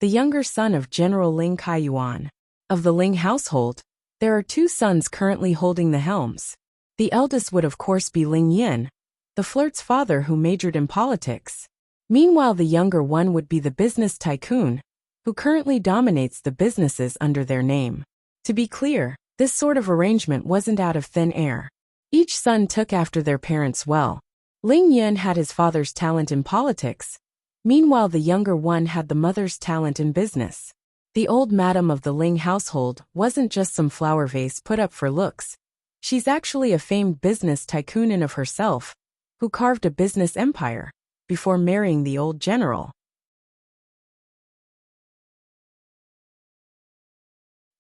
The younger son of General Ling Kaiyuan. Of the Ling household, there are 2 sons currently holding the helms. The eldest would of course be Ling Yin, the flirt's father who majored in politics. Meanwhile, the younger one would be the business tycoon, who currently dominates the businesses under their name. To be clear, this sort of arrangement wasn't out of thin air. Each son took after their parents well. Ling Yin had his father's talent in politics. Meanwhile, the younger one had the mother's talent in business. The old madam of the Ling household wasn't just some flower vase put up for looks. She's actually a famed business tycoon in of herself, who carved a business empire before marrying the old general.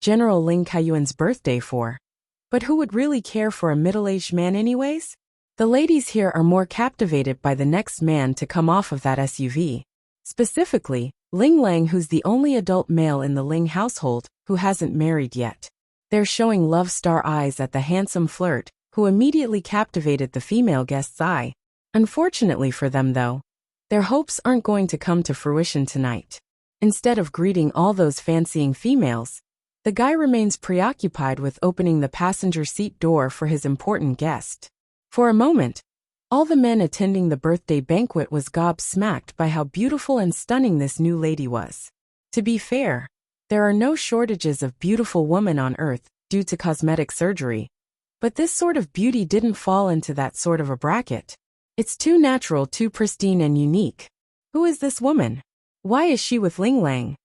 General Ling Kaiyuan's birthday for. But who would really care for a middle-aged man anyways? The ladies here are more captivated by the next man to come off of that SUV. Specifically, Ling Lang, who's the only adult male in the Ling household who hasn't married yet. They're showing love star eyes at the handsome flirt, who immediately captivated the female guest's eye. Unfortunately for them though, their hopes aren't going to come to fruition tonight. Instead of greeting all those fancying females, the guy remains preoccupied with opening the passenger seat door for his important guest. For a moment, all the men attending the birthday banquet was gobsmacked by how beautiful and stunning this new lady was. To be fair, there are no shortages of beautiful women on Earth due to cosmetic surgery, but this sort of beauty didn't fall into that sort of a bracket. It's too natural, too pristine and unique. Who is this woman? Why is she with Ling Lang?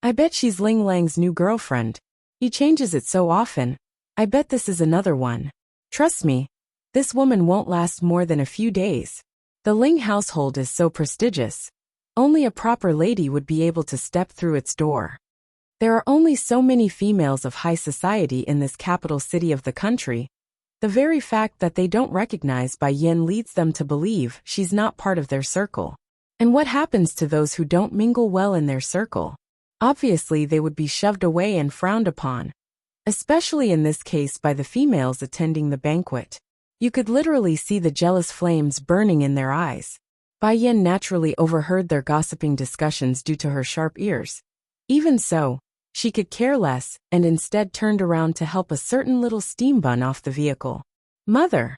I bet she's Ling Lang's new girlfriend. He changes it so often. I bet this is another one. Trust me, this woman won't last more than a few days. The Ling household is so prestigious. Only a proper lady would be able to step through its door. There are only so many females of high society in this capital city of the country. The very fact that they don't recognize Bai Yin leads them to believe she's not part of their circle. And what happens to those who don't mingle well in their circle? Obviously, they would be shoved away and frowned upon, especially in this case by the females attending the banquet. You could literally see the jealous flames burning in their eyes. Bai Yin naturally overheard their gossiping discussions due to her sharp ears. Even so, she could care less and instead turned around to help a certain little steam bun off the vehicle. Mother!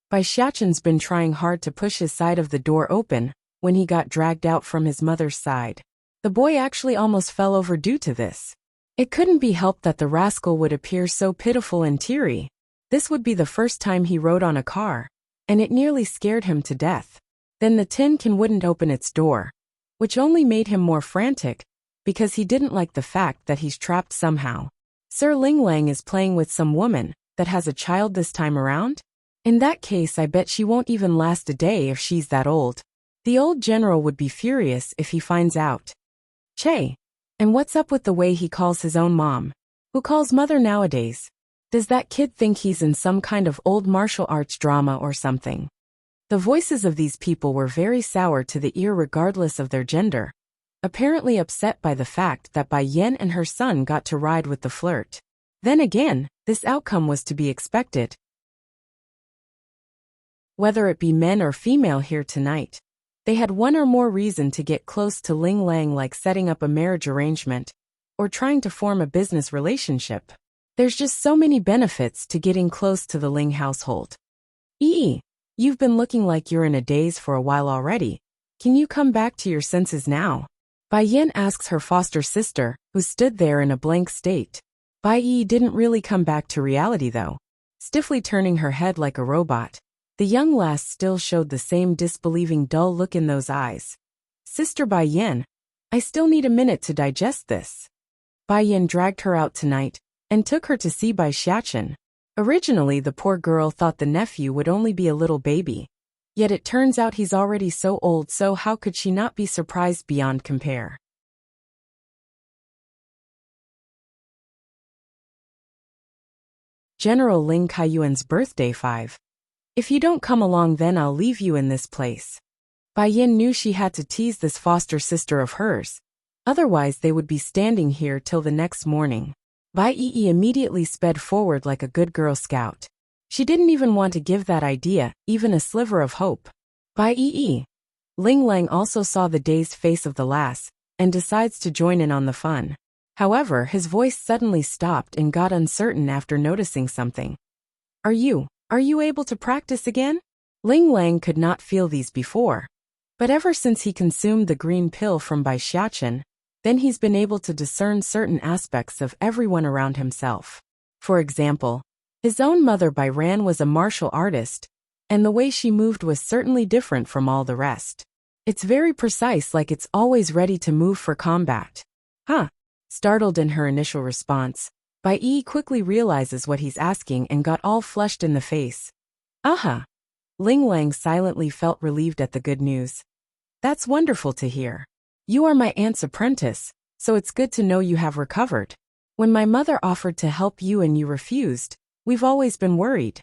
Bai Xiaqin's been trying hard to push his side of the door open when he got dragged out from his mother's side. The boy actually almost fell over due to this. It couldn't be helped that the rascal would appear so pitiful and teary. This would be the first time he rode on a car, and it nearly scared him to death. Then the tin can wouldn't open its door, which only made him more frantic, because he didn't like the fact that he's trapped somehow. Sir Ling Lang is playing with some woman that has a child this time around? In that case, I bet she won't even last a day if she's that old. The old general would be furious if he finds out. Che. And what's up with the way he calls his own mom? Who calls mother nowadays? Does that kid think he's in some kind of old martial arts drama or something? The voices of these people were very sour to the ear regardless of their gender, apparently upset by the fact that Bai Yin and her son got to ride with the flirt. Then again, this outcome was to be expected. Whether it be men or female here tonight, they had one or more reason to get close to Ling Lang, like setting up a marriage arrangement or trying to form a business relationship. There's just so many benefits to getting close to the Ling household. You've been looking like you're in a daze for a while already. Can you come back to your senses now? Bai Yin asks her foster sister, who stood there in a blank state. Bai Yi didn't really come back to reality though. Stiffly turning her head like a robot, the young lass still showed the same disbelieving dull look in those eyes. Sister Bai Yin, I still need a minute to digest this. Bai Yin dragged her out tonight and took her to see Bai Xiaqin. Originally, the poor girl thought the nephew would only be a little baby. Yet it turns out he's already so old, so how could she not be surprised beyond compare? General Ling Kaiyuan's birthday 5. If you don't come along, then I'll leave you in this place. Bai Yin knew she had to tease this foster sister of hers. Otherwise they would be standing here till the next morning. Bai Yi immediately sped forward like a good Girl Scout. She didn't even want to give that idea even a sliver of hope. Bai Yi. Ling Lang also saw the dazed face of the lass and decides to join in on the fun. However, his voice suddenly stopped and got uncertain after noticing something. Are you able to practice again? Ling Lang could not feel these before. But ever since he consumed the green pill from Bai Xiaqin, then he's been able to discern certain aspects of everyone around himself. For example, his own mother Bai Ran was a martial artist, and the way she moved was certainly different from all the rest. It's very precise, like it's always ready to move for combat. Huh? Startled in her initial response, Bai Yi quickly realizes what he's asking and got all flushed in the face. Aha! Ling Lang silently felt relieved at the good news. That's wonderful to hear. You are my aunt's apprentice, so it's good to know you have recovered. When my mother offered to help you and you refused, we've always been worried.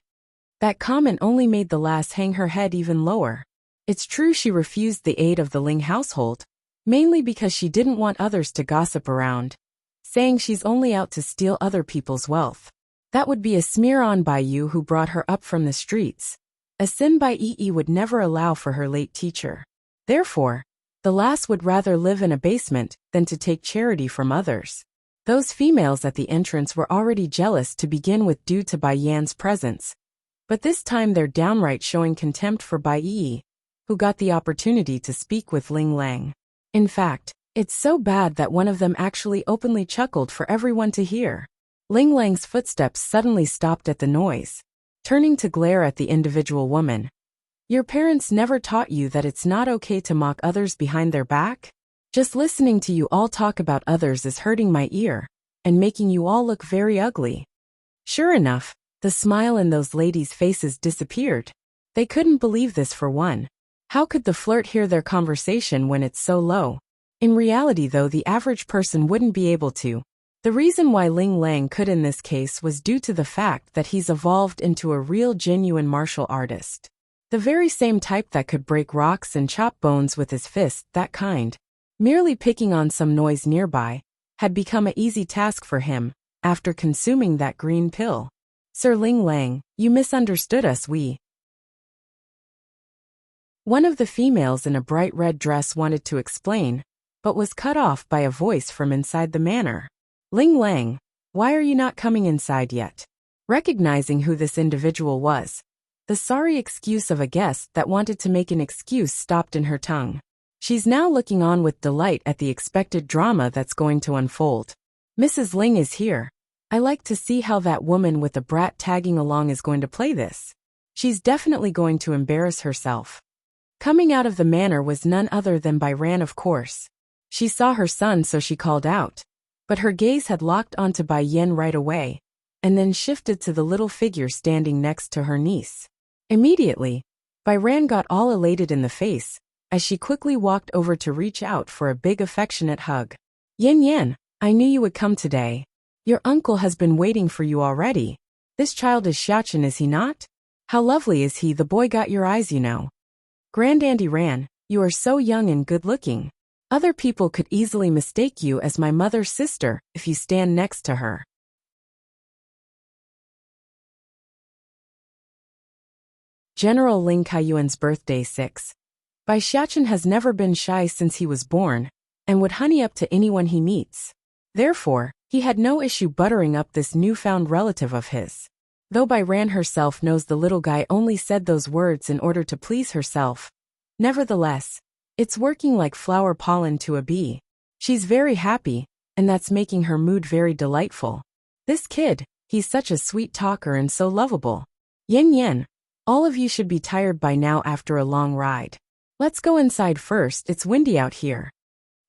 That comment only made the lass hang her head even lower. It's true she refused the aid of the Ling household, mainly because she didn't want others to gossip around, saying she's only out to steal other people's wealth. That would be a smear on Bai Yu, who brought her up from the streets, a sin Bai Yi would never allow for her late teacher. Therefore, the lass would rather live in a basement than to take charity from others. Those females at the entrance were already jealous to begin with due to Bai Yan's presence, but this time they're downright showing contempt for Bai Yi, who got the opportunity to speak with Ling Lang. In fact, it's so bad that one of them actually openly chuckled for everyone to hear. Ling Lang's footsteps suddenly stopped at the noise, turning to glare at the individual woman. Your parents never taught you that it's not okay to mock others behind their back? Just listening to you all talk about others is hurting my ear and making you all look very ugly. Sure enough, the smile in those ladies' faces disappeared. They couldn't believe this for one. How could the flirt hear their conversation when it's so low? In reality though, the average person wouldn't be able to. The reason why Ling Lang could in this case was due to the fact that he's evolved into a real genuine martial artist. The very same type that could break rocks and chop bones with his fist, that kind. Merely picking on some noise nearby had become an easy task for him after consuming that green pill. Sir Ling Lang, you misunderstood us, One of the females in a bright red dress wanted to explain, but was cut off by a voice from inside the manor. Ling Lang, why are you not coming inside yet? Recognizing who this individual was, the sorry excuse of a guest that wanted to make an excuse stopped in her tongue. She's now looking on with delight at the expected drama that's going to unfold. Mrs. Ling is here. I like to see how that woman with the brat tagging along is going to play this. She's definitely going to embarrass herself. Coming out of the manor was none other than Bai Ran, of course. She saw her son, so she called out. But her gaze had locked onto Bai Yan right away, and then shifted to the little figure standing next to her niece. Immediately, Bai Ran got all elated in the face, as she quickly walked over to reach out for a big affectionate hug. Yan Yan, I knew you would come today. Your uncle has been waiting for you already. This child is Xiaochen, is he not? How lovely is he? The boy got your eyes, you know. Grandandy Ran, you are so young and good-looking. Other people could easily mistake you as my mother's sister if you stand next to her. General Ling Kaiyuan's birthday 6. Bai Xiaochen has never been shy since he was born, and would honey up to anyone he meets. Therefore, he had no issue buttering up this newfound relative of his. Though Bai Ran herself knows the little guy only said those words in order to please herself, nevertheless, it's working like flower pollen to a bee. She's very happy, and that's making her mood very delightful. This kid, he's such a sweet talker and so lovable. Yan Yan, all of you should be tired by now after a long ride. Let's go inside first, it's windy out here.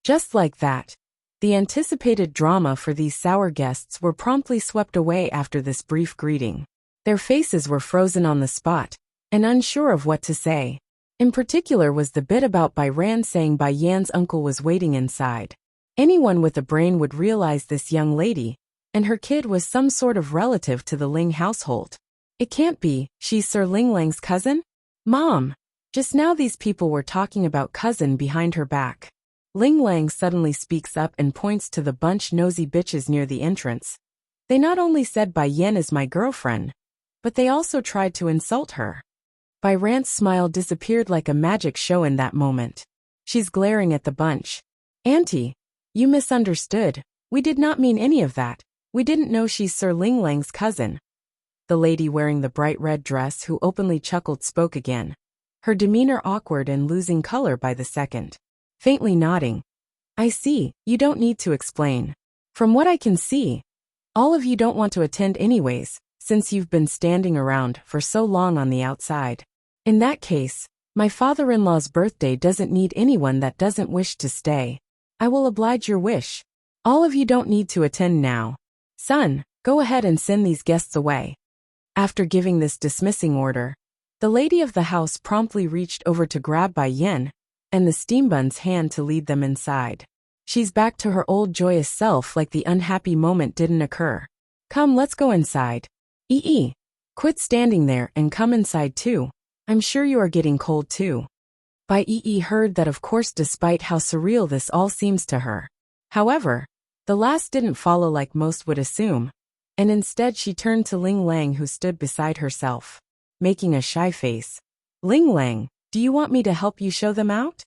Just like that, the anticipated drama for these sour guests were promptly swept away after this brief greeting. Their faces were frozen on the spot, and unsure of what to say. In particular was the bit about Bai Ran saying Bai Yan's uncle was waiting inside. Anyone with a brain would realize this young lady, and her kid was some sort of relative to the Ling household. It can't be, she's Sir Ling Lang's cousin? Mom! Just now these people were talking about cousin behind her back. Ling Lang suddenly speaks up and points to the bunch nosy bitches near the entrance. They not only said Bai Yan is my girlfriend, but they also tried to insult her. Bai Ran's smile disappeared like a magic show in that moment. She's glaring at the bunch. Auntie, you misunderstood. We did not mean any of that. We didn't know she's Sir Ling Lang's cousin. The lady wearing the bright red dress who openly chuckled spoke again, her demeanor awkward and losing color by the second. Faintly nodding. I see, you don't need to explain. From what I can see, all of you don't want to attend anyways, since you've been standing around for so long on the outside. In that case, my father-in-law's birthday doesn't need anyone that doesn't wish to stay. I will oblige your wish. All of you don't need to attend now. Son, go ahead and send these guests away. After giving this dismissing order, the lady of the house promptly reached over to grab Bai Yan and the steambun's hand to lead them inside. She's back to her old joyous self like the unhappy moment didn't occur. Come, let's go inside. Quit standing there and come inside too. I'm sure you are getting cold too. Bai heard that of course despite how surreal this all seems to her. However, the last didn't follow like most would assume, and instead she turned to Ling Lang who stood beside herself, making a shy face. Ling Lang, do you want me to help you show them out?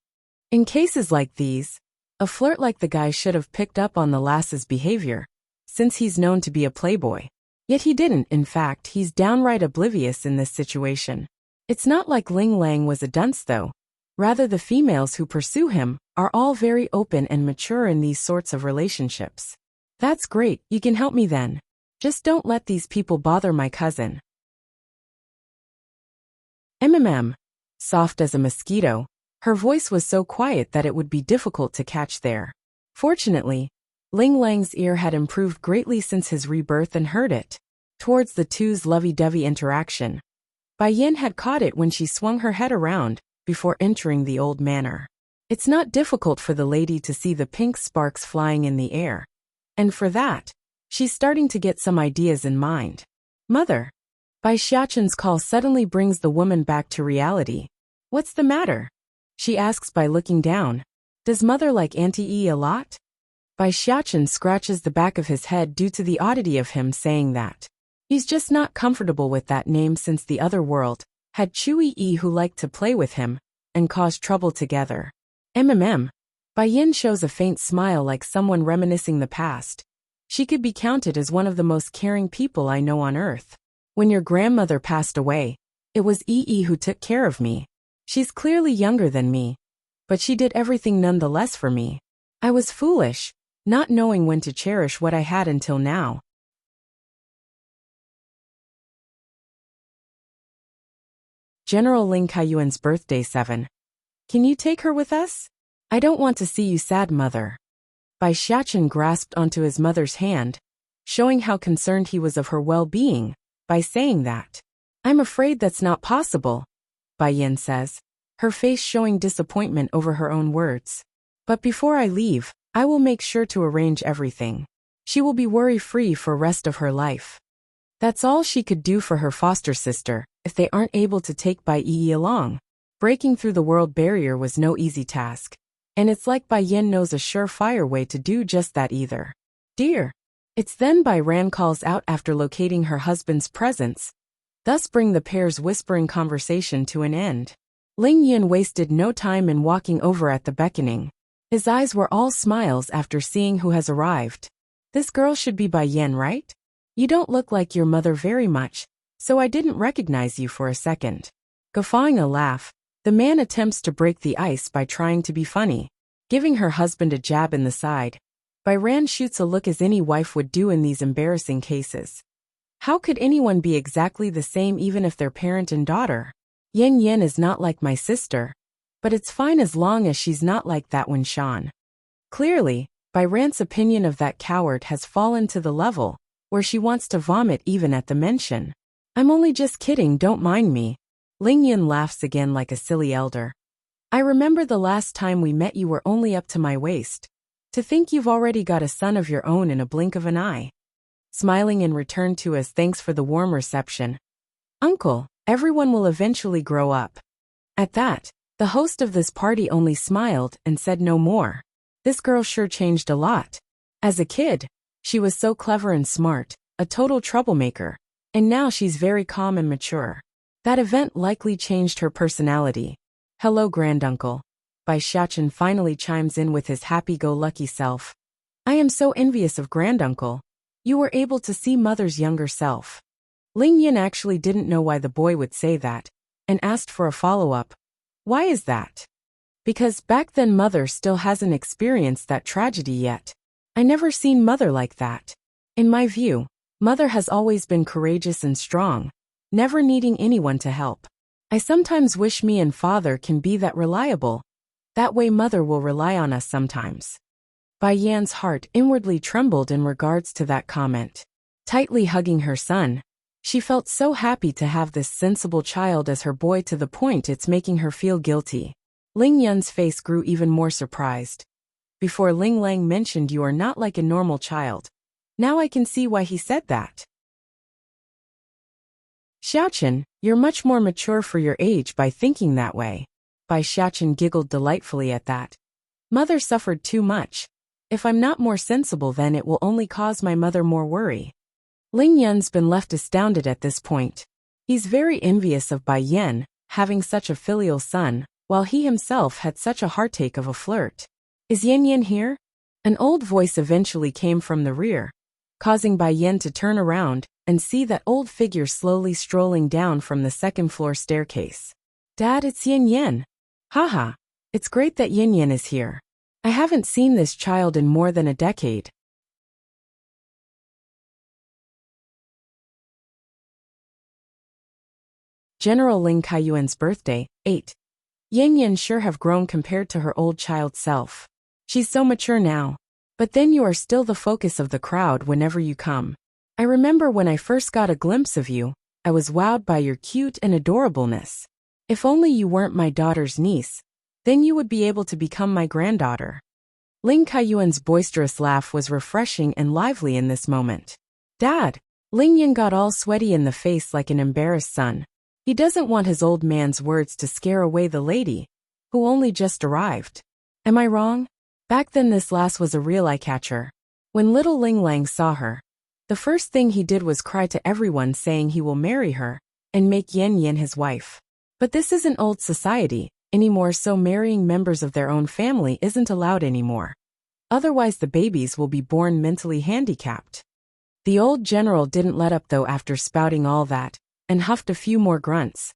In cases like these, a flirt like the guy should have picked up on the lass's behavior, since he's known to be a playboy. Yet he didn't, in fact, he's downright oblivious in this situation. It's not like Ling Lang was a dunce though. Rather the females who pursue him are all very open and mature in these sorts of relationships. That's great, you can help me then. Just don't let these people bother my cousin. Soft as a mosquito, her voice was so quiet that it would be difficult to catch there. Fortunately, Ling Lang's ear had improved greatly since his rebirth and heard it. Towards the two's lovey-dovey interaction, Bai Yan had caught it when she swung her head around before entering the old manor. It's not difficult for the lady to see the pink sparks flying in the air, And for that, she's starting to get some ideas in mind. Mother. Bai Xiaoqin's call suddenly brings the woman back to reality. What's the matter? She asks by looking down. Does mother like Auntie E a lot? Bai Xiaoqin scratches the back of his head due to the oddity of him saying that. He's just not comfortable with that name since the other world had Chui E who liked to play with him and cause trouble together. Bai Yin shows a faint smile like someone reminiscing the past. She could be counted as one of the most caring people I know on earth. When your grandmother passed away, it was Yi who took care of me. She's clearly younger than me, but she did everything nonetheless for me. I was foolish, not knowing when to cherish what I had until now. General Ling Kaiyuan's birthday 7. Can you take her with us? I don't want to see you sad, mother. Bai Xiaoqin grasped onto his mother's hand, showing how concerned he was of her well-being, by saying that. I'm afraid that's not possible, Bai Yin says, her face showing disappointment over her own words. But before I leave, I will make sure to arrange everything. She will be worry-free for rest of her life. That's all she could do for her foster sister, if they aren't able to take Bai Yi along. Breaking through the world barrier was no easy task. And it's like Bai Yin knows a surefire way to do just that either. Dear. It's then Bai Ran calls out after locating her husband's presence, thus bring the pair's whispering conversation to an end. Ling Yin wasted no time in walking over at the beckoning. His eyes were all smiles after seeing who has arrived. This girl should be Bai Yin, right? You don't look like your mother very much, so I didn't recognize you for a second. Guffawing a laugh, the man attempts to break the ice by trying to be funny, giving her husband a jab in the side. Bai Ran shoots a look as any wife would do in these embarrassing cases. How could anyone be exactly the same even if they're parent and daughter? Yin Yin is not like my sister, but it's fine as long as she's not like that when Shan. Clearly, Bai Ran's opinion of that coward has fallen to the level where she wants to vomit even at the mention. I'm only just kidding, don't mind me. Ling Yin laughs again like a silly elder. I remember the last time we met you were only up to my waist. To think you've already got a son of your own in a blink of an eye. Smiling in return to as thanks for the warm reception. Uncle, everyone will eventually grow up. At that, the host of this party only smiled and said no more. This girl sure changed a lot. As a kid, she was so clever and smart, a total troublemaker, and now she's very calm and mature. That event likely changed her personality. Hello, granduncle. Bai Xiaoqin finally chimes in with his happy-go-lucky self. I am so envious of granduncle. You were able to see mother's younger self. Ling Yin actually didn't know why the boy would say that, and asked for a follow-up. Why is that? Because back then mother still hasn't experienced that tragedy yet. I never seen mother like that. In my view, mother has always been courageous and strong, never needing anyone to help. I sometimes wish me and father can be that reliable. That way mother will rely on us sometimes. Bai Yan's heart inwardly trembled in regards to that comment. Tightly hugging her son, she felt so happy to have this sensible child as her boy to the point it's making her feel guilty. Ling Yun's face grew even more surprised. Before Ling Lang mentioned you are not like a normal child. Now I can see why he said that. Xiaoqin, you're much more mature for your age by thinking that way. Bai Xiaoqin giggled delightfully at that. Mother suffered too much. If I'm not more sensible then it will only cause my mother more worry. Ling Yun's been left astounded at this point. He's very envious of Bai Yan, having such a filial son, while he himself had such a heartache of a flirt. Is Yin Yin here? An old voice eventually came from the rear, causing Bai Yan to turn around and see that old figure slowly strolling down from the second-floor staircase. Dad, it's Yin Yin. Haha, it's great that Yin Yin is here. I haven't seen this child in more than a decade. General Ling Kaiyuan's birthday, 8. Yin Yin sure have grown compared to her old child self. She's so mature now. But then you are still the focus of the crowd whenever you come. I remember when I first got a glimpse of you, I was wowed by your cute and adorableness. If only you weren't my daughter's niece, then you would be able to become my granddaughter. Ling Kaiyuan's boisterous laugh was refreshing and lively in this moment. Dad! Ling Yan got all sweaty in the face like an embarrassed son. He doesn't want his old man's words to scare away the lady, who only just arrived. Am I wrong? Back then this lass was a real eye-catcher. When little Ling Lang saw her, the first thing he did was cry to everyone saying he will marry her and make Yan Yan his wife. But this isn't old society anymore, so marrying members of their own family isn't allowed anymore. Otherwise the babies will be born mentally handicapped. The old general didn't let up though after spouting all that, and huffed a few more grunts.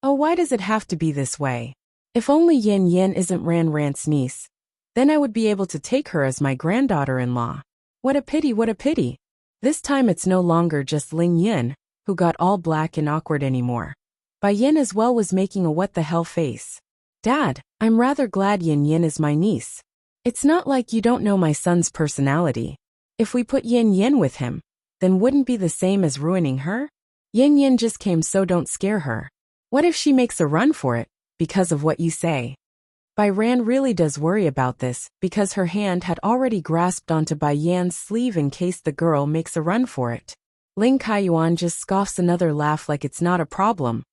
Oh, why does it have to be this way? If only Yan Yan isn't Ran Rant's niece, then I would be able to take her as my granddaughter-in-law. What a pity, what a pity. This time it's no longer just Ling Yan, who got all black and awkward anymore. Bai Yan as well was making a what-the-hell face. Dad, I'm rather glad Yan Yan is my niece. It's not like you don't know my son's personality. If we put Yan Yan with him, then wouldn't be the same as ruining her? Yan Yan just came, so don't scare her. What if she makes a run for it, because of what you say? Bai Ran really does worry about this, because her hand had already grasped onto Bai Yan's sleeve in case the girl makes a run for it. Ling Kaiyuan just scoffs another laugh like it's not a problem.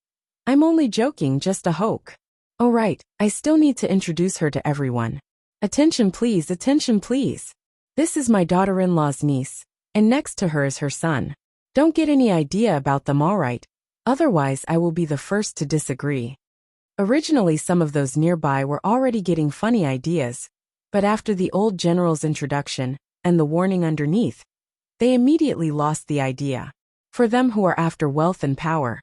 I'm only joking, just a hoke. Oh right, I still need to introduce her to everyone. Attention please, attention please. This is my daughter-in-law's niece, and next to her is her son. Don't get any idea about them, alright? Otherwise I will be the first to disagree. Originally some of those nearby were already getting funny ideas, but after the old general's introduction, and the warning underneath, they immediately lost the idea. For them who are after wealth and power,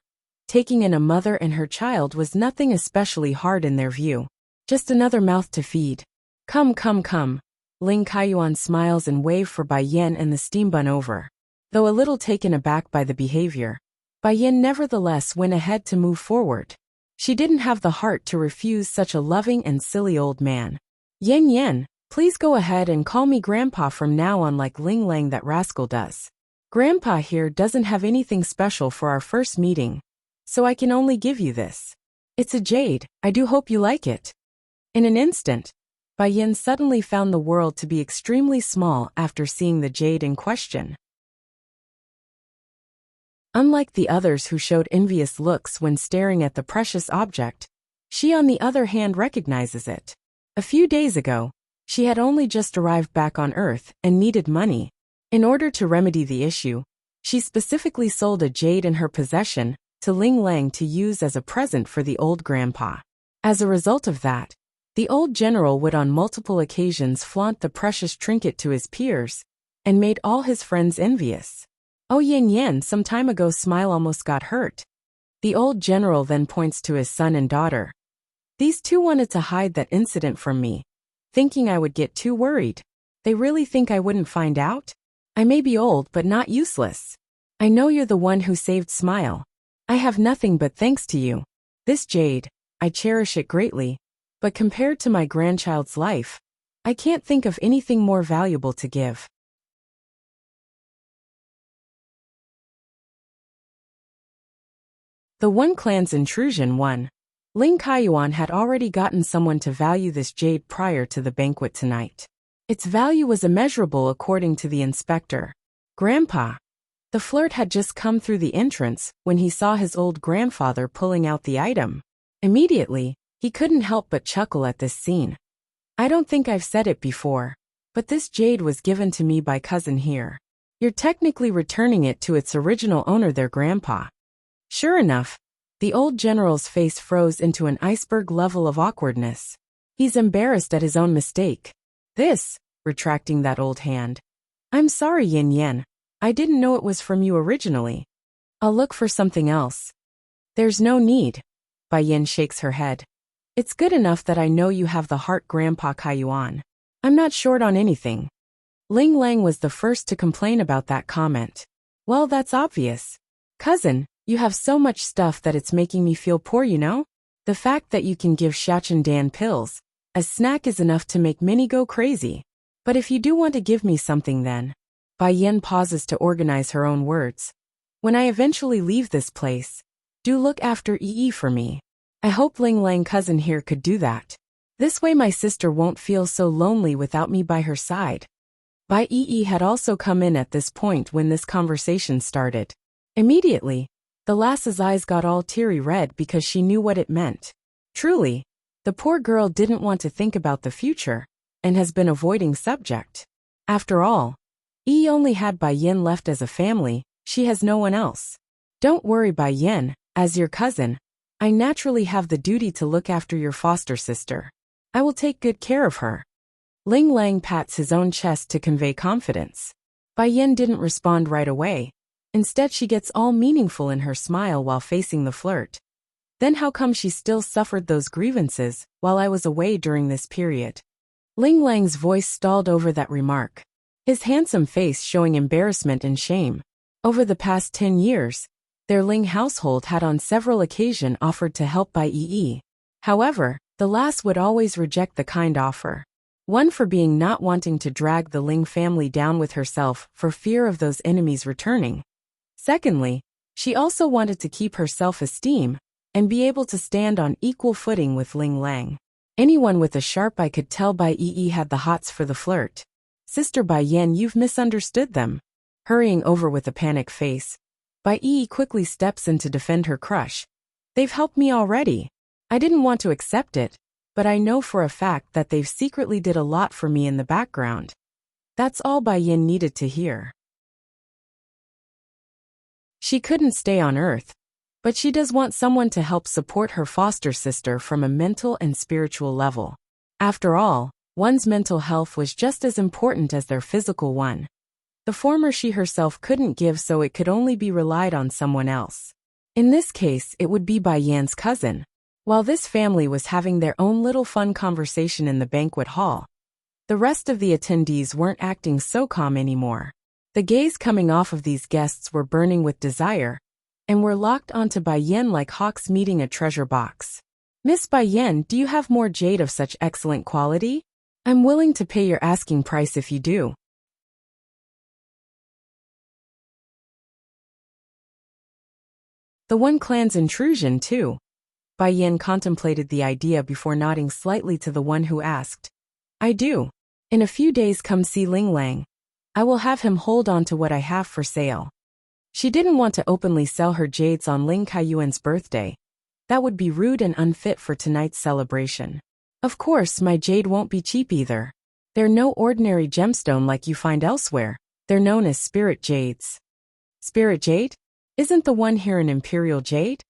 taking in a mother and her child was nothing especially hard in their view. Just another mouth to feed. Come, come, come. Ling Kaiyuan smiles and waves for Bai Yan and the steam bun over. Though a little taken aback by the behavior, Bai Yan nevertheless went ahead to move forward. She didn't have the heart to refuse such a loving and silly old man. Yan Yan, please go ahead and call me Grandpa from now on like Ling Lang that rascal does. Grandpa here doesn't have anything special for our first meeting, so I can only give you this. It's a jade, I do hope you like it. In an instant, Bai Yan suddenly found the world to be extremely small after seeing the jade in question. Unlike the others who showed envious looks when staring at the precious object, she on the other hand recognizes it. A few days ago, she had only just arrived back on Earth and needed money. In order to remedy the issue, she specifically sold a jade in her possession to Ling Lang to use as a present for the old grandpa. As a result of that, the old general would on multiple occasions flaunt the precious trinket to his peers, and made all his friends envious. Oh Yan Yan, some time ago smile almost got hurt. The old general then points to his son and daughter. These two wanted to hide that incident from me, thinking I would get too worried. They really think I wouldn't find out? I may be old but not useless. I know you're the one who saved Smile. I have nothing but thanks to you. This jade, I cherish it greatly, but compared to my grandchild's life, I can't think of anything more valuable to give. The One Clan's intrusion 1. Ling Kaiyuan had already gotten someone to value this jade prior to the banquet tonight. Its value was immeasurable according to the inspector. Grandpa. The flirt had just come through the entrance when he saw his old grandfather pulling out the item. Immediately, he couldn't help but chuckle at this scene. I don't think I've said it before, but this jade was given to me by cousin here. You're technically returning it to its original owner there, Grandpa. Sure enough, the old general's face froze into an iceberg level of awkwardness. He's embarrassed at his own mistake. This, retracting that old hand. I'm sorry, Yin Yan. I didn't know it was from you originally. I'll look for something else. There's no need. Bai Yin shakes her head. It's good enough that I know you have the heart, Grandpa Kaiyuan. I'm not short on anything. Ling Lang was the first to complain about that comment. Well, that's obvious. Cousin, you have so much stuff that it's making me feel poor, you know? The fact that you can give Shachin Dan pills as snack is enough to make Minnie go crazy. But if you do want to give me something then. Bai Yin pauses to organize her own words. When I eventually leave this place, do look after Yi for me. I hope Ling Lang cousin here could do that. This way my sister won't feel so lonely without me by her side. Bai Yi had also come in at this point when this conversation started. Immediately, the lass's eyes got all teary red because she knew what it meant. Truly, the poor girl didn't want to think about the future, and has been avoiding subject. After all, Yi only had Bai Yin left as a family, she has no one else. Don't worry Bai Yin, as your cousin, I naturally have the duty to look after your foster sister. I will take good care of her. Ling Lang pats his own chest to convey confidence. Bai Yin didn't respond right away. Instead she gets all meaningful in her smile while facing the flirt. Then how come she still suffered those grievances while I was away during this period? Ling Lang's voice stalled over that remark, his handsome face showing embarrassment and shame. Over the past 10 years, their Ling household had on several occasions offered to help Bai Yi. However, the lass would always reject the kind offer. One for being not wanting to drag the Ling family down with herself for fear of those enemies returning. Secondly, she also wanted to keep her self-esteem and be able to stand on equal footing with Ling Lang. Anyone with a sharp eye could tell Bai Yi had the hots for the flirt. Sister Bai Yin, you've misunderstood them. Hurrying over with a panic face, Bai Yi quickly steps in to defend her crush. They've helped me already. I didn't want to accept it, but I know for a fact that they've secretly did a lot for me in the background. That's all Bai Yin needed to hear. She couldn't stay on Earth, but she does want someone to help support her foster sister from a mental and spiritual level. After all, one's mental health was just as important as their physical one. The former she herself couldn't give, so it could only be relied on someone else. In this case, it would be Bai Yan's cousin. While this family was having their own little fun conversation in the banquet hall, the rest of the attendees weren't acting so calm anymore. The gaze coming off of these guests were burning with desire, and were locked onto Bai Yin like hawks meeting a treasure box. Miss Bai Yin, do you have more jade of such excellent quality? I'm willing to pay your asking price if you do. The One Clan's intrusion, too. Bai Yin contemplated the idea before nodding slightly to the one who asked. I do. In a few days come see Ling Lang. I will have him hold on to what I have for sale. She didn't want to openly sell her jades on Ling Kaiyuan's birthday. That would be rude and unfit for tonight's celebration. Of course, my jade won't be cheap either. They're no ordinary gemstone like you find elsewhere. They're known as spirit jades. Spirit jade? Isn't the one here an imperial jade?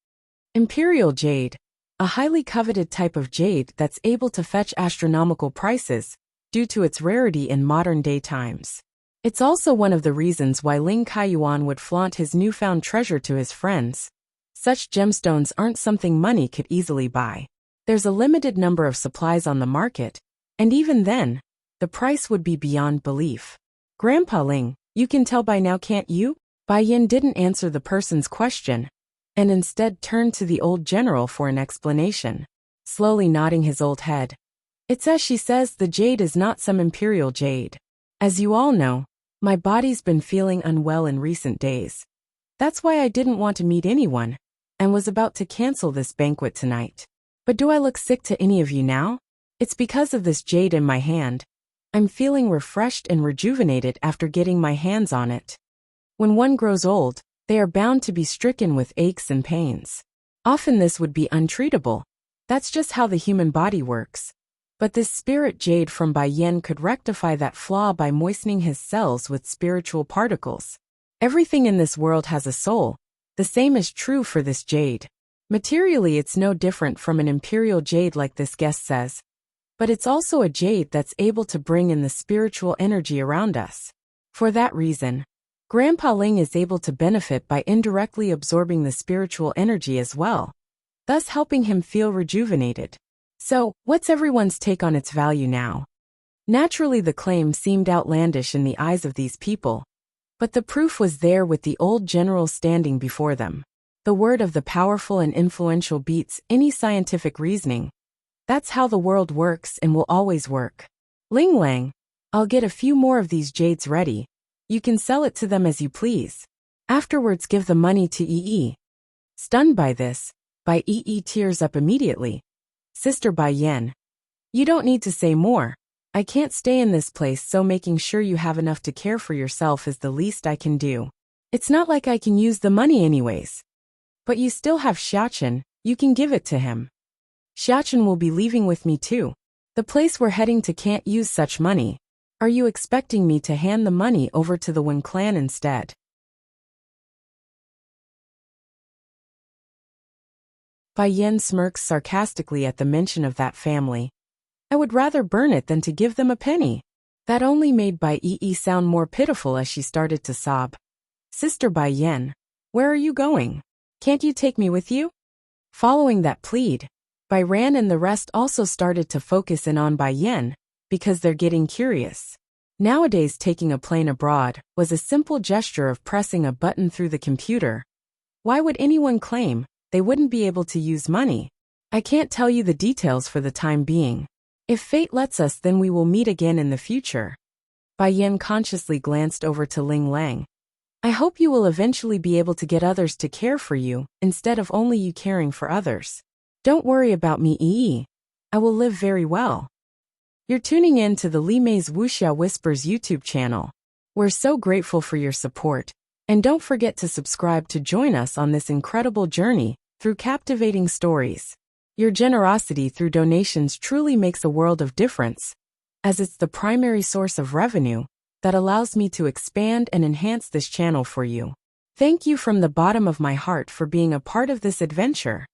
Imperial jade, a highly coveted type of jade that's able to fetch astronomical prices due to its rarity in modern-day times. It's also one of the reasons why Ling Kaiyuan would flaunt his newfound treasure to his friends. Such gemstones aren't something money could easily buy. There's a limited number of supplies on the market, and even then, the price would be beyond belief. Grandpa Ling, you can tell by now, can't you? Bai Yin didn't answer the person's question, and instead turned to the old general for an explanation, slowly nodding his old head. It's as she says, the jade is not some imperial jade. As you all know, my body's been feeling unwell in recent days. That's why I didn't want to meet anyone, and was about to cancel this banquet tonight. But do I look sick to any of you now? It's because of this jade in my hand. I'm feeling refreshed and rejuvenated after getting my hands on it. When one grows old, they are bound to be stricken with aches and pains. Often this would be untreatable. That's just how the human body works. But this spirit jade from Bai Yin could rectify that flaw by moistening his cells with spiritual particles. Everything in this world has a soul. The same is true for this jade. Materially, it's no different from an imperial jade like this guest says. But it's also a jade that's able to bring in the spiritual energy around us. For that reason, Grandpa Ling is able to benefit by indirectly absorbing the spiritual energy as well, thus helping him feel rejuvenated. So, what's everyone's take on its value now? Naturally, the claim seemed outlandish in the eyes of these people, but the proof was there with the old general standing before them. The word of the powerful and influential beats any scientific reasoning. That's how the world works and will always work. Ling Lang, I'll get a few more of these jades ready. You can sell it to them as you please. Afterwards give the money to Yi. Stunned by this, Bai Yi tears up immediately. Sister Bai Yin, You don't need to say more. I can't stay in this place, so making sure you have enough to care for yourself is the least I can do. It's not like I can use the money anyways. But you still have Xiaochen, you can give it to him. Xiaochen will be leaving with me too. The place we're heading to can't use such money. Are you expecting me to hand the money over to the Wen clan instead? Bai Yan smirks sarcastically at the mention of that family. I would rather burn it than to give them a penny. That only made Bai Yi sound more pitiful as she started to sob. Sister Bai Yan, where are you going? Can't you take me with you? Following that plead, Bai Ran and the rest also started to focus in on Bai Yan, because they're getting curious. Nowadays taking a plane abroad was a simple gesture of pressing a button through the computer. Why would anyone claim they wouldn't be able to use money? I can't tell you the details for the time being. If fate lets us, then we will meet again in the future. Bai Yan consciously glanced over to Ling Lang. I hope you will eventually be able to get others to care for you, instead of only you caring for others. Don't worry about me, Yi. I will live very well. You're tuning in to the Li Mei's Wuxia Whispers YouTube channel. We're so grateful for your support, and don't forget to subscribe to join us on this incredible journey through captivating stories. Your generosity through donations truly makes a world of difference, as it's the primary source of revenue that allows me to expand and enhance this channel for you. Thank you from the bottom of my heart for being a part of this adventure.